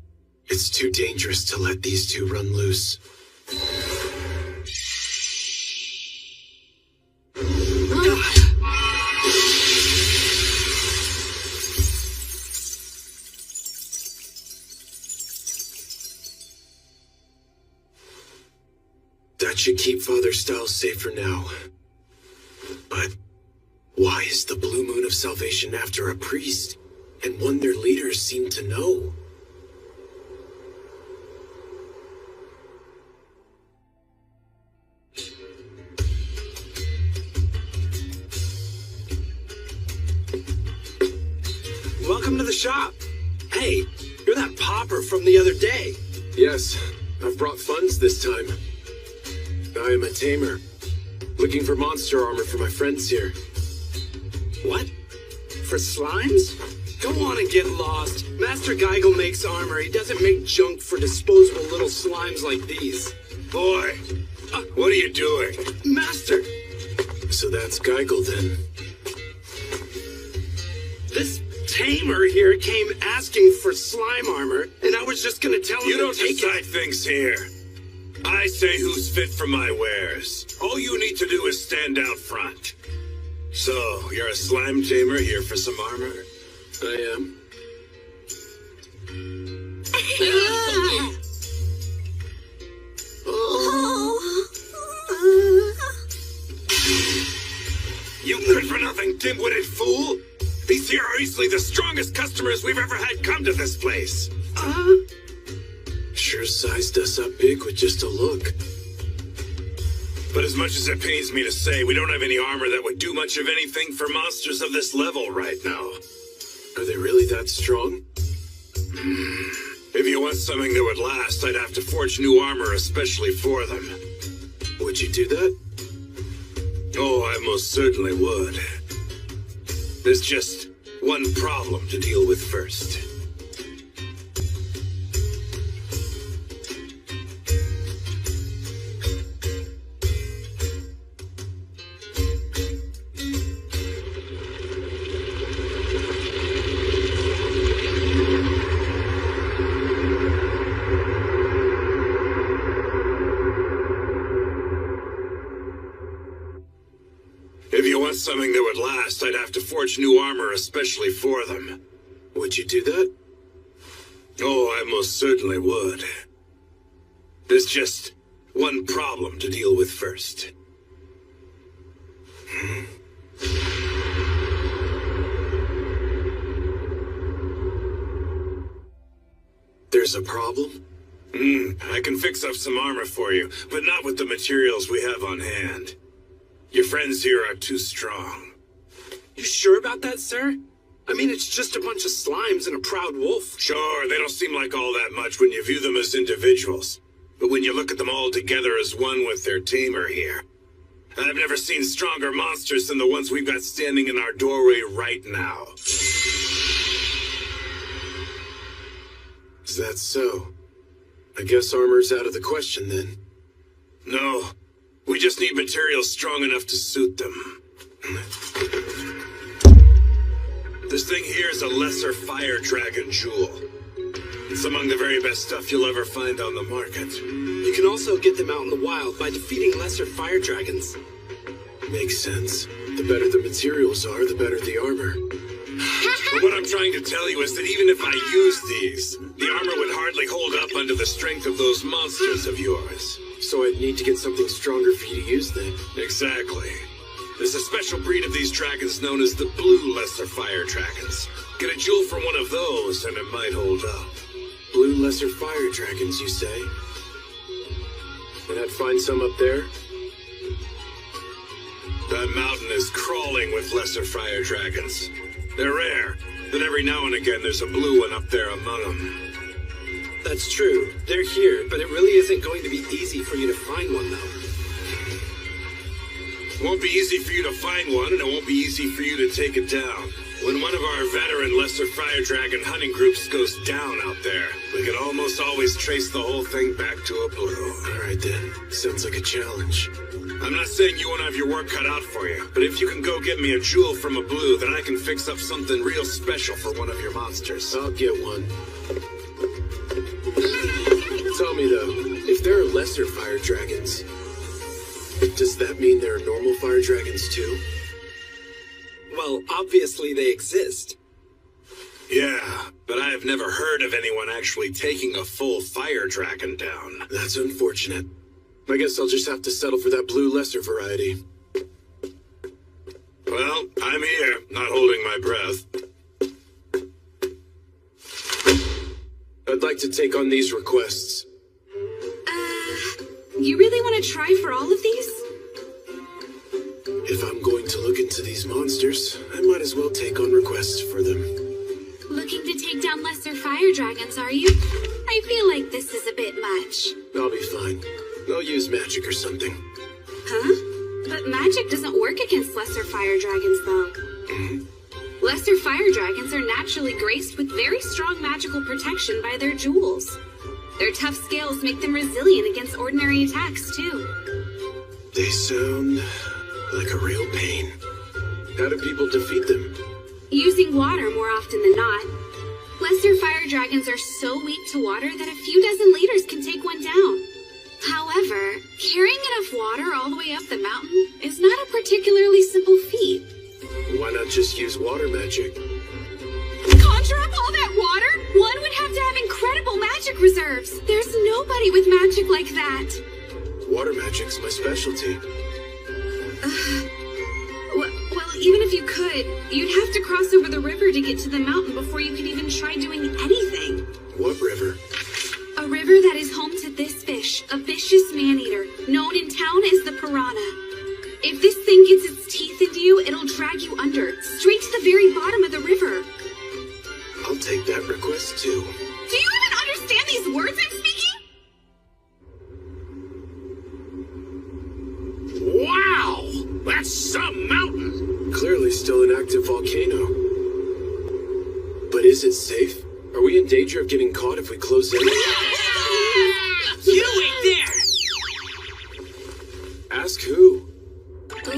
It's too dangerous to let these two run loose. That should keep Father Styles safe for now. But why is the Blue Moon of Salvation after a priest, and one their leaders seem to know? Welcome to the shop. Hey, you're that pauper from the other day. Yes, I've brought funds this time. I am a tamer, looking for monster armor for my friends here. What? For slimes? Go on and get lost. Master Geigel makes armor. He doesn't make junk for disposable little slimes like these. Boy, what are you doing? Master! So that's Geigel then. This tamer here came asking for slime armor, and I was just gonna tell him You to don't take decide it. things here. I say who's fit for my wares. All you need to do is stand out front. So, you're a slime tamer here for some armor? I am. You good for nothing, dim-witted fool! These here are easily the strongest customers we've ever had come to this place. Sure sized us up big with just a look. But as much as it pains me to say, we don't have any armor that would do much of anything for monsters of this level right now. Are they really that strong? If you want something that would last, I'd have to forge new armor especially for them. Would you do that? Oh, I most certainly would. There's just one problem to deal with first. If you want something that would last, I'd have to forge new armor especially for them. Would you do that? Oh, I most certainly would. There's just one problem to deal with first. There's a problem? I can fix up some armor for you, but not with the materials we have on hand. Your friends here are too strong. You sure about that, sir? I mean, it's just a bunch of slimes and a proud wolf. Sure, they don't seem like all that much when you view them as individuals. But when you look at them all together as one with their tamer here, I've never seen stronger monsters than the ones we've got standing in our doorway right now. Is that so? I guess armor's out of the question then. No, we just need materials strong enough to suit them. This thing here is a lesser fire dragon jewel. It's among the very best stuff you'll ever find on the market. You can also get them out in the wild by defeating lesser fire dragons. Makes sense. The better the materials are, the better the armor. But what I'm trying to tell you is that even if I use these, the armor would hardly hold up under the strength of those monsters of yours. So I'd need to get something stronger for you to use then. Exactly. There's a special breed of these dragons known as the Blue Lesser Fire Dragons. Get a jewel from one of those and it might hold up. Blue Lesser Fire Dragons, you say? And I'd find some up there? That mountain is crawling with lesser fire dragons. They're rare, but every now and again there's a blue one up there among them. That's true. They're here, but it really isn't going to be easy for you to find one, though. It won't be easy for you to find one, and it won't be easy for you to take it down. When one of our veteran Lesser Fire Dragon hunting groups goes down out there, we can almost always trace the whole thing back to a blue. Alright then. Sounds like a challenge. I'm not saying you won't have your work cut out for you, but if you can go get me a jewel from a blue, then I can fix up something real special for one of your monsters. I'll get one. Tell me though, if there are lesser fire dragons, does that mean there are normal fire dragons too? Well, obviously they exist. Yeah, but I have never heard of anyone actually taking a full fire dragon down. That's unfortunate. I guess I'll just have to settle for that blue lesser variety. Well, I'm here, not holding my breath. I'd like to take on these requests. You really want to try for all of these? If I'm going to look into these monsters, I might as well take on requests for them. Looking to take down lesser fire dragons, are you? I feel like this is a bit much. I'll be fine. I'll use magic or something. Huh? But magic doesn't work against lesser fire dragons, though. Lesser fire dragons are naturally graced with very strong magical protection by their jewels. Their tough scales make them resilient against ordinary attacks, too. They sound like a real pain. How do people defeat them? Using water more often than not. Lesser fire dragons are so weak to water that a few dozen liters can take one down. However, carrying enough water all the way up the mountain is not a particularly simple feat. Why not just use water magic? Conjure up all that water? One would have to have incredible magic reserves. There's nobody with magic like that. Water magic's my specialty. Well, even if you could, you'd have to cross over the river to get to the mountain before you could even try doing anything. What river? A river that is home to this fish, a vicious man-eater, known in town as the piranha. If this thing gets its teeth into you, it'll drag you under, straight to the very bottom of the river. I'll take that request too. Do you even understand these words I'm speaking? Wow! That's some mountain! Clearly still an active volcano. But is it safe? Are we in danger of getting caught if we close in? You wait there! Ask who? So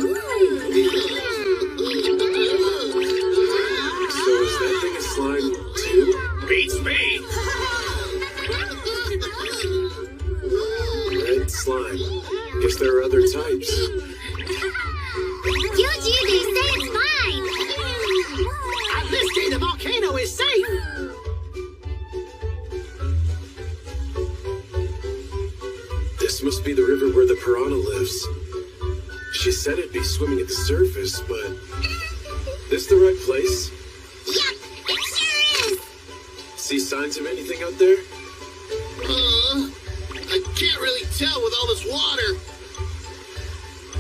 is that thing a slime too? Beats me! Red slime. Guess there are other types. Yuji, they say it's fine! At this day, the volcano is safe! This must be the river where the piranha lives. She said it'd be swimming at the surface, but... This the right place? Yep, it sure is! See signs of anything out there? I can't really tell with all this water.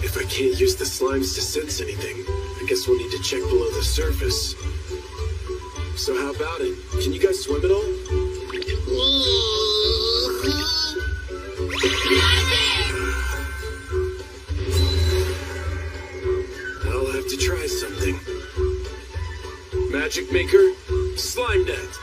If I can't use the slimes to sense anything, I guess we'll need to check below the surface. So how about it? Can you guys swim at all? I'll have to try something. Magic Maker, Slime Net.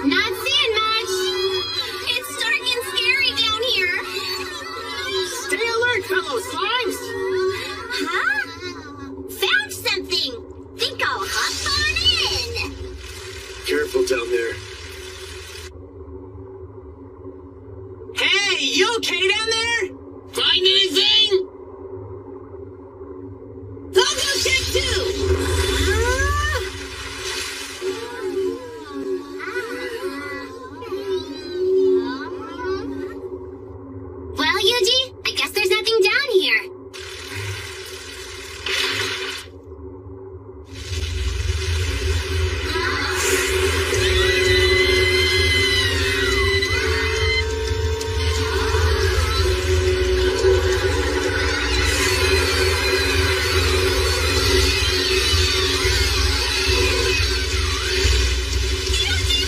Not seeing much. It's dark and scary down here. Stay alert, fellow slimes! Huh? Found something. Think I'll hop on in. Careful down there. Hey, you okay down there? Find anything? I'll go check too! Well, Yuji, I guess there's nothing down here. Yuji,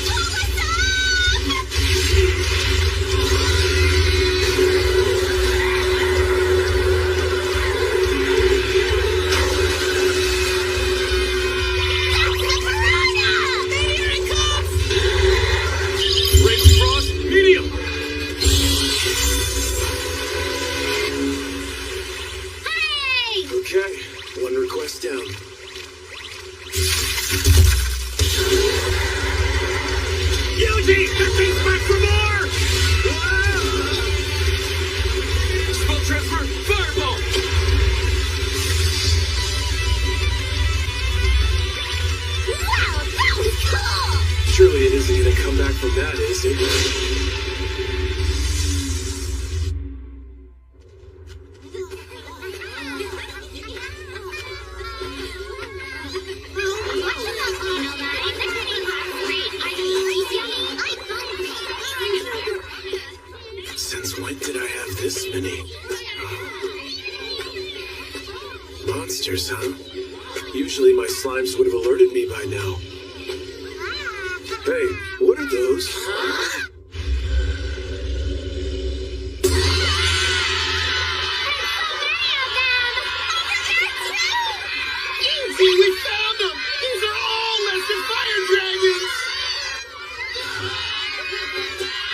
this down. Yuji! That thing's back for more! Spell transfer! Fireball! Wow, that was cool! Surely it isn't gonna come back from that, is it? Since when did I have this many? Monsters, huh? Usually my slimes would have alerted me by now. Hey, what are those? Yuji, we found them! These are all lesser fire dragons!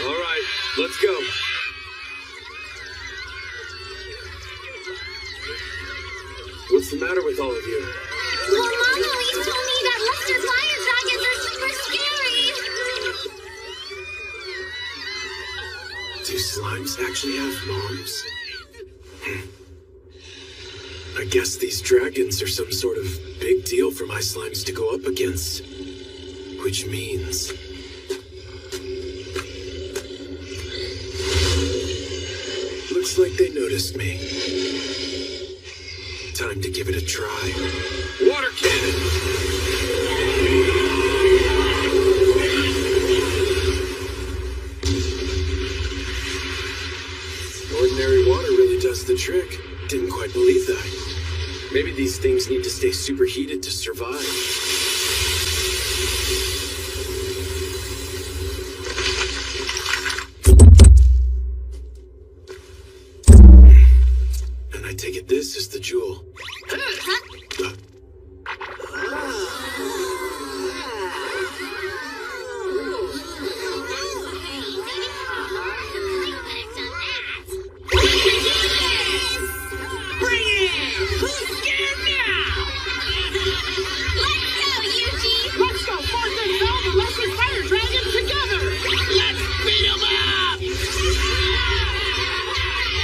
All right, let's go. What's the matter with all of you? Well, Mom always told me that lesser fire dragons are super scary. Do slimes actually have moms? I guess these dragons are some sort of big deal for my slimes to go up against. Which means... looks like they noticed me. Time to give it a try. Water cannon! Ordinary water really does the trick. Didn't quite believe that. Maybe these things need to stay superheated to survive. And I take it this is the jewel.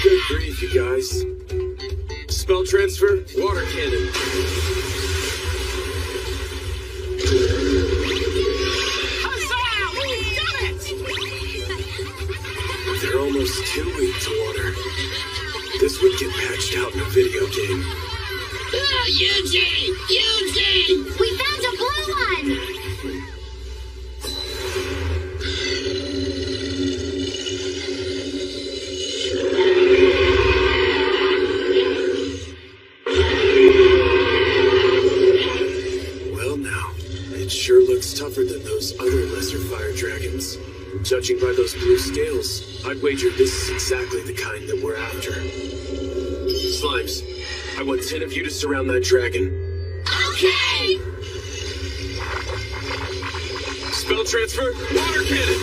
Good grief, you guys. Spell transfer, water cannon. They're almost too weak to water. This would get patched out in a video game. Oh, Yuji! Yuji! We found a blue one! Well now, it sure looks tougher than those other lesser fire dragons. Judging by those blue scales, I'd wager this is exactly the kind that we're after. Slimes, I want 10 of you to surround that dragon. Okay! Spell transfer, water cannon!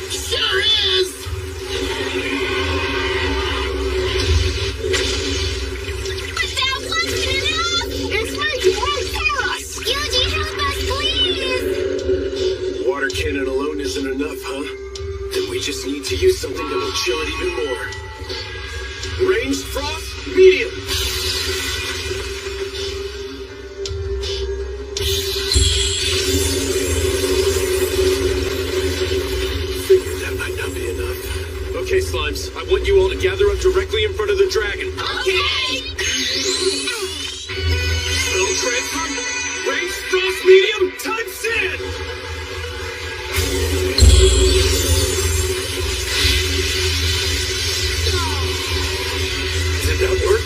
Sure is! But that wasn't enough! It's making way for us! Yuji, help us, please! Water cannon alone isn't enough, huh? Then we just need to use something that will chill it even more. Ranged frost, medium! Figured that might not be enough. Okay, Slimes, I want you all to gather up directly in front of the dragon. Okay! Spell transfer, ranged frost, medium, time Sid! Did that work?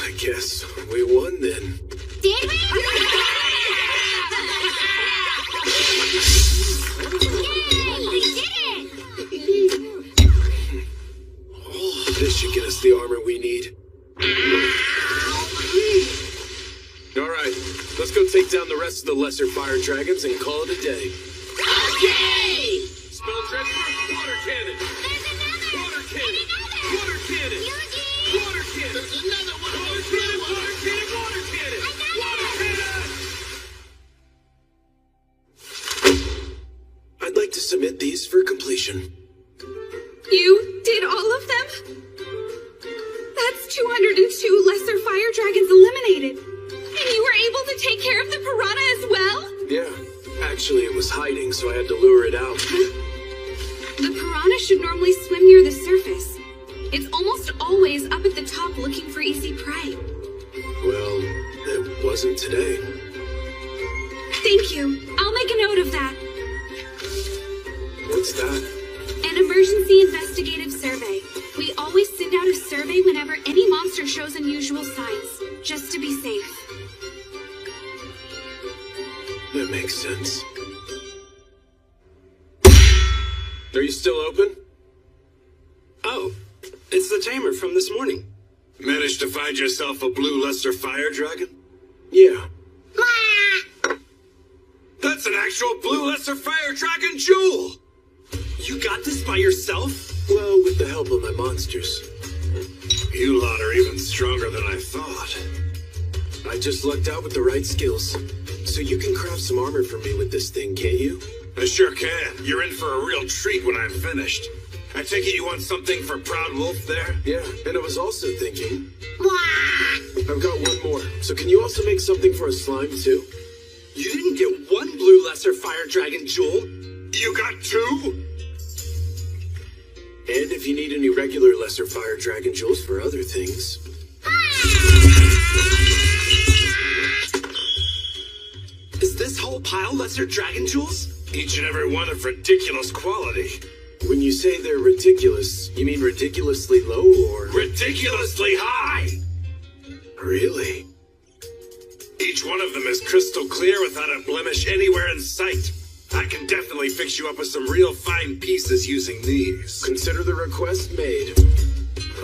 I guess we won then. Did we? This should get us the armor we need. Alright, let's go take down the rest of the lesser fire dragons and call it a day. Okay! Spell transfer, water cannon! Water cannon! Water cannon! Water cannon! There's another one! Water cannon! Water cannon! Water cannon! Water cannon! I'd like to submit these for completion. You did all of them? That's 202 lesser fire dragons eliminated. And you were able to take care of the piranha as well? Yeah, actually it was hiding, so I had to lure it out. The piranha should normally swim near the surface. It's almost always up at the top looking for easy prey. Well, it wasn't today. Thank you. I'll make a note of that. What's that? An emergency investigative survey. We always send out a survey whenever any monster shows unusual signs, just to be safe. That makes sense. Are you still open? Oh, it's the tamer from this morning. Managed to find yourself a blue lesser fire dragon? Yeah. That's an actual blue lesser fire dragon jewel! You got this by yourself? Well, with the help of my monsters. You lot are even stronger than I thought. I just lucked out with the right skills. So you can craft some armor for me with this thing, can't you? I sure can. You're in for a real treat when I'm finished. I take it you want something for Proud Wolf there? Yeah, and I was also thinking... I've got one more. So can you also make something for a slime, too? You didn't get one blue lesser fire dragon jewel. You got two? And if you need any regular lesser fire dragon jewels for other things... Is this whole pile lesser dragon jewels? Each and every one of ridiculous quality. When you say they're ridiculous, you mean ridiculously low or... Ridiculously high! Really? Each one of them is crystal clear without a blemish anywhere in sight. I can definitely fix you up with some real fine pieces using these. Consider the request made.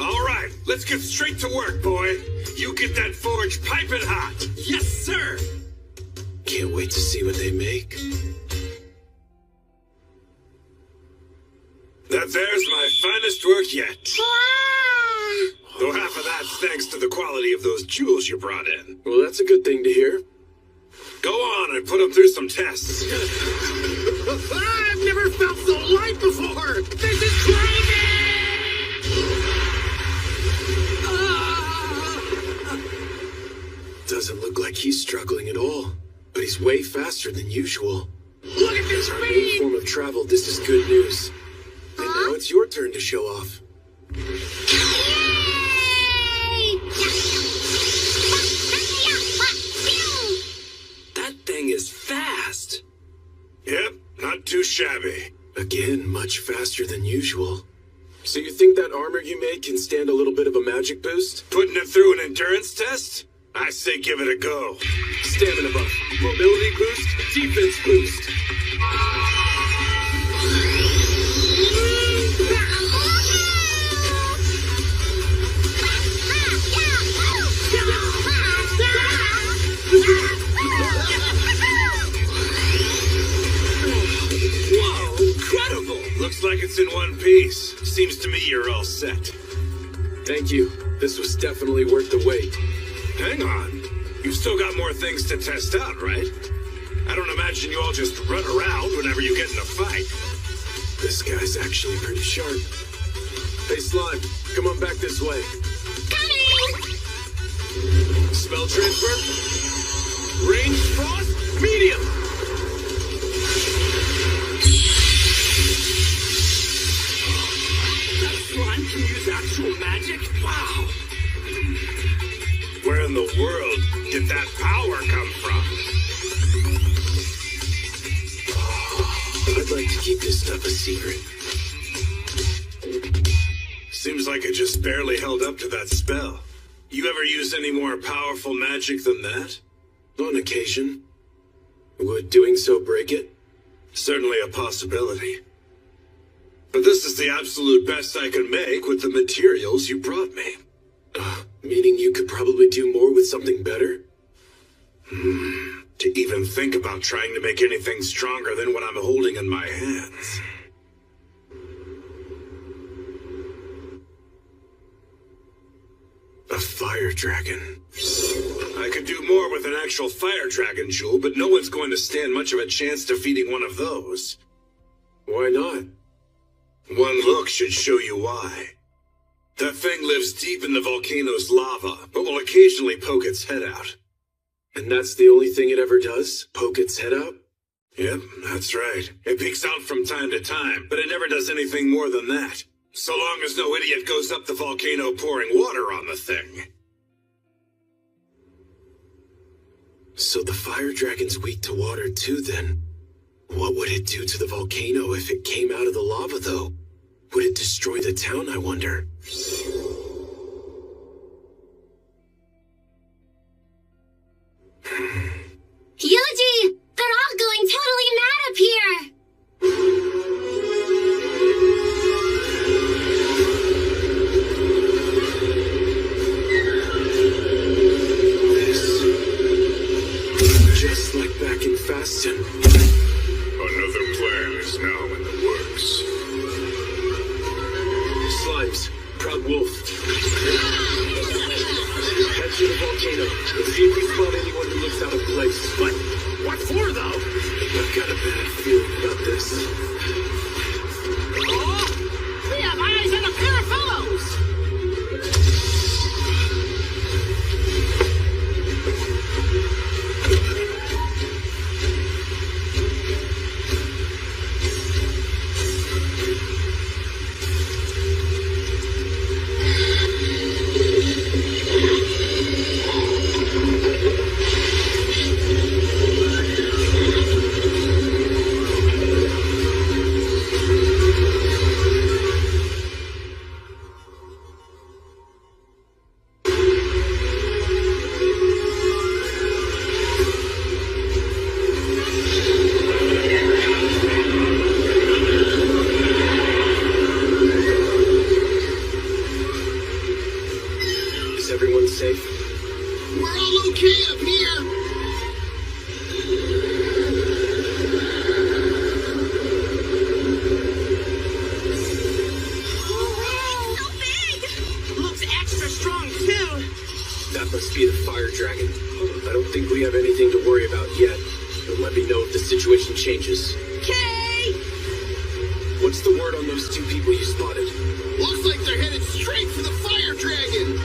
All right, let's get straight to work, boy. You get that forge piping hot. Yes, sir! Can't wait to see what they make. That there's my finest work yet. Though half of that's thanks to the quality of those jewels you brought in. Well, that's a good thing to hear. Go on and put them through some tests. I've never felt so light before! This is crazy! Doesn't look like he's struggling at all. But he's way faster than usual. Look at this Our new speed! form of travel, this is good news. And now it's your turn to show off. That thing is fast. Yep, not too shabby. Again, much faster than usual. So you think that armor you made can stand a little bit of a magic boost? Putting it through an endurance test? I say give it a go. Stamina buff, mobility boost, defense boost. Whoa, incredible! Looks like it's in one piece. Seems to me you're all set. Thank you. This was definitely worth the wait. Hang on. You've still got more things to test out, right? I don't imagine you all just run around whenever you get in a fight. This guy's actually pretty sharp. Hey, Slime, come on back this way. Spell transfer? Range frost, medium! That slime can use actual magic? Wow! Where in the world did that power come from? I'd like to keep this stuff a secret. Seems like it just barely held up to that spell. You ever use any more powerful magic than that? On occasion. Would doing so break it? Certainly a possibility. But this is the absolute best I can make with the materials you brought me. Meaning you could probably do more with something better? To even think about trying to make anything stronger than what I'm holding in my hands. A fire dragon. I could do more with an actual fire dragon, Jewel, but no one's going to stand much of a chance defeating one of those. Why not? One look should show you why. That thing lives deep in the volcano's lava, but will occasionally poke its head out. And that's the only thing it ever does? Poke its head out? Yep, that's right. It peeks out from time to time, but it never does anything more than that. So long as no idiot goes up the volcano pouring water on the thing. So the fire dragon's weak to water too, then? What would it do to the volcano if it came out of the lava, though? Would it destroy the town, I wonder? Yuji! They're all going totally mad up here! Just like back in Faston. Another plan is now in the works. Slimes, Proud Wolf. Head to the volcano. Let's see if we spot anyone who looks out of place. What for, though? I've got a bad feeling about this. Oh! We have eyes on a pair of fellows! Is everyone safe? We're all okay up here. So big! Looks extra strong, too. That must be the fire dragon. I don't think we have anything to worry about yet. But let me know if the situation changes. Okay! What's the word on those two people you spotted? Looks like they're headed straight for the fire dragon.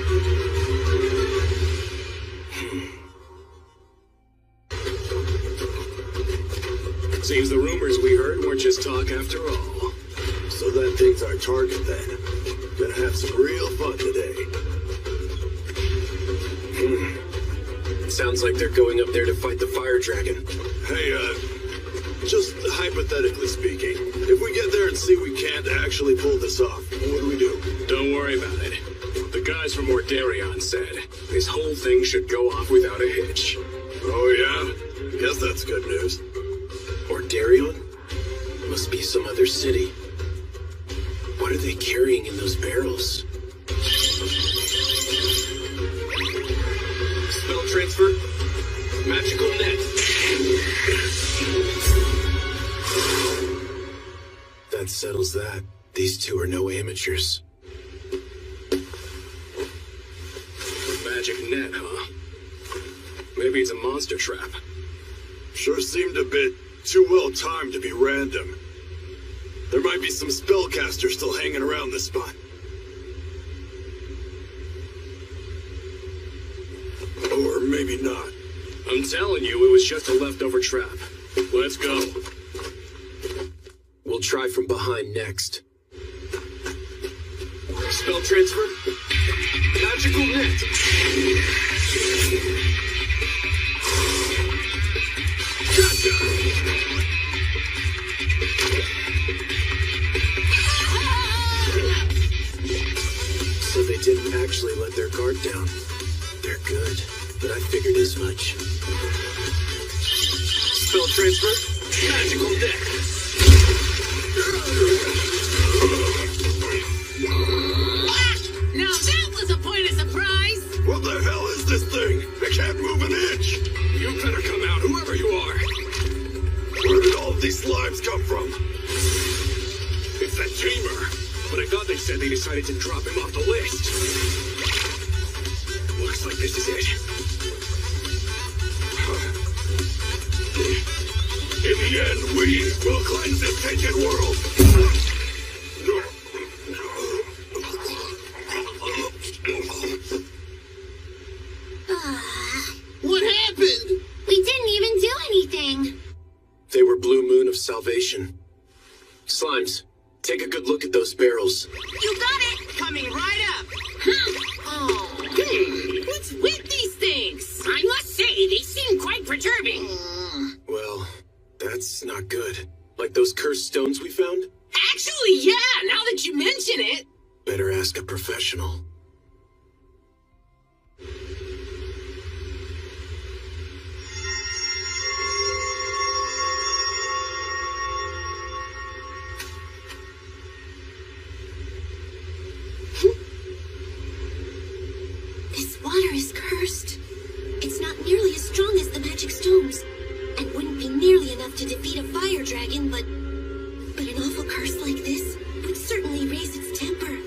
Seems the rumors we heard weren't just talk after all. So that thing's our target then. Gonna have some real fun today. Sounds like they're going up there to fight the fire dragon. Hey, just hypothetically speaking, if we get there and see we can't actually pull this off, what do? Don't worry about it. The guys from Ordarion said this whole thing should go off without a hitch. Oh yeah? Guess that's good news. Ordarion? Must be some other city. What are they carrying in those barrels? Spell transfer. Magical net. That settles that. These two are no amateurs. Magic net, huh? Maybe it's a monster trap. Sure seemed a bit too well timed to be random. There might be some spellcasters still hanging around this spot. Or maybe not. I'm telling you, it was just a leftover trap. Let's go. We'll try from behind next. Spell transfer. Magical net. So they didn't actually let their guard down. They're good, but I figured as much. Spell transfer. Magical deck. Now that was a point of surprise! What the hell is this thing? I can't move an inch. You better come out, whoever you are. Where did all of these slimes come from? It's that chamber. But I thought they said they decided to drop him off the list. Looks like this is it. In the end, we will cleanse this tainted world. What happened? We didn't even do anything. They were Blue Moon of Salvation. Slimes, take a good look at those barrels. You got it! Coming right up! What's with these things? I must say, they seem quite perturbing. Well, that's not good. Like those cursed stones we found? Actually, yeah, now that you mention it. Better ask a professional. This water is cursed. It's not nearly as strong as the magic stones, and wouldn't be nearly enough to defeat a fire dragon, but an awful curse like this would certainly raise its temper.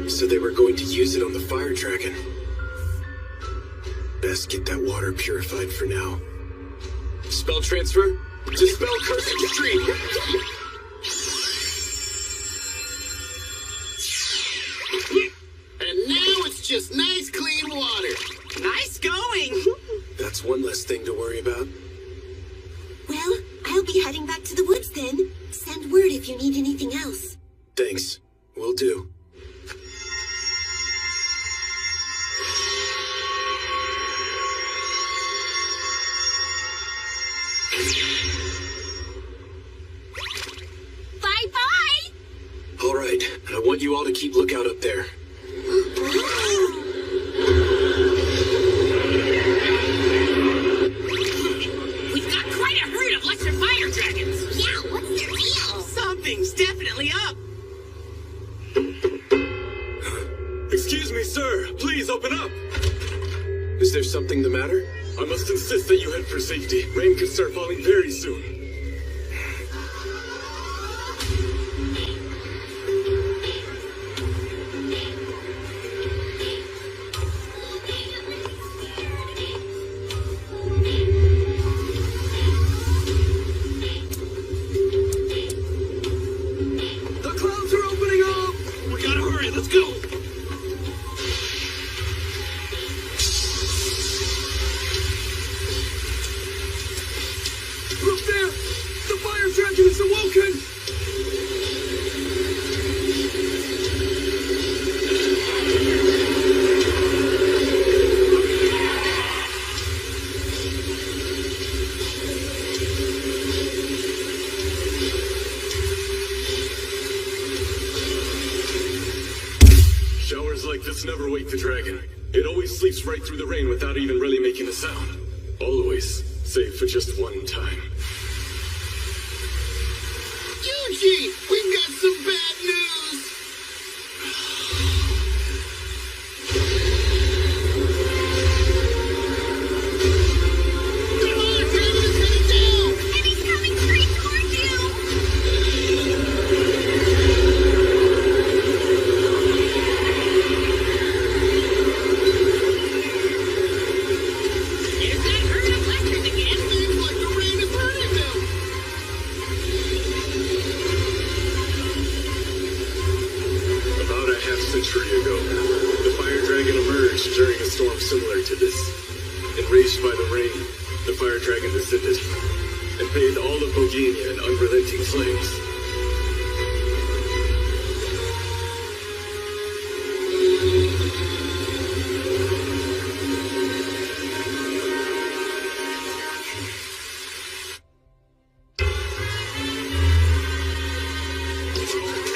So they were going to use it on the fire dragon. Best get that water purified for now. Spell transfer? Dispel curse extreme! And now it's just nice, clean water. Nice going. That's one less thing to worry about. Well, I'll be heading back to the woods then. Send word if you need anything else. Thanks. Will do. Bye-bye! All right, and I want you all to keep lookout up there. We've got quite a herd of lesser fire dragons. Yeah, what's their deal? Something's definitely up. Excuse me, sir. Please open up. Is there something the matter? I must insist that you head for safety. Rain could start falling very soon. The clouds are opening up. We gotta hurry. Let's go. Look there! The fire dragon is awoken! Showers like this never wake the dragon. It always sleeps right through the rain without even really making a sound. Always, save for just one time. Yuji, we've got some bad news. The fire dragon is headed down. And he's coming straight towards you. Here's that herd of lessers again. Seems like the rain is hurting them. About a half-century ago, the fire dragon emerged during a storm similar to this. Enraged by the rain, the fire dragon descended and bathed all of Bohemia in unrelenting flames.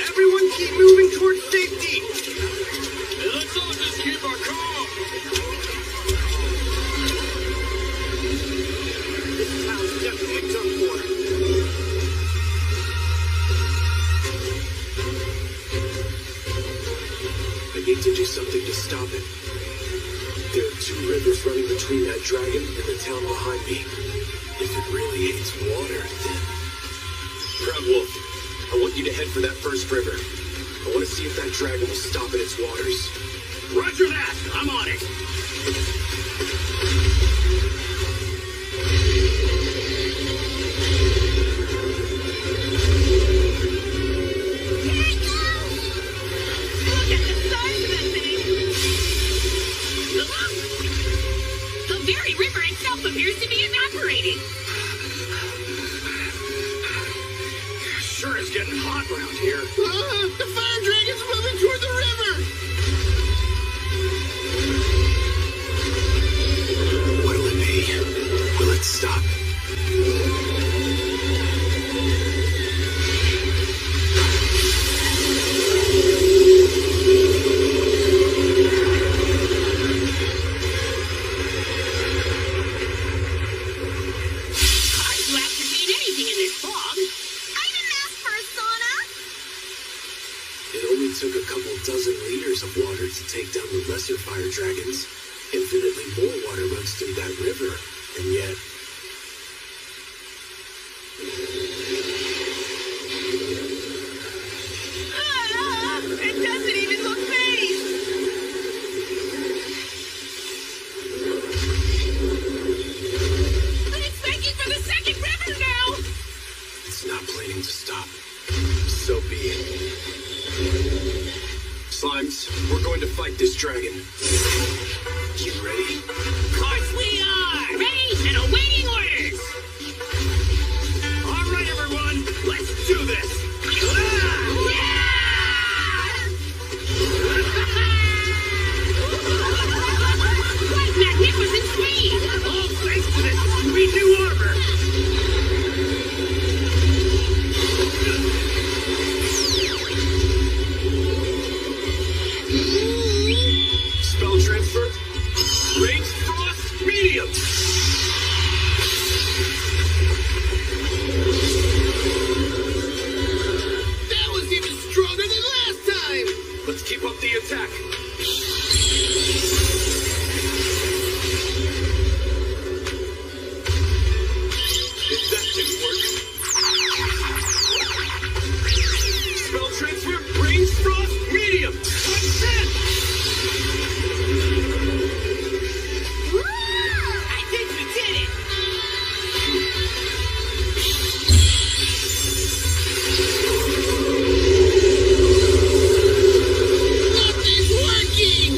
Everyone keep moving towards safety! need to do something to stop it. There are 2 rivers running between that dragon and the town behind me. If it really hates water, then... Proud Wolf, I want you to head for that first river. I want to see if that dragon will stop at its waters. Roger that! I'm on it! Look at the size of that thing! The very river itself appears to be evaporating. Sure is getting hot around here. The fire dragon's moving toward the river! What'll it be? Will it stop? Hard to ascertain anything in this fog. It only took a couple dozen liters of water to take down the lesser fire dragons. Infinitely more water runs through that river, and yet... It doesn't even look phased! But it's making for the second river now! It's not planning to stop. So be it. Slimes, we're going to fight this dragon. You ready? Of course we are! Ready and awaiting orders! All right, everyone, let's do this! What magnificent speed! All thanks to this sweet new armor! Spell transfer. Range frost medium. That was even stronger than last time! Let's keep up the attack. If that didn't work. Spell transfer. Range frost medium. Consent. I think we did it! Nothing's working!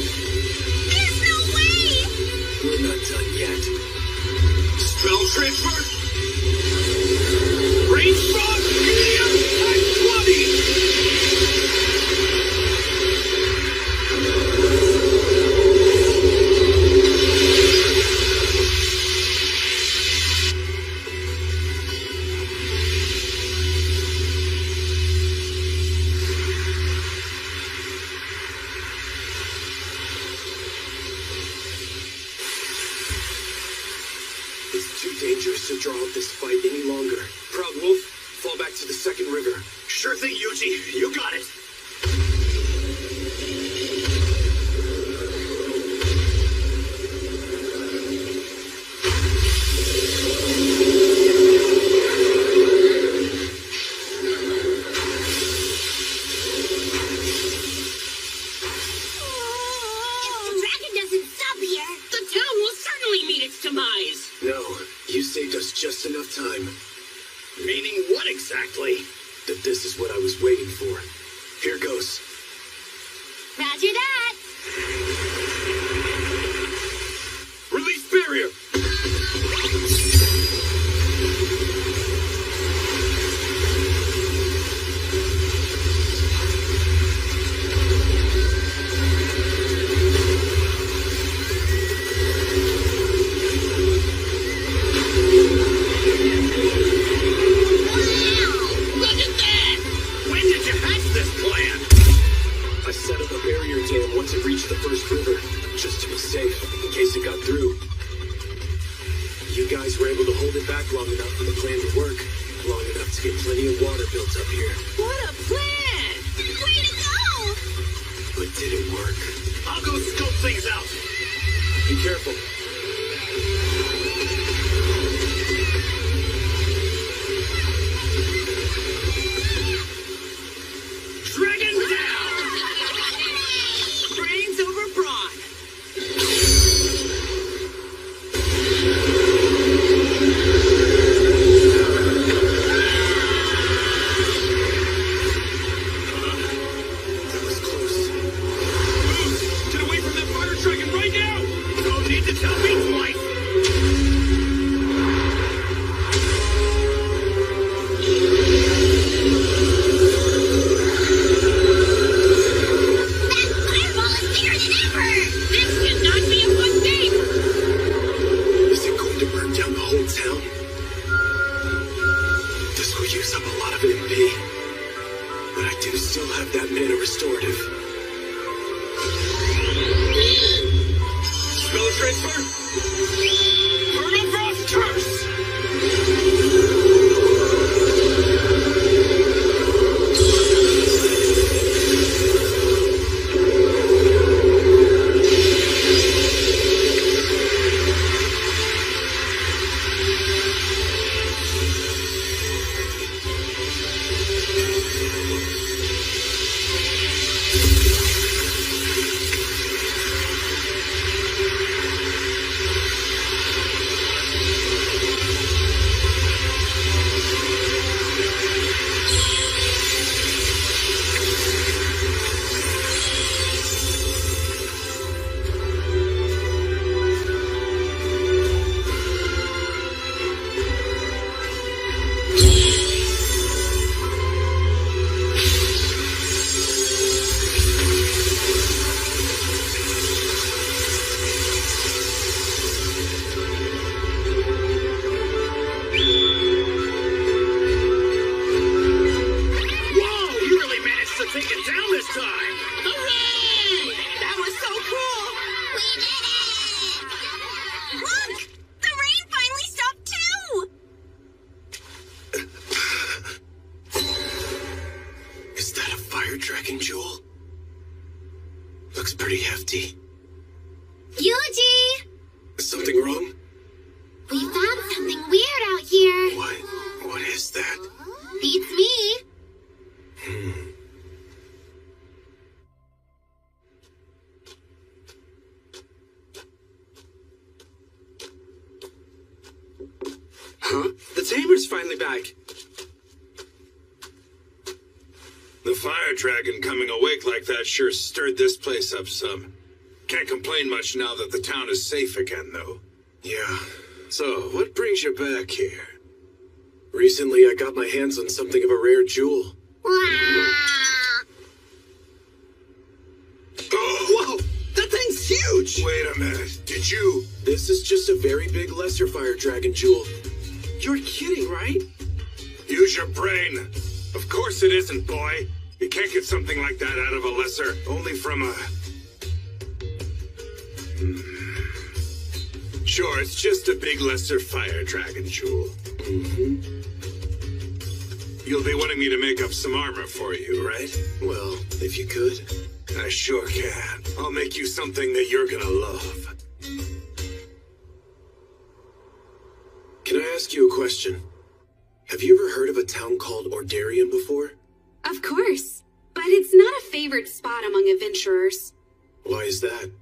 There's no way! We're not done yet. Spell transfer. Range frost medium at 20. It's too dangerous to draw out this fight any longer. Proud Wolf, fall back to the second river. Sure thing, Yuji. You got it. If the dragon doesn't stop here, the town will certainly meet its demise! No, you saved us just enough time. Meaning what exactly? That this is what I was waiting for. Here goes. Roger that. Release barrier! Look at that! When did you hatch this plan? I set up a barrier dam once it reached the first river, just to be safe, in case it got through. You guys were able to hold it back long enough for the plan to work, long enough to get plenty of water built up here. What a plan! Way to go! But Did it work? I'll go scope things out. Be careful. Dragon down! Brains over brawn. That was close. Move! Get away from that fire dragon right now! Don't need to tell me twice. Fireball is bigger than ever! This cannot be a good thing! Is it going to burn down the whole town? This will use up a lot of MP. But I do still have that mana restorative. Spell transfer? Permafrost curse! Whoa, you really managed to take it down this time. Hooray! That was so cool! Look! The rain finally stopped too! Is that a fire dragon jewel? Looks pretty hefty. Yuji! Something wrong? We found something weird out here. What is that? Beats me. Huh? The Tamer's finally back. The fire dragon coming awake like that sure stirred this place up some. Can't complain much now that the town is safe again, though. Yeah. So, what brings you back here? Recently, I got my hands on something of a rare jewel. Whoa! That thing's huge! Wait a minute. Did you? This is just a very big lesser fire dragon jewel. You're kidding, right? Use your brain. Of course it isn't, boy. You can't get something like that out of a lesser, only from a... Sure, it's just a big lesser fire dragon jewel. You'll be wanting me to make up some armor for you, right? Well, if you could. I sure can. I'll make you something that you're gonna love. Can I ask you a question? Have you ever heard of a town called Ordarian before? Of course. But it's not a favored spot among adventurers. Why is that?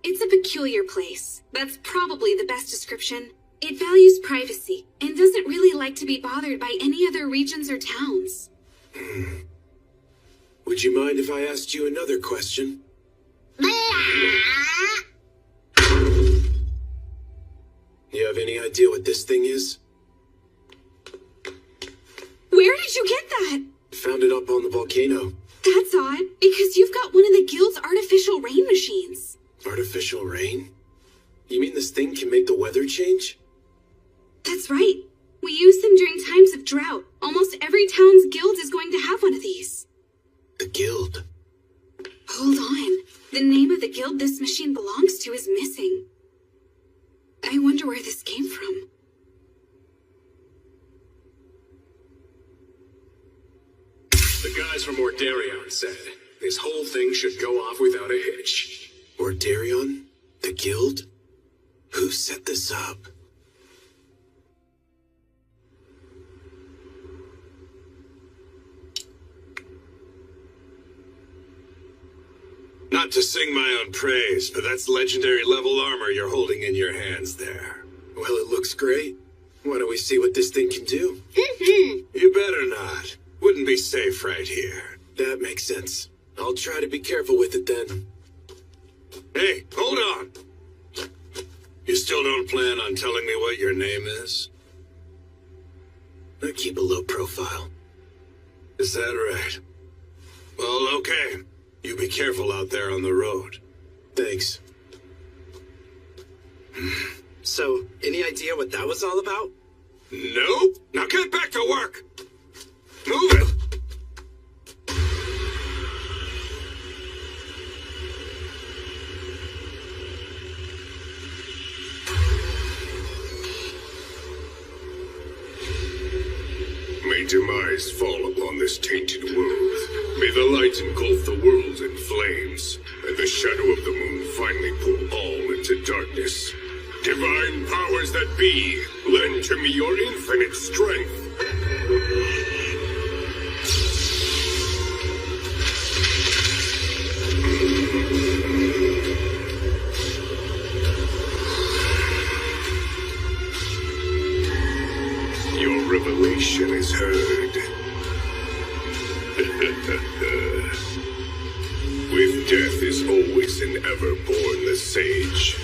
It's a peculiar place. That's probably the best description. It values privacy and doesn't really like to be bothered by any other regions or towns. Would you mind if I asked you another question? You have any idea what this thing is? Where did you get that? Found it up on the volcano. That's odd, because you've got one of the guild's artificial rain machines. Artificial rain? You mean this thing can make the weather change? That's right. We use them during times of drought. Almost every town's guild is going to have one of these. The guild? Hold on. The name of the guild this machine belongs to is missing. I wonder where this came from. The guys from Ordarion said this whole thing should go off without a hitch. Ordarion? The guild? Who set this up? Not to sing my own praise, but that's legendary level armor you're holding in your hands there. Well, it looks great. Why don't we see what this thing can do? You better not. Wouldn't be safe right here. That makes sense. I'll try to be careful with it then. Hey, hold on! You still don't plan on telling me what your name is? I keep a low profile. Is that right? Well, okay. You be careful out there on the road. Thanks. So, any idea what that was all about? Nope. Now get back to work. Move it. May demise fall upon this tainted world. May the light engulf the world in flames, and the shadow of the moon finally pull all into darkness. Divine powers that be, lend to me your infinite strength. Your revelation is heard. With death is always and ever born the sage.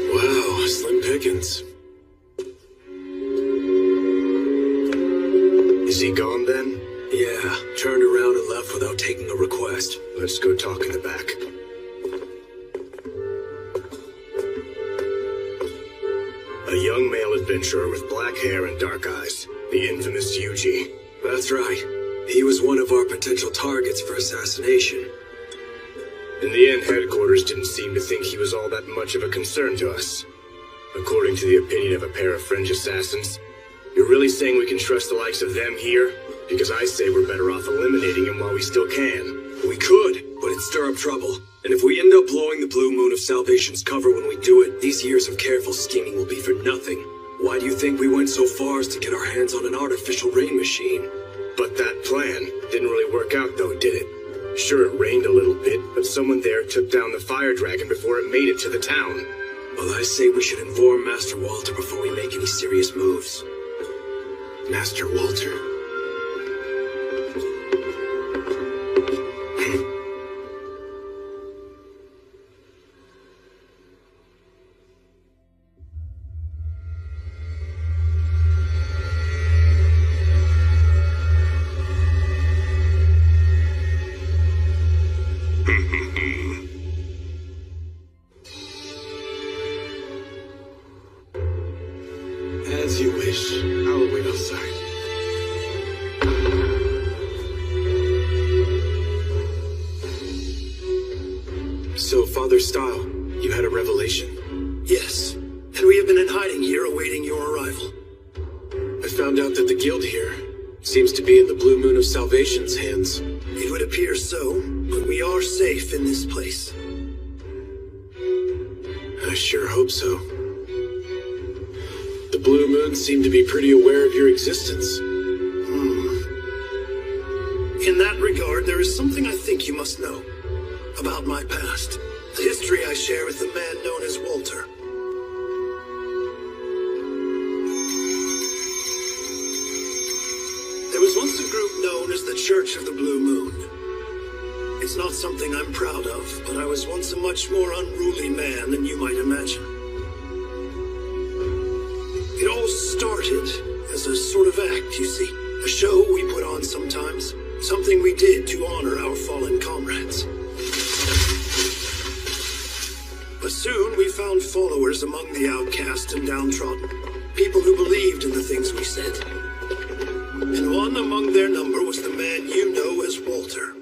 Wow, slim pickings. Is he gone then? Yeah, turned around and left without taking a request. Let's go talk in the back. A young male adventurer with black hair and dark eyes. The infamous Yuji. That's right. He was one of our potential targets for assassination. In the end, headquarters didn't seem to think he was all that much of a concern to us. According to the opinion of a pair of fringe assassins, you're really saying we can trust the likes of them here? Because I say we're better off eliminating him while we still can. We could, but it'd stir up trouble. And if we end up blowing the Blue Moon of Salvation's cover when we do it, these years of careful scheming will be for nothing. Why do you think we went so far as to get our hands on an artificial rain machine? But that plan didn't really work out though, did it? Sure, it rained a little bit, but someone there took down the fire dragon before it made it to the town. Well, I say we should inform Master Walter before we make any serious moves. Master Walter? As you wish. I will wait outside. So, Father Style, you had a revelation? Yes, and we have been in hiding here awaiting your arrival. I found out that the guild here seems to be in the Blue Moon of Salvation's hands. It would appear so, but we are safe in this place. I sure hope so. The Blue Moon seemed to be pretty aware of your existence. In that regard, there is something I think you must know about my past. The history I share with the man known as Walter. There was once a group known as the Church of the Blue Moon. It's not something I'm proud of, but I was once a much more unruly man than you might imagine. It all started as a sort of act, you see. A show we put on sometimes. Something we did to honor our fallen comrades. But soon we found followers among the outcast and downtrodden. People who believed in the things we said. And one among their number was the man you know as Walter.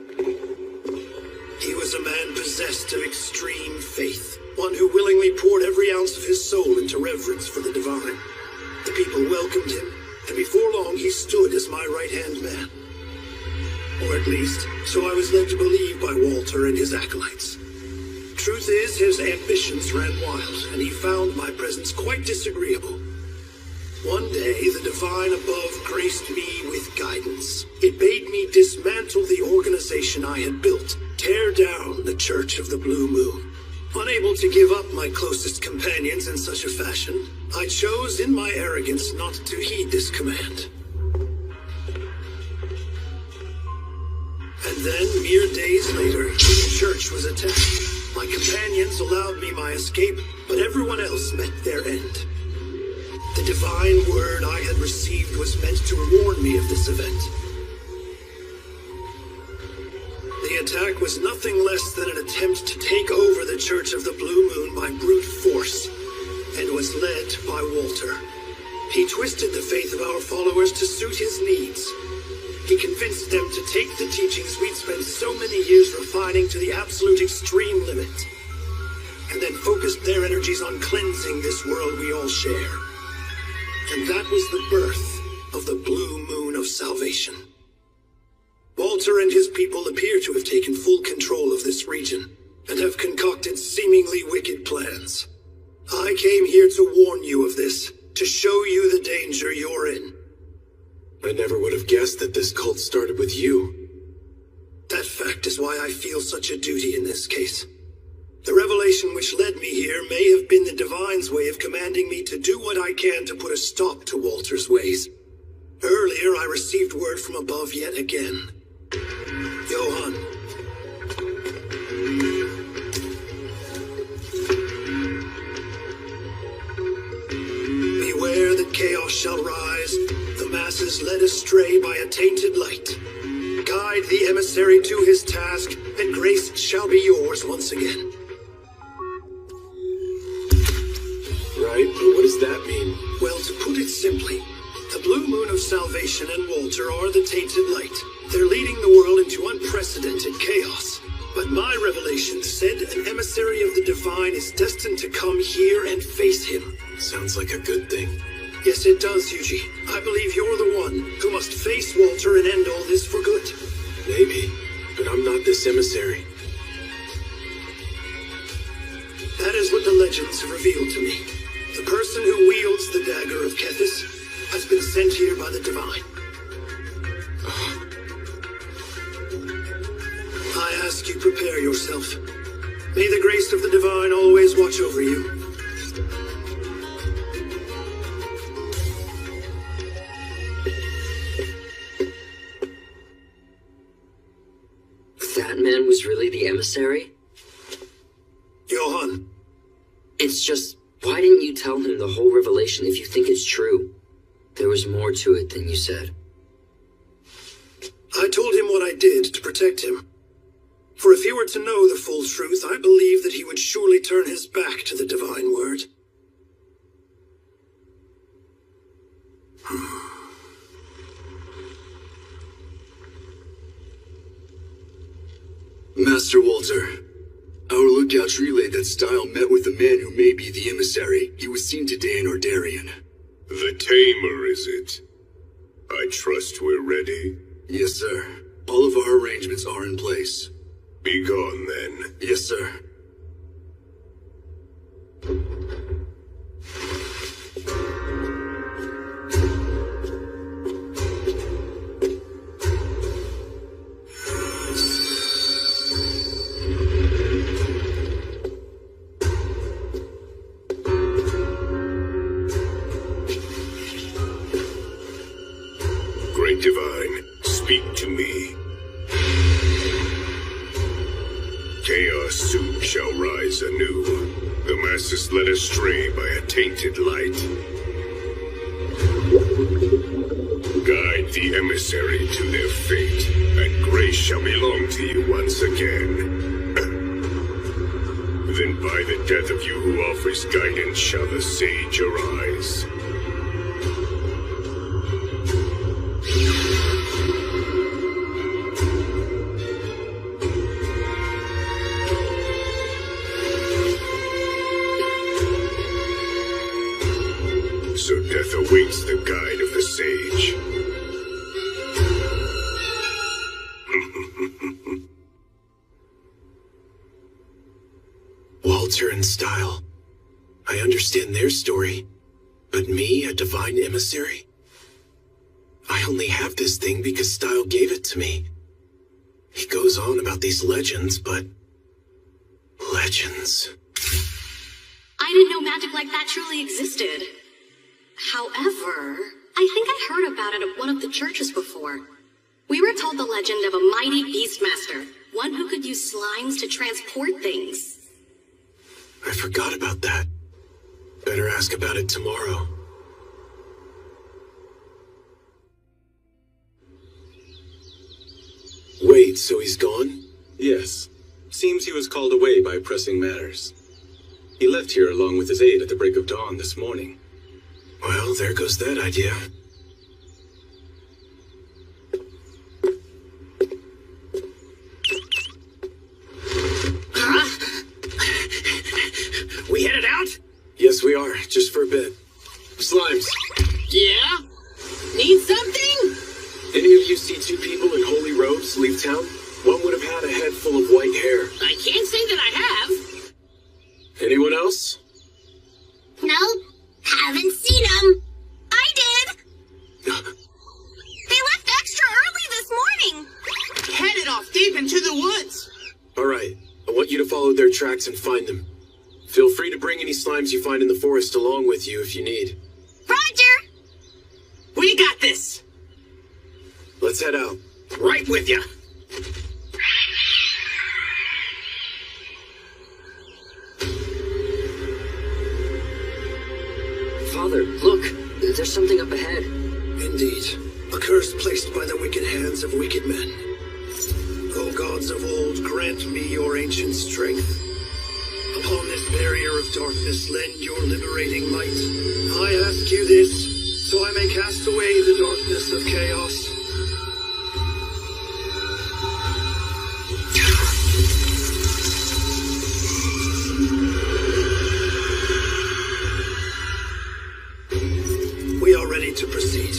He was a man possessed of extreme faith. One who willingly poured every ounce of his soul into reverence for the divine. The people welcomed him, and before long he stood as my right-hand man. Or at least, so I was led to believe by Walter and his acolytes. Truth is, his ambitions ran wild, and he found my presence quite disagreeable. One day, the divine above graced me with guidance. It bade me dismantle the organization I had built, tear down the Church of the Blue Moon. Unable to give up my closest companions in such a fashion, I chose in my arrogance not to heed this command. And then, mere days later, the church was attacked. My companions allowed me my escape, but everyone else met their end. The divine word I had received was meant to warn me of this event. The attack was nothing less than an attempt to take over the Church of the Blue Moon by brute force, and was led by Walter. He twisted the faith of our followers to suit his needs. He convinced them to take the teachings we'd spent so many years refining to the absolute extreme limit, and then focused their energies on cleansing this world we all share. And that was the birth of the Blue Moon of Salvation. Walter and his people appear to have taken full control of this region, and have concocted seemingly wicked plans. I came here to warn you of this, to show you the danger you're in. I never would have guessed that this cult started with you. That fact is why I feel such a duty in this case. The revelation which led me here may have been the Divine's way of commanding me to do what I can to put a stop to Walter's ways. Earlier, I received word from above yet again. Johann. Beware that chaos shall rise, the masses led astray by a tainted light. Guide the emissary to his task, and grace shall be yours once again. Right, but what does that mean? Well, to put it simply, the Blue Moon of Salvation and Walter are the tainted light. They're leading the world into unprecedented chaos. But my revelation said an emissary of the divine is destined to come here and face him. Sounds like a good thing. Yes, it does, Yuji. I believe you're the one who must face Walter and end all this for good. Maybe, but I'm not this emissary. That is what the legends have revealed to me. The person who wields the dagger of Kethis has been sent here by the divine. I ask you prepare yourself. May the grace of the divine always watch over you. That man was really the emissary? Johann. It's just, why didn't you tell him the whole revelation if you think it's true? There was more to it than you said. I told him what I did to protect him. For if he were to know the full truth, I believe that he would surely turn his back to the divine word. Master Walter, our lookouts relayed that Style met with the man who may be the emissary. He was seen today in Ordarian. The Tamer, is it? I trust we're ready? Yes, sir. All of our arrangements are in place. Be gone, then. Yes, sir. rise anew. The masses led astray by a tainted light. Guide the emissary to their fate, and grace shall belong to you once again. Then by the death of you who offers guidance shall the sage arise. So death awaits the guide of the sage. Walter and Style. I understand their story. But me, a divine emissary? I only have this thing because Style gave it to me. He goes on about these legends, but... legends. I didn't know magic like that truly existed. However, I think I heard about it at one of the churches before. We were told the legend of a mighty beastmaster, one who could use slimes to transport things. I forgot about that. Better ask about it tomorrow. Wait, so he's gone? Yes. Seems he was called away by pressing matters. He left here along with his aide at the break of dawn this morning. Well, there goes that idea. We headed out? Yes, we are. Just for a bit. Slimes. Yeah? Need something? Any of you see two people in holy robes leave town? One would have had a head full of white hair. I can't say that I have. Anyone else? No, haven't seen them. I did. They left extra early this morning. Headed off deep into the woods. All right. I want you to follow their tracks and find them. Feel free to bring any slimes you find in the forest along with you if you need. Roger. We got this. Let's head out. Right with you. Father, look! There's something up ahead. Indeed. A curse placed by the wicked hands of wicked men. O gods of old, grant me your ancient strength. Upon this barrier of darkness, lend your liberating light. I ask you this, so I may cast away the darkness of chaos. We are ready to proceed.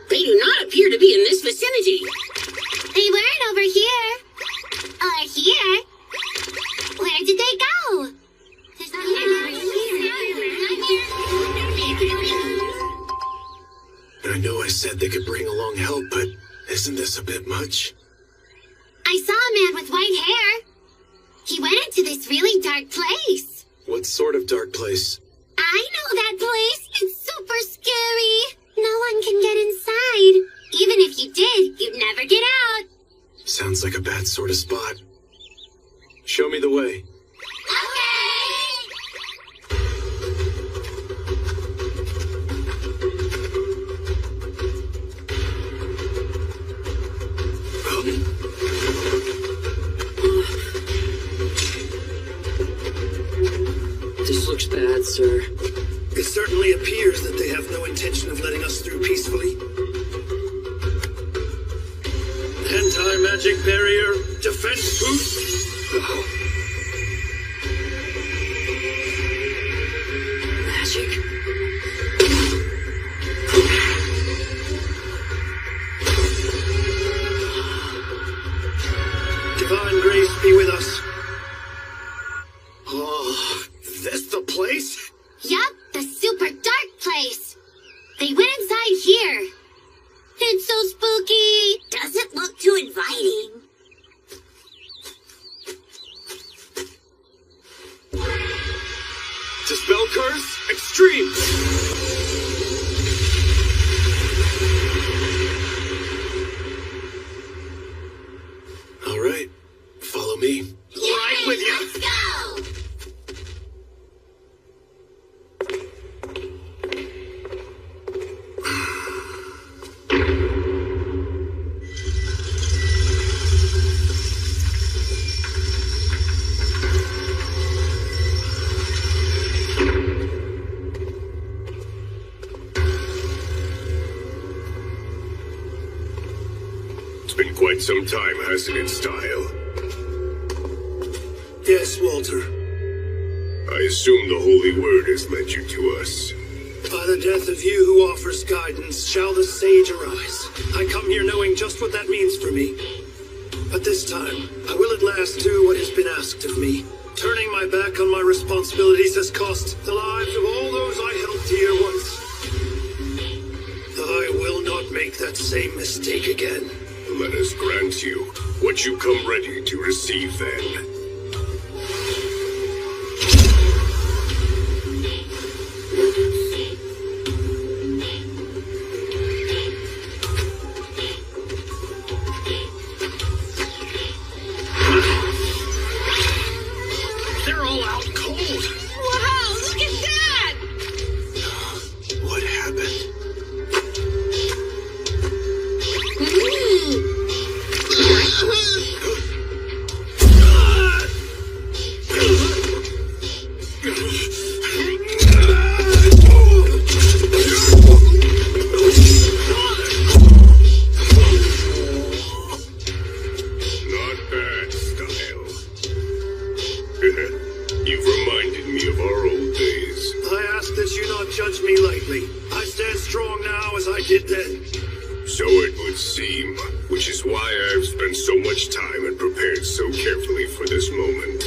They do not appear to be in this vicinity. They weren't over here. Or here. Where did they go? I know I said they could bring along help, but isn't this a bit much? I saw a man with white hair. He went into this really dark place. What sort of dark place? I know that place. It's super scary. No one can get inside. Even if you did, you'd never get out. Sounds like a bad sort of spot. Show me the way. This looks bad, sir. It certainly appears that they have no intention of letting us through peacefully. Anti-magic barrier, defense boost. Magic? Divine grace be with us. Oh, this the place? Yup, the super dark place. They went inside here. It's so spooky. Doesn't look too inviting. All right, follow me. Right with you. Let's go! It's been quite some time, hasn't it, Style? Yes, Walter. I assume the Holy Word has led you to us. By the death of you who offers guidance, shall the sage arise. I come here knowing just what that means for me. But this time, I will at last do what has been asked of me. Turning my back on my responsibilities has cost the lives of all those I held dear once. I will not make that same mistake again. Let us grant you what you come ready to receive then. They're all out cold. Wow, look at that! What happened? Not bad, Style. You've reminded me of our old days. I ask that you not judge me lightly. I stand strong now as I did then. So it would seem, which is why I've spent so much time and prepared so carefully for this moment.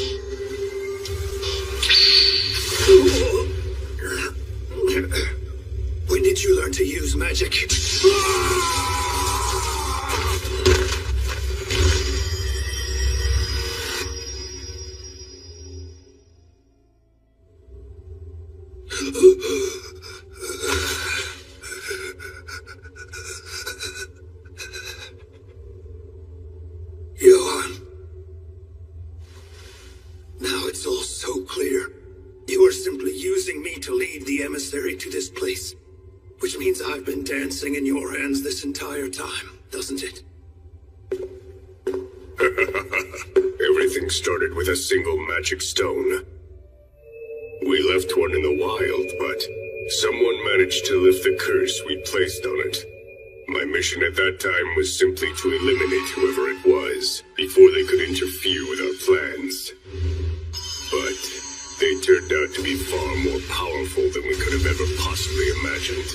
When did you learn to use magic? Johan. Now it's all so clear. You are simply using me to lead the emissary to this place. Which means I've been dancing in your hands this entire time, doesn't it? Everything started with a single magic stone. We left one in the wild, but someone managed to lift the curse we placed on it. My mission at that time was simply to eliminate whoever it was, before they could interfere with our plans. But they turned out to be far more powerful than we could have ever possibly imagined.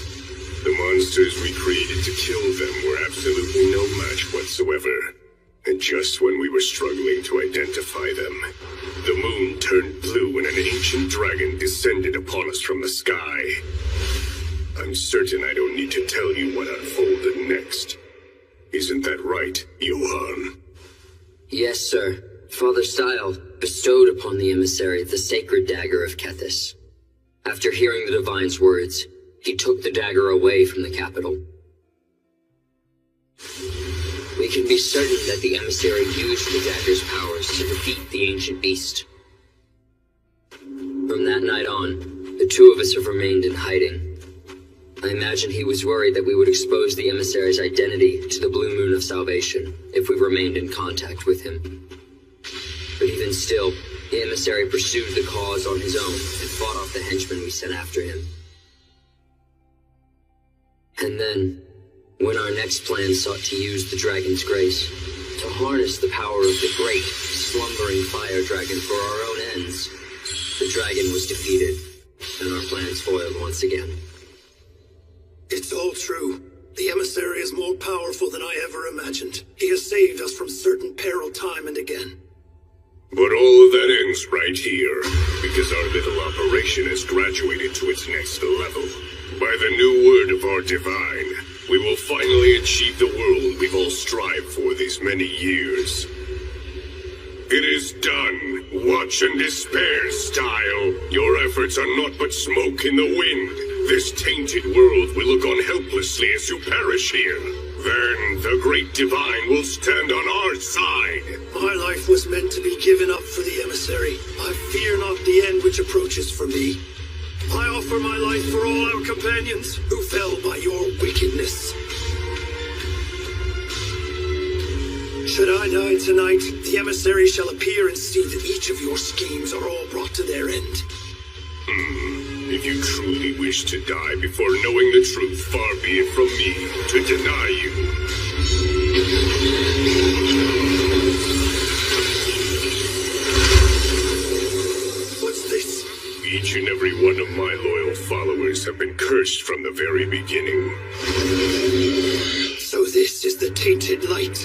The monsters we created to kill them were absolutely no match whatsoever. And just when we were struggling to identify them, the moon turned blue and an ancient dragon descended upon us from the sky. I'm certain I don't need to tell you what unfolded next. Isn't that right, Johan? Yes, sir. Father Style bestowed upon the emissary the sacred dagger of Kethis. After hearing the divine's words, he took the dagger away from the capital. We can be certain that the emissary used the dagger's powers to defeat the ancient beast. From that night on, the two of us have remained in hiding. I imagine he was worried that we would expose the emissary's identity to the Blue Moon of Salvation if we remained in contact with him. But even still, the emissary pursued the cause on his own and fought off the henchmen we sent after him. And then, when our next plan sought to use the dragon's grace to harness the power of the great, slumbering fire dragon for our own ends, the dragon was defeated, and our plans foiled once again. It's all true. The emissary is more powerful than I ever imagined. He has saved us from certain peril time and again. But all of that ends right here, because our little operation has graduated to its next level. By the new word of our divine, we will finally achieve the world we've all strived for these many years. It is done. Watch and despair, Style. Your efforts are naught but smoke in the wind. This tainted world will look on helplessly as you perish here. Then the great divine will stand on our side. My life was meant to be given up for the emissary. I fear not the end which approaches for me. I offer my life for all our companions who fell by your wickedness. Should I die tonight, the emissary shall appear and see that each of your schemes are all brought to their end. If you truly wish to die before knowing the truth, far be it from me to deny you. What's this? Each and every one of my loyal followers have been cursed from the very beginning. So this is the tainted light.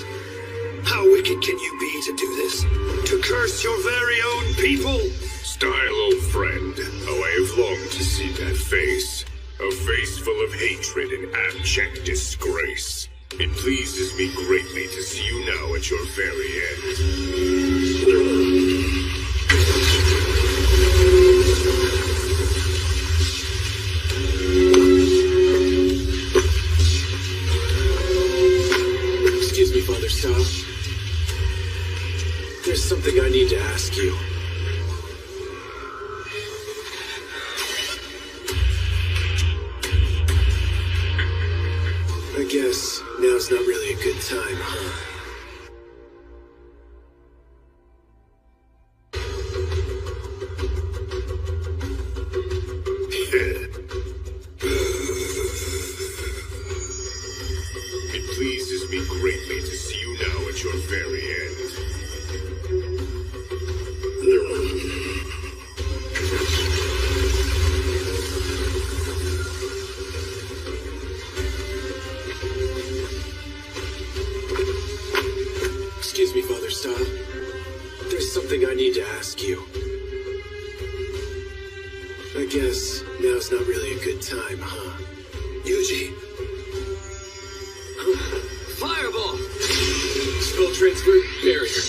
How wicked can you be to do this? To curse your very own people? Style, old friend, how I have longed to see that face. A face full of hatred and abject disgrace. It pleases me greatly to see you now at your very end. Excuse me, Father Style. There's something I need to ask you. I guess now's not really a good time, huh? It pleases me greatly to see you now at your very end. Excuse me, Father Style. There's something I need to ask you. I guess now's not really a good time, huh? Yuji. Fireball! Spell transfer, barrier.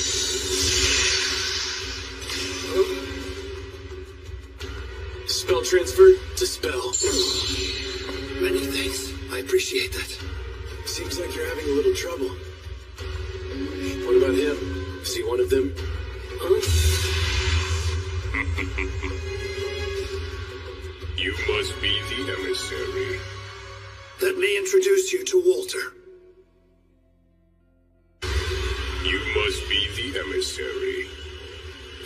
Spell transfer, dispel. Many thanks. I appreciate that. Seems like you're having a little trouble. What about him? Is he one of them? You must be the emissary. Let me introduce you to Walter. You must be the emissary.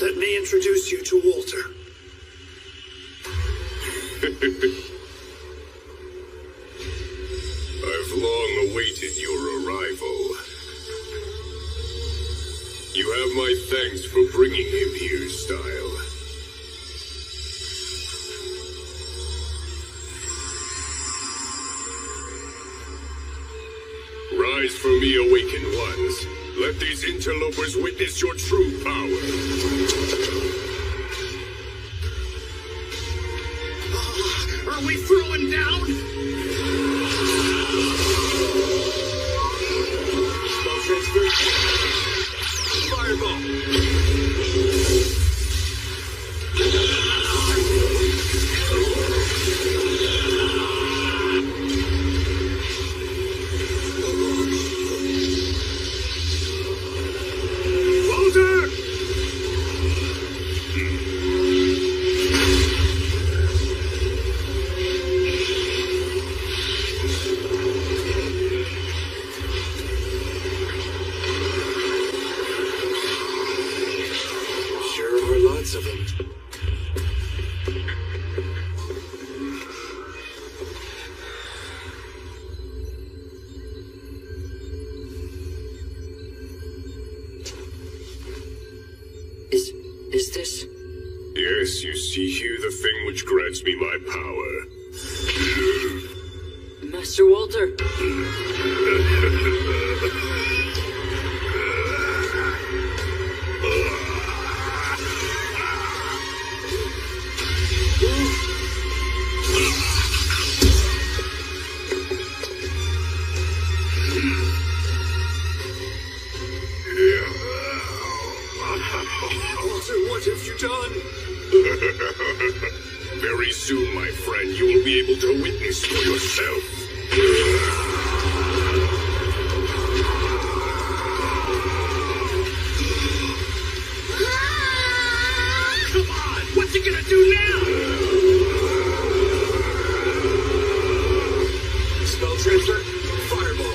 Let me introduce you to Walter. I've long awaited your arrival. You have my thanks for bringing him here, Style. Rise from me, awakened ones. Let these interlopers witness your true power. Are we throwing down? Spell transfer. Fireball. Of them. Is this? Yes, you see here the thing which grants me my power. Master Walter. What have you done? Very soon, my friend, you will be able to witness for yourself. Come on! What's he gonna do now? Spell transfer. Fireball.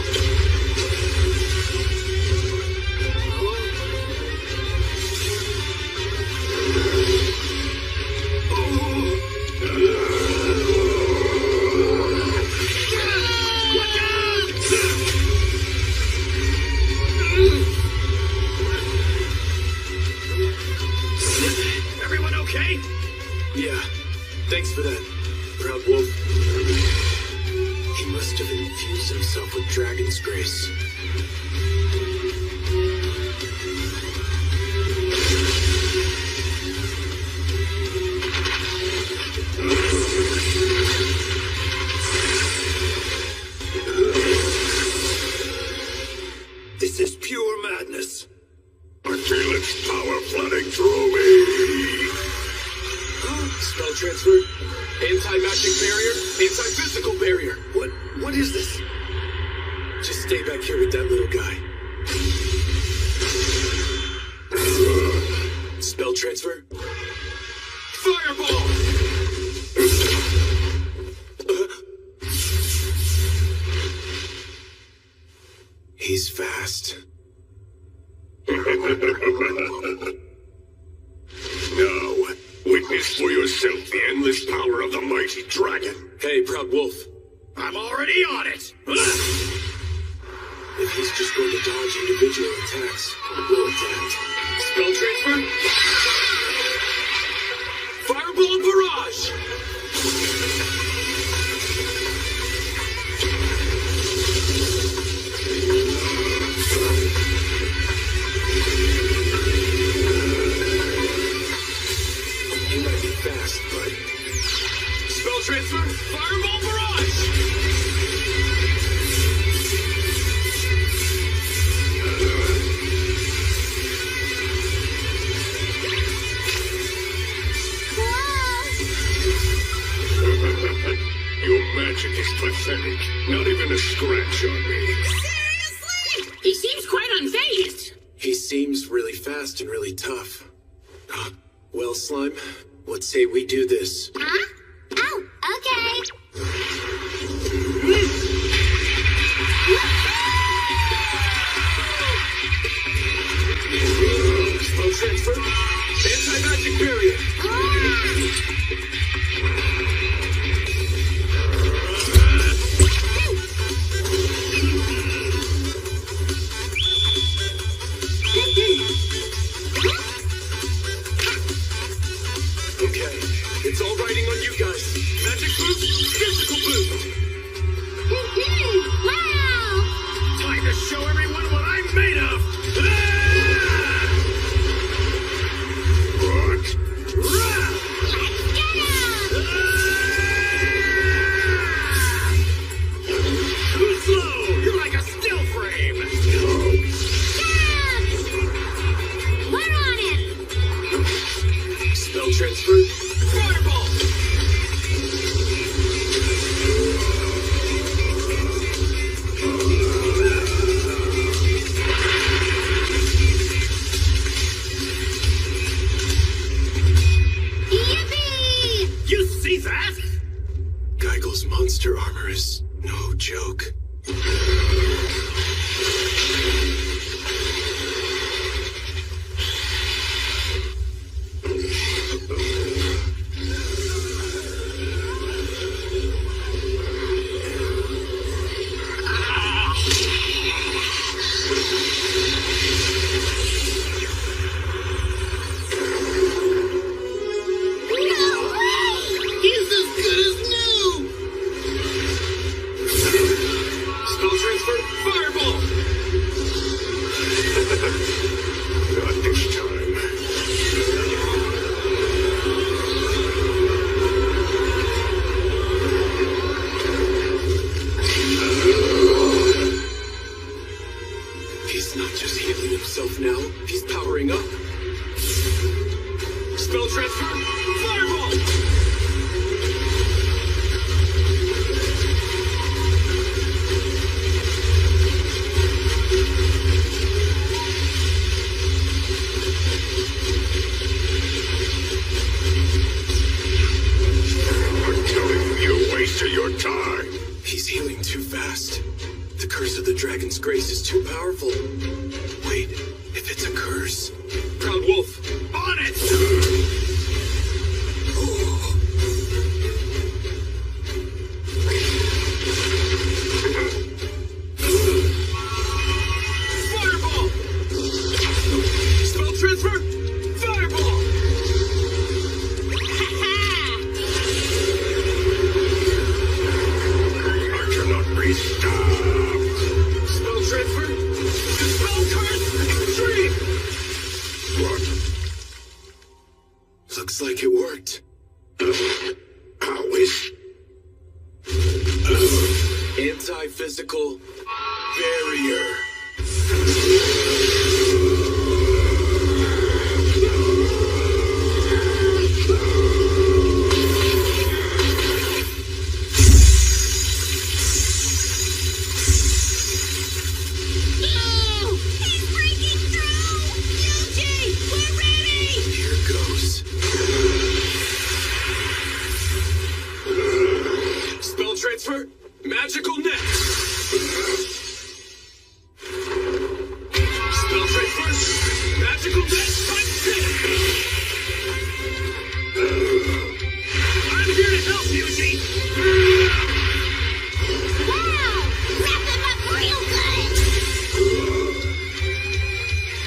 Everyone okay? Yeah, thanks for that, Proud Wolf. He must have infused himself with Dragon's Grace. This is pure madness. I feel its power flooding through me. Spell transfer. Anti-magic barrier. Anti-physical barrier. What is this? Just stay back here with that little guy. Spell transfer. Fireball. He's fast. Now, witness for yourself the endless power of the mighty dragon. Hey, Proud Wolf. I'm already on it! If he's just going to dodge individual attacks, we'll attack. Spell transfer. Fireball barrage. You might be fast, but Spell transfer. Fireball barrage. Your magic is pathetic. Not even a scratch on me. Seriously? He seems quite unfazed. he seems really fast and really tough. Well, Slime, what say we do this? Huh? Oh, okay. Spell transfer. Anti-magic barrier. Okay, it's all riding on you guys. Magic boost, physical boost. Wow! Time to show everyone what I'm made of! What? Too slow! You're like a still frame! We're on it! Spell transfer. Fireball. Yippee! You see that? Geigel's monster armor is no joke. He's as good as new! Spell transfer. Fireball. Not this time. He's not just healing himself now, he's powering up. Spell transfer! Fireball! I'm telling you, you're wasting your time. He's healing too fast. The curse of the dragon's grace is too powerful. Wait, if it's a curse... Proud Wolf, on it! Fireball! Spell transfer! Fireball! I cannot be stopped. Spell transfer! Spell curse! Extreme! What? Looks like it worked. Always. Anti-physical barrier. No! He's breaking through! Yuji, we're ready! Here goes. Spell transfer! Magical net! Spell transfer! Magical net! I'm here to help, Yuji! Wow! Wrap him up real good!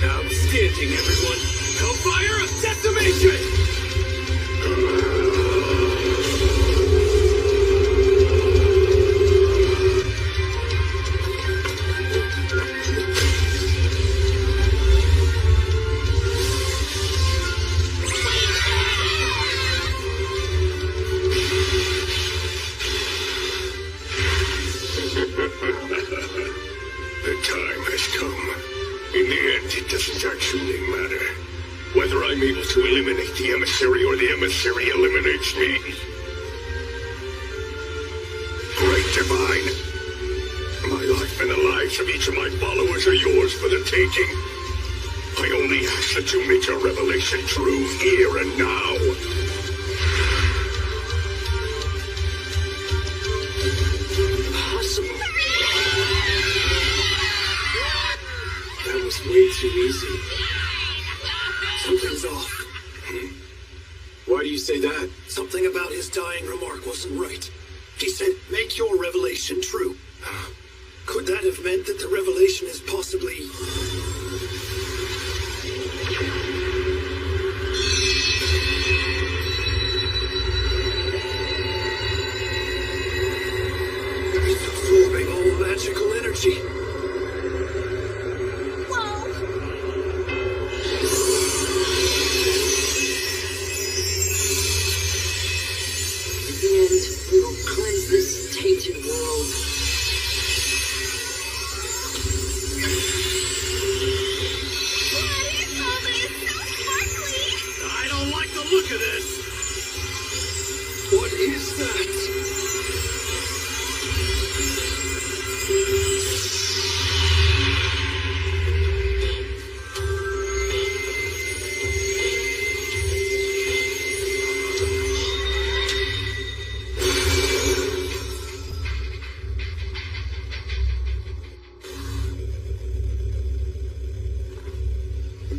Outstanding, everyone! Hellfire of Decimation! The time has come. In the end, it doesn't actually matter whether I'm able to eliminate the emissary or the emissary eliminates me. Great Divine, my life and the lives of each of my followers are yours for the taking. I only ask that you make your revelation true here and now. That was way too easy. Something's off. Why do you say that? Something about his dying remark wasn't right. He said, make your revelation true. Could that have meant that the revelation is possibly... It's absorbing all magical energy. In the end, we will cleanse this tainted world. I don't like the look of this. What is that?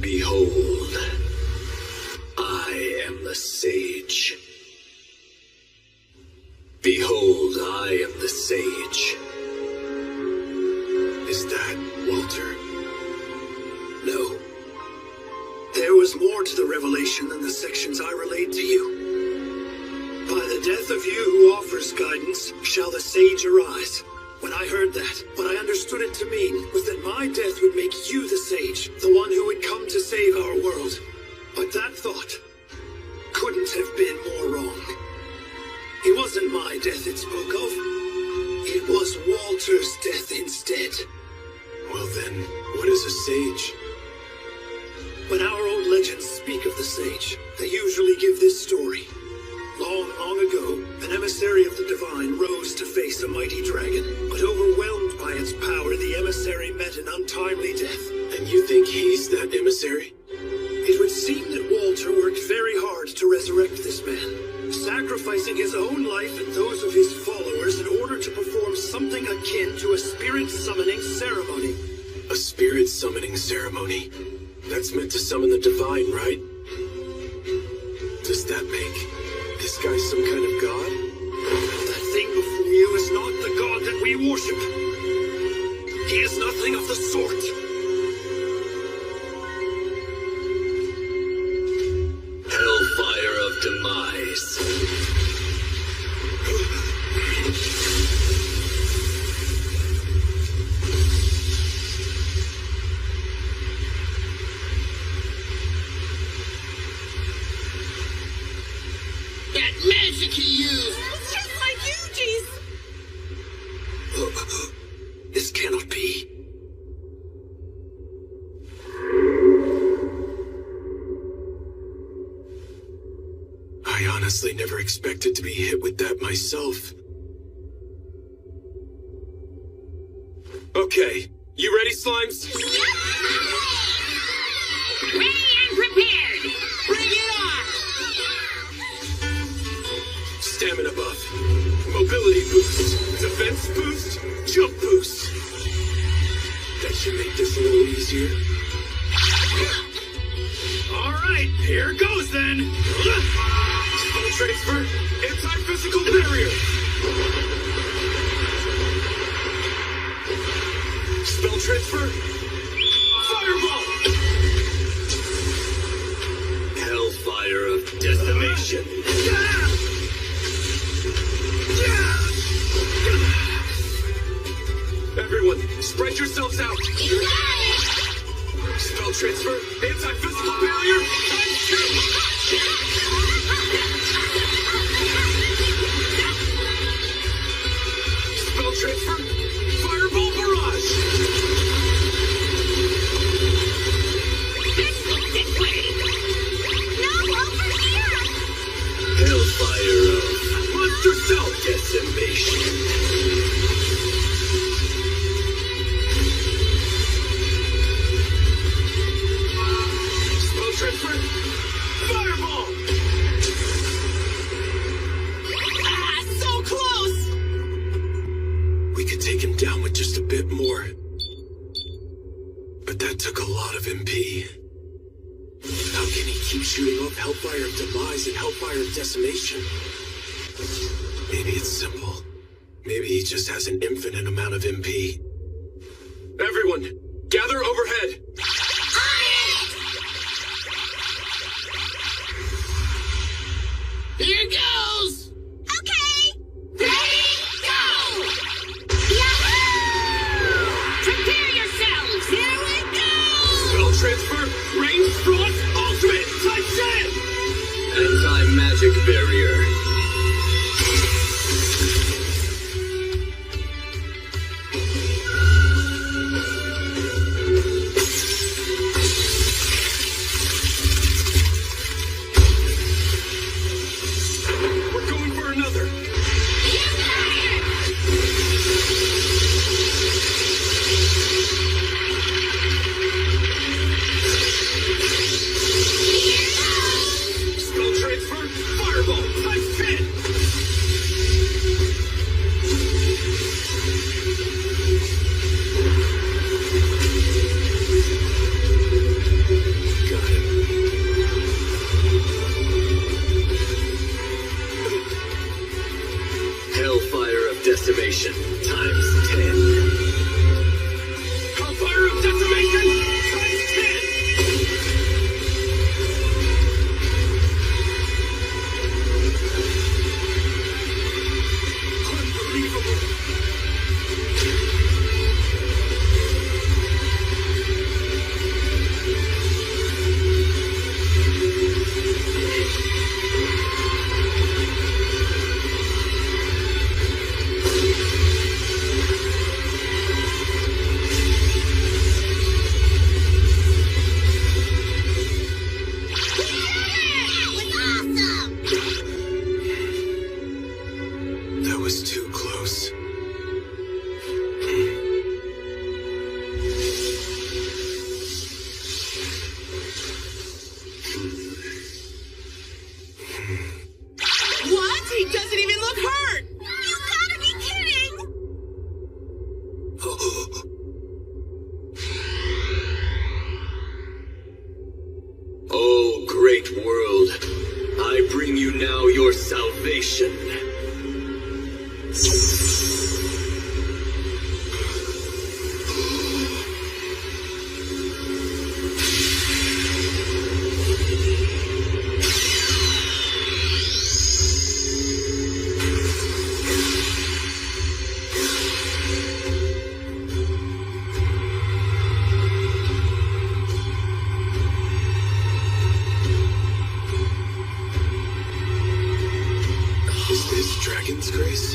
Behold, I am the sage. Behold, I am the sage. Is that Walter? No. There was more to the revelation than the sections I relayed to you. By the death of you who offers guidance, shall the sage arise. When I heard that, what I understood it to mean was that my death would make you the sage, the one who would come to save our world. But that thought couldn't have been more wrong. It wasn't my death it spoke of. It was Walter's death instead. Well then, what is a sage? When our old legends speak of the sage. They usually give this story. Long, long ago, an emissary of the divine rose to face a mighty dragon, but overwhelmed by its power, the emissary met an untimely death. And you think he's that emissary? It would seem that Walter worked very hard to resurrect this man, sacrificing his own life and those of his followers in order to perform something akin to a spirit summoning ceremony. A spirit summoning ceremony? That's meant to summon the divine, right? Does that make this guy some kind of god? That thing before you is not the god that we worship. He is nothing of the sort. Hellfire of Demise. That magic he used! It's just like Yuji's! This cannot be. I honestly never expected to be hit with that myself. Okay, you ready, Slimes? Ready and prepared! Bring it on! Stamina buff, mobility boost, defense boost, jump boost. That should make this a little easier. All right, here goes then. Spell transfer, anti-physical barrier. Spell transfer, fireball. Hellfire of Decimation. Everyone, spread yourselves out. You got it! Spell transfer, anti-physical barrier, times 2. Spell transfer, fireball barrage. This way! No, over here! Hellfire of Monster cell Decimation. Spell transfer, fireball. Ah, so close! We could take him down with just a bit more. But that took a lot of MP. How can he keep shooting off Hellfire of Demise and Hellfire of Decimation? Maybe it's simple. Maybe he just has an infinite amount of MP. Everyone, gather overhead. Here goes! Okay! Ready, go! Yahoo! Prepare yourselves! Here we go! Spell transfer, range frost, ultimate, type 10! Anti-magic barrier. We're going for another. Spell transfer, fireball, type great world, I bring you now your salvation. Is this Dragon's Grace?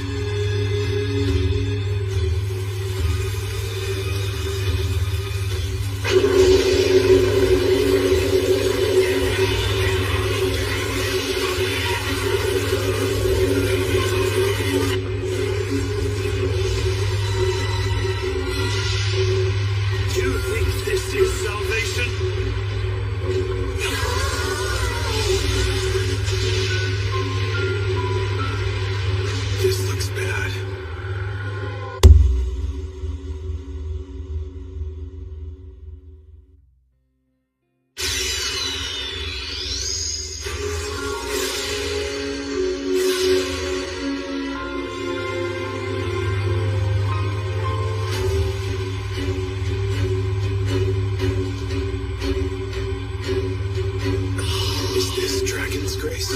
You think this is salvation? This looks bad. Is this Dragon's Grace?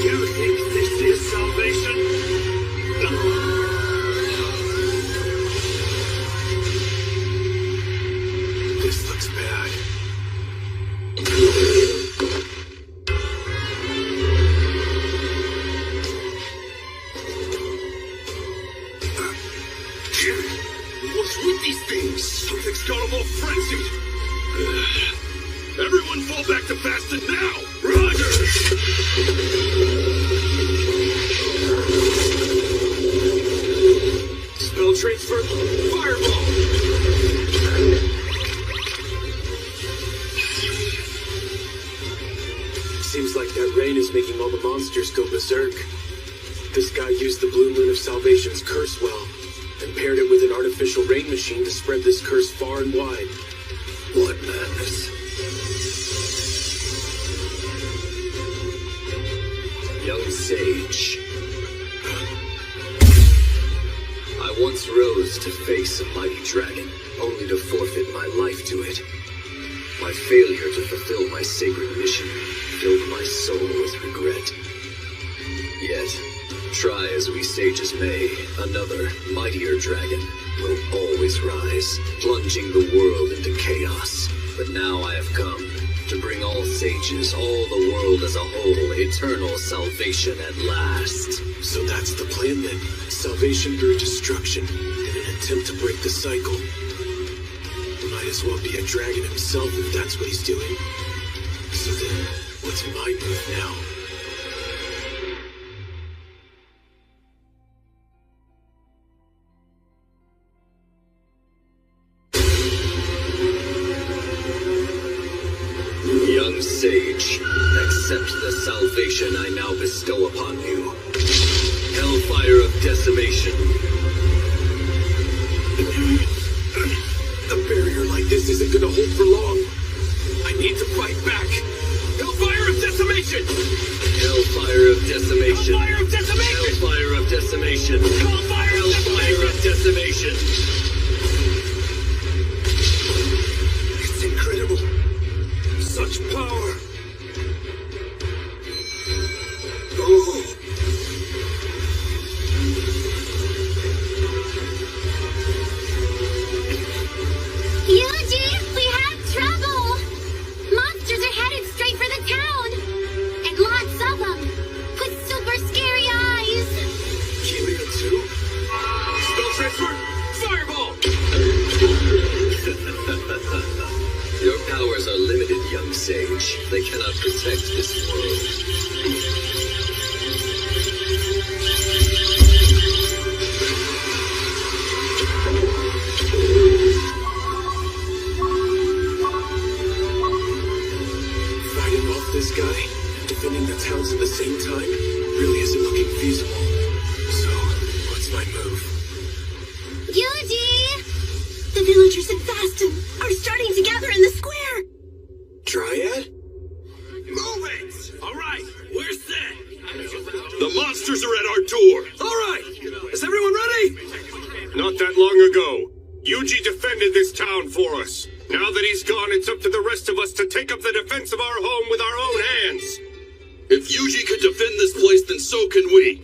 You think this is salvation? This looks bad. What's with these things? Something's got them all frenzied. Everyone fall back to Bastion now! Roger! Spell transfer, fireball! Seems like that rain is making all the monsters go berserk. This guy used the Blue Moon of Salvation's curse well, and paired it with an artificial rain machine to spread this curse far and wide. What madness. Young sage. I once rose to face a mighty dragon, only to forfeit my life to it. My failure to fulfill my sacred mission filled my soul with regret. Yet, try as we sages may, another, mightier dragon will always rise, plunging the world into chaos. But now I have come to bring all sages, all the world as a whole, eternal salvation at last. So that's the plan then. Salvation through destruction, in an attempt to break the cycle. Might as well be a dragon himself if that's what he's doing. So then, what's my move now? Young sage, accept the salvation I now bestow upon you. Hellfire of decimation. A barrier like this isn't gonna hold for long. I need to fight back. Hellfire of decimation! Hellfire of decimation. Hellfire of decimation! Hellfire of decimation. Hellfire of decimation. It's incredible. Such power. Oh. Yuji, we have trouble! Monsters are headed straight for the town! And lots of them! With super scary eyes! Helium too? Spell transfer, fireball! Your powers are limited, young sage. They cannot protect this world. feasible. So, what's my move? Yuji! The villagers in Faston are starting to gather in the square. Dryad? Move it! Alright, we're set! The monsters are at our door! Alright! Is everyone ready? Not that long ago, Yuji defended this town for us. Now that he's gone, it's up to the rest of us to take up the defense of our home with our own hands. If Yuji could defend this place, then so can we.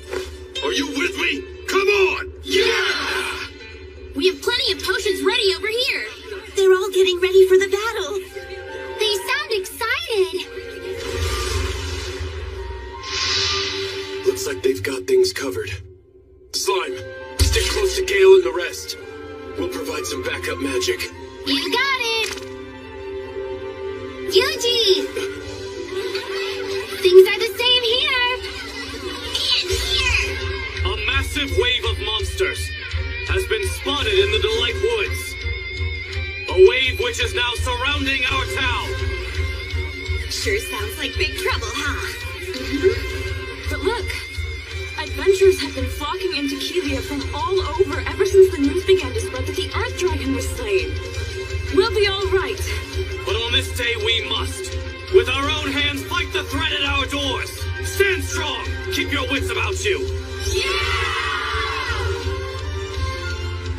Are you with me? Come on! Yeah! We have plenty of potions ready over here. They're all getting ready for the battle. They sound excited. Looks like they've got things covered. Slime, stick close to Gale and the rest. We'll provide some backup magic. You got it. Yuji! Things are the same here. And here. A massive wave of monsters has been spotted in the Delight Woods. A wave which is now surrounding our town. Sure sounds like big trouble, huh? But look, adventurers have been flocking into Kelia from all over ever since the news began to spread that the Earth Dragon was slain. We'll be all right. But on this day we must, with our own hands, fight the threat at our doors. Stand strong. Keep your wits about you.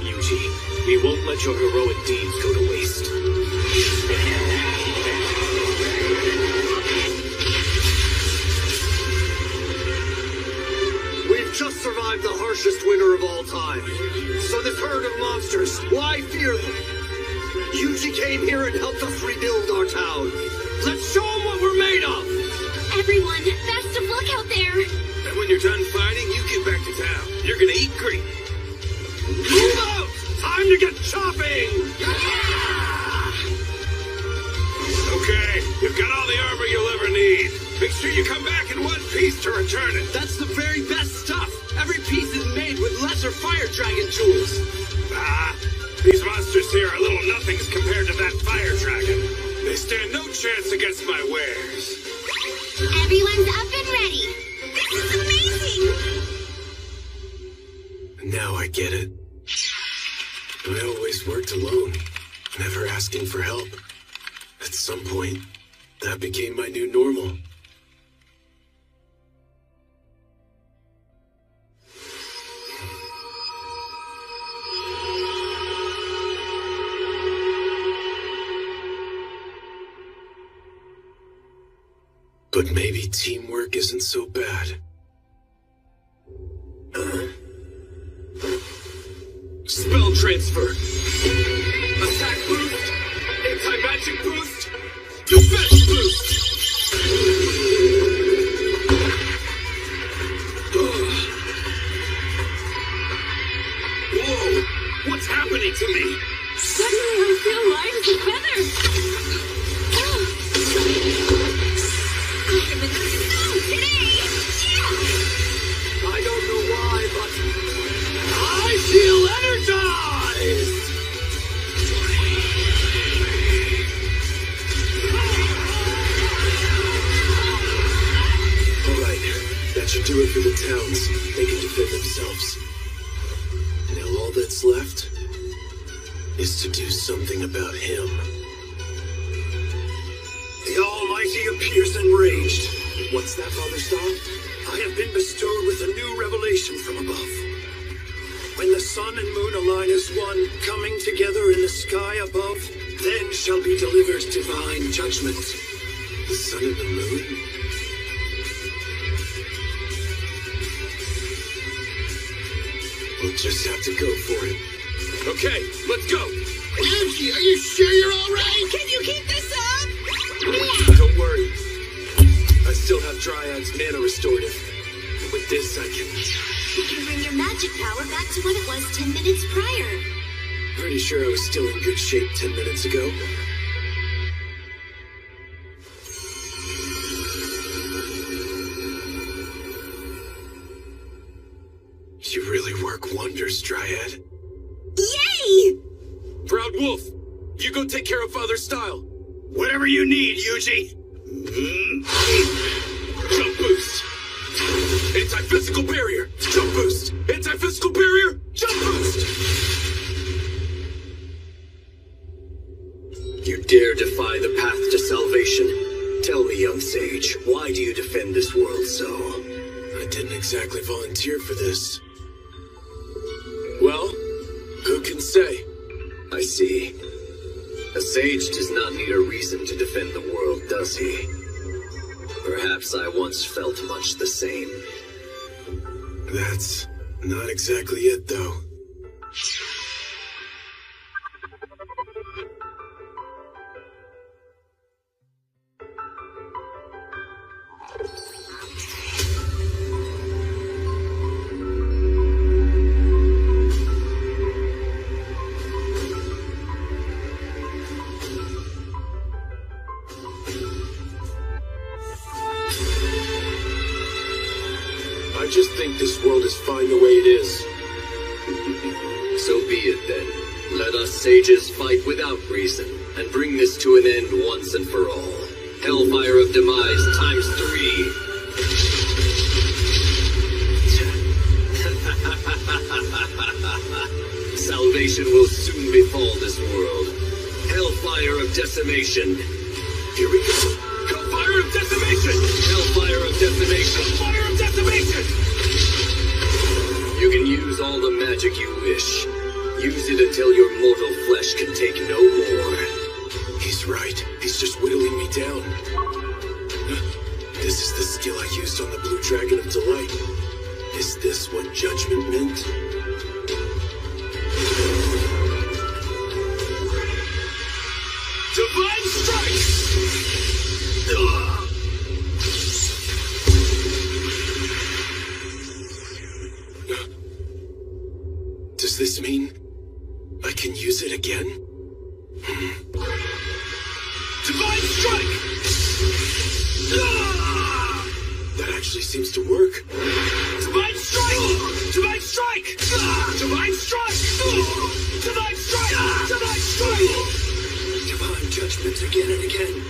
Yuji, we won't let your heroic deeds go to waste. We've just survived the harshest winter of all time. So this herd of monsters, why fear them? Yuji came here and helped us rebuild our town. Let's show them what we're made of! Everyone, best of luck out there. And when you're done fighting, you get back to town. You're gonna eat great. Move out! Time to get chopping! Okay, you've got all the armor you'll ever need. Make sure you come back in one piece to return it. That's the very best stuff. Every piece is made with lesser fire dragon tools. These monsters here are little nothings compared to that fire dragon. They stand no chance against my wares. Everyone's up and ready. This is amazing. Now I get it. I always worked alone, never asking for help. At some point, that became my new normal. But maybe teamwork isn't so bad. Spell transfer. Attack boost. Anti-magic boost. Defense boost. Whoa! What's happening to me? Suddenly I feel light as a feather. I'm in the snow today. I don't know why, but I feel energized! Alright, that should do it for the towns. They can defend themselves. Now all that's left is to do something about him. The Almighty appears enraged. What's that, Father Star? I have been bestowed with a new revelation from above. When the sun and moon align as one, coming together in the sky above, then shall be delivered divine judgment. The sun and the moon? We'll just have to go for it. Okay, let's go. Yuji, are you sure you're all right? Can you keep this up? Don't worry. I still have Dryad's mana restorative. With this, I can... You can bring your magic power back to what it was 10 minutes prior. Pretty sure I was still in good shape 10 minutes ago. You really work wonders, Dryad. Yay! Proud Wolf, you go take care of Father Style. Whatever you need, Yuji. Jump boost. Anti-physical barrier! Jump boost! Anti-physical barrier! Jump boost! You dare defy the path to salvation? Tell me, young sage, why do you defend this world so? I didn't exactly volunteer for this. Well, who can say? I see. A sage does not need a reason to defend the world, does he? Perhaps I once felt much the same. That's not exactly it, though. I just think this world is fine the way it is. So be it then. Let us sages fight without reason, and bring this to an end once and for all. Hellfire of Demise times 3. Salvation will soon befall this world. Hellfire of Decimation. Here we go. Hellfire of Decimation! Hellfire of Decimation. Hellfire of Decimation! You can use all the magic you wish. Use it until your mortal flesh can take no more. He's right. He's just whittling me down. This is the skill I used on the Blue Dragon of Delight. Is this what judgment meant? Divine Strike! Does this mean I can use it again? Divine Strike! That actually seems to work. Divine Strike! Divine Strike! Divine Strike! Divine Strike! Divine Strike! Divine judgments again and again.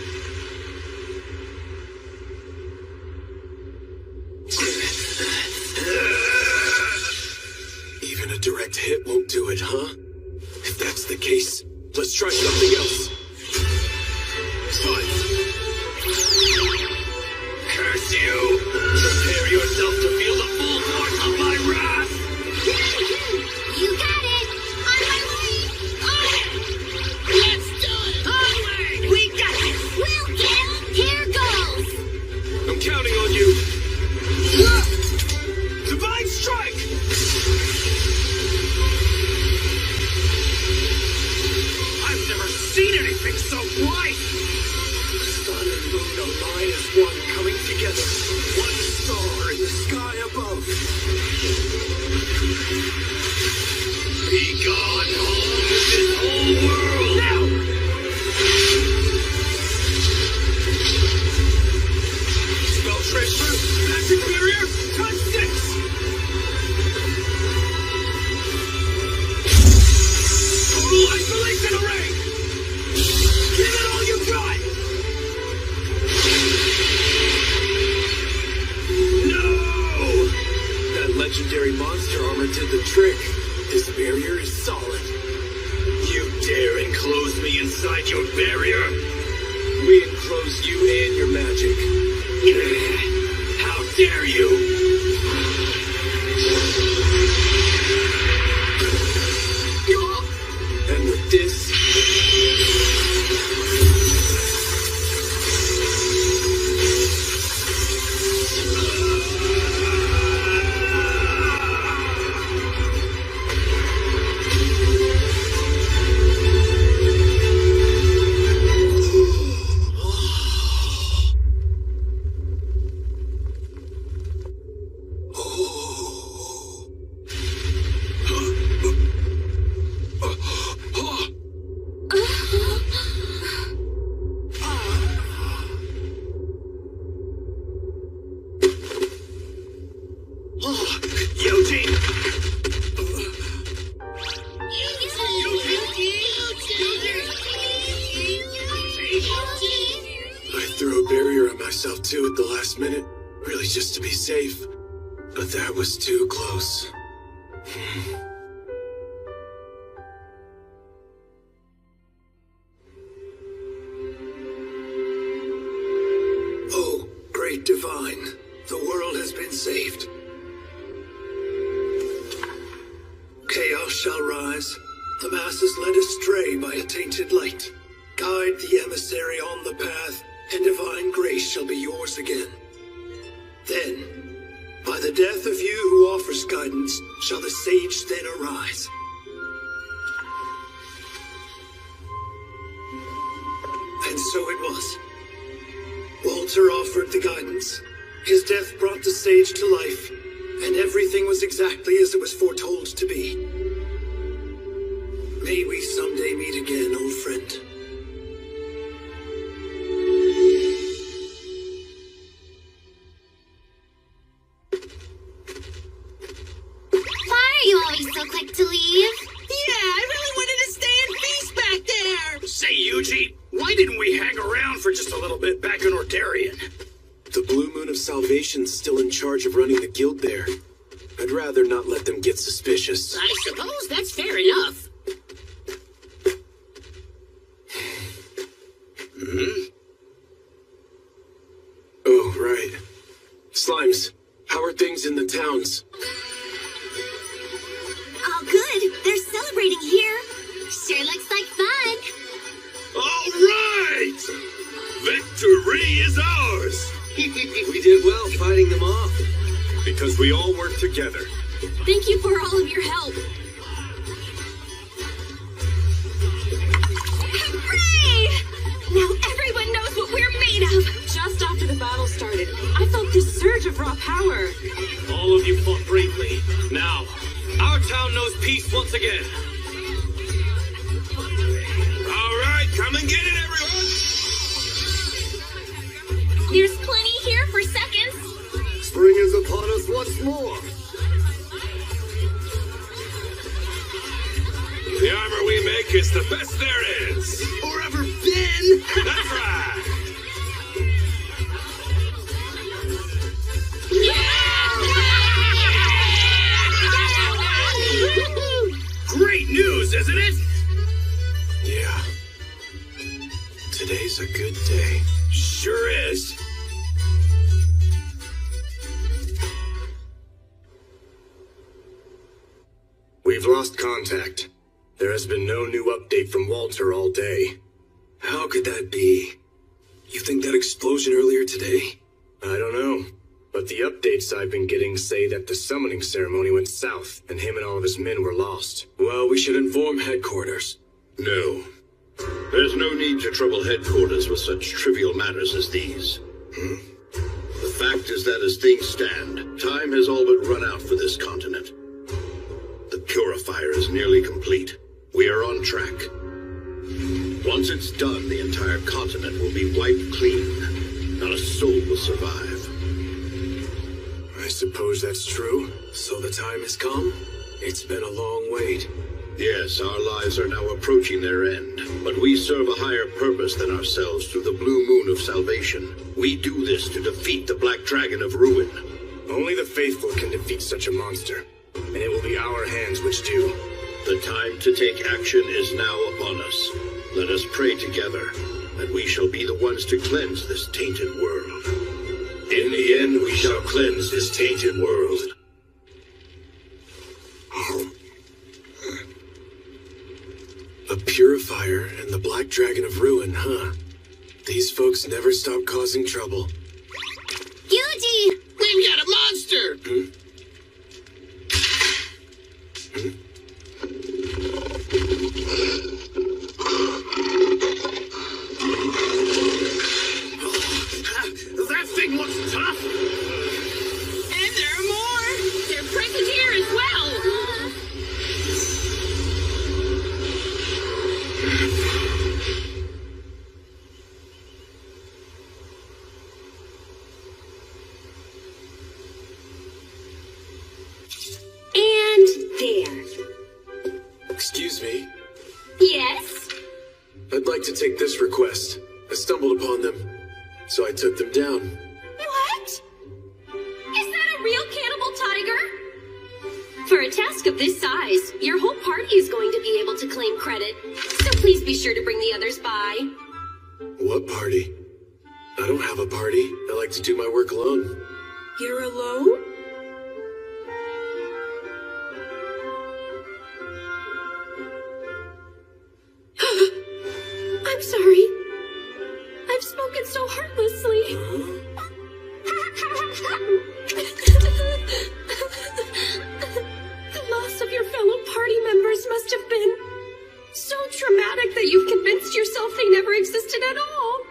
Even a direct hit won't do it, huh? If that's the case, let's try something else. Fine. Curse you! Prepare yourself to feel the full force of my wrath! You got it! On my way! On it! Let's do it! On way! We got it! We'll get it! Here goes! I'm counting on you! Divine Strike! I've never seen anything so bright! Sun and moon align as one, coming together. One star in the sky above. Be gone, home with this whole world! Now! Spell Tracer, Magic Barrier, times 6! Total Isolation Array! Give it all you got! No! That legendary monster armor did the trick. This barrier is solid. You dare enclose me inside your barrier? We enclose you and your magic. How dare you! And with this... Eugene! I threw a barrier on myself too at the last minute, really just to be safe. But that was too close. Oh, great divine, the world has been saved. Chaos shall rise, the masses led astray by a tainted light. Guide the emissary on the path, and divine grace shall be yours again. Then, by the death of you who offers guidance, shall the sage then arise. And so it was. Walter offered the guidance. His death brought the sage to life, and everything was exactly as it was foretold to be. May we someday meet again, old friend. Why are you always so quick to leave? Yeah, I really wanted to stay and feast back there. Say, Yuji, why didn't we hang around for just a little bit back in Ordarian? The Blue Moon of Salvation's still in charge of running the guild there. I'd rather not let them get suspicious. I suppose that's fair enough. Oh, right. Slimes, how are things in the towns? All good. They're celebrating here. Sure looks like fun. All right! Victory is ours! We did well fighting them off. Because we all work together. Thank you for all of your help. Hooray! Now everyone knows what we're made of. Just after the battle started, I felt this surge of raw power. All of you fought bravely. Now, our town knows peace once again. All right, come and get it, everyone! There's plenty here for seconds. Spring is upon us once more. The armor we make is the best there is! Or ever been? That's right! Great news, isn't it? Yeah. Today's a good day. Sure is. We've lost contact. There has been no new update from Walter all day. How could that be? You think that explosion earlier today? I don't know. But the updates I've been getting say that the summoning ceremony went south, and him and all of his men were lost. Well, we should inform headquarters. No. There's no need to trouble headquarters with such trivial matters as these. The fact is that as things stand, time has all but run out for this continent. The purifier is nearly complete. We are on track. Once it's done, the entire continent will be wiped clean. Not a soul will survive. I suppose that's true. So the time has come? It's been a long wait. Yes, our lives are now approaching their end, but we serve a higher purpose than ourselves through the Blue Moon of Salvation. We do this to defeat the Black Dragon of Ruin. Only the faithful can defeat such a monster, and it will be our hands which do. The time to take action is now upon us. Let us pray together, that we shall be the ones to cleanse this tainted world. In the end, we shall cleanse this tainted world. A purifier and the Black Dragon of Ruin, huh? These folks never stop causing trouble. Yuji! We've got a monster! That thing looks tough! And there are more. They're present here as well. And there. Excuse me. Yes? I'd like to take this request. I stumbled upon them, so I took them down. What? Is that a real cannibal For a task of this size, your whole party is going to be able to claim credit. So please be sure to bring the others by. What party? I don't have a party. I like to do my work alone. You're alone? I'm sorry. I've spoken so heartlessly. The loss of your fellow party members must have been so traumatic that you've convinced yourself they never existed at all.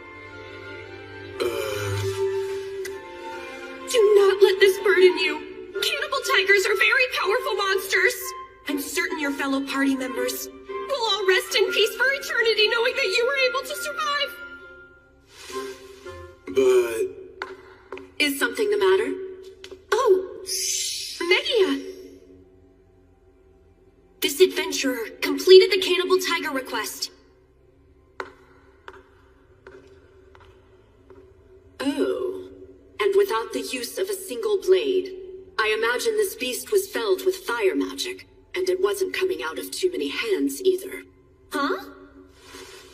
Do not let this burden you. Cannibal tigers are very powerful monsters. I'm certain your fellow party members will all rest in peace for eternity knowing that you were able to survive. But... Is something the matter? Oh, Megia. This adventurer completed the Cannibal Tiger request. Oh, and without the use of a single blade. I imagine this beast was felled with fire magic, and it wasn't coming out of too many hands either. Huh?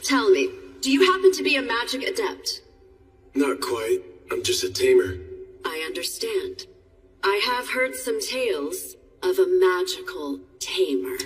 Tell me, do you happen to be a magic adept? Not quite. I'm just a tamer. I understand. I have heard some tales of a magical tamer.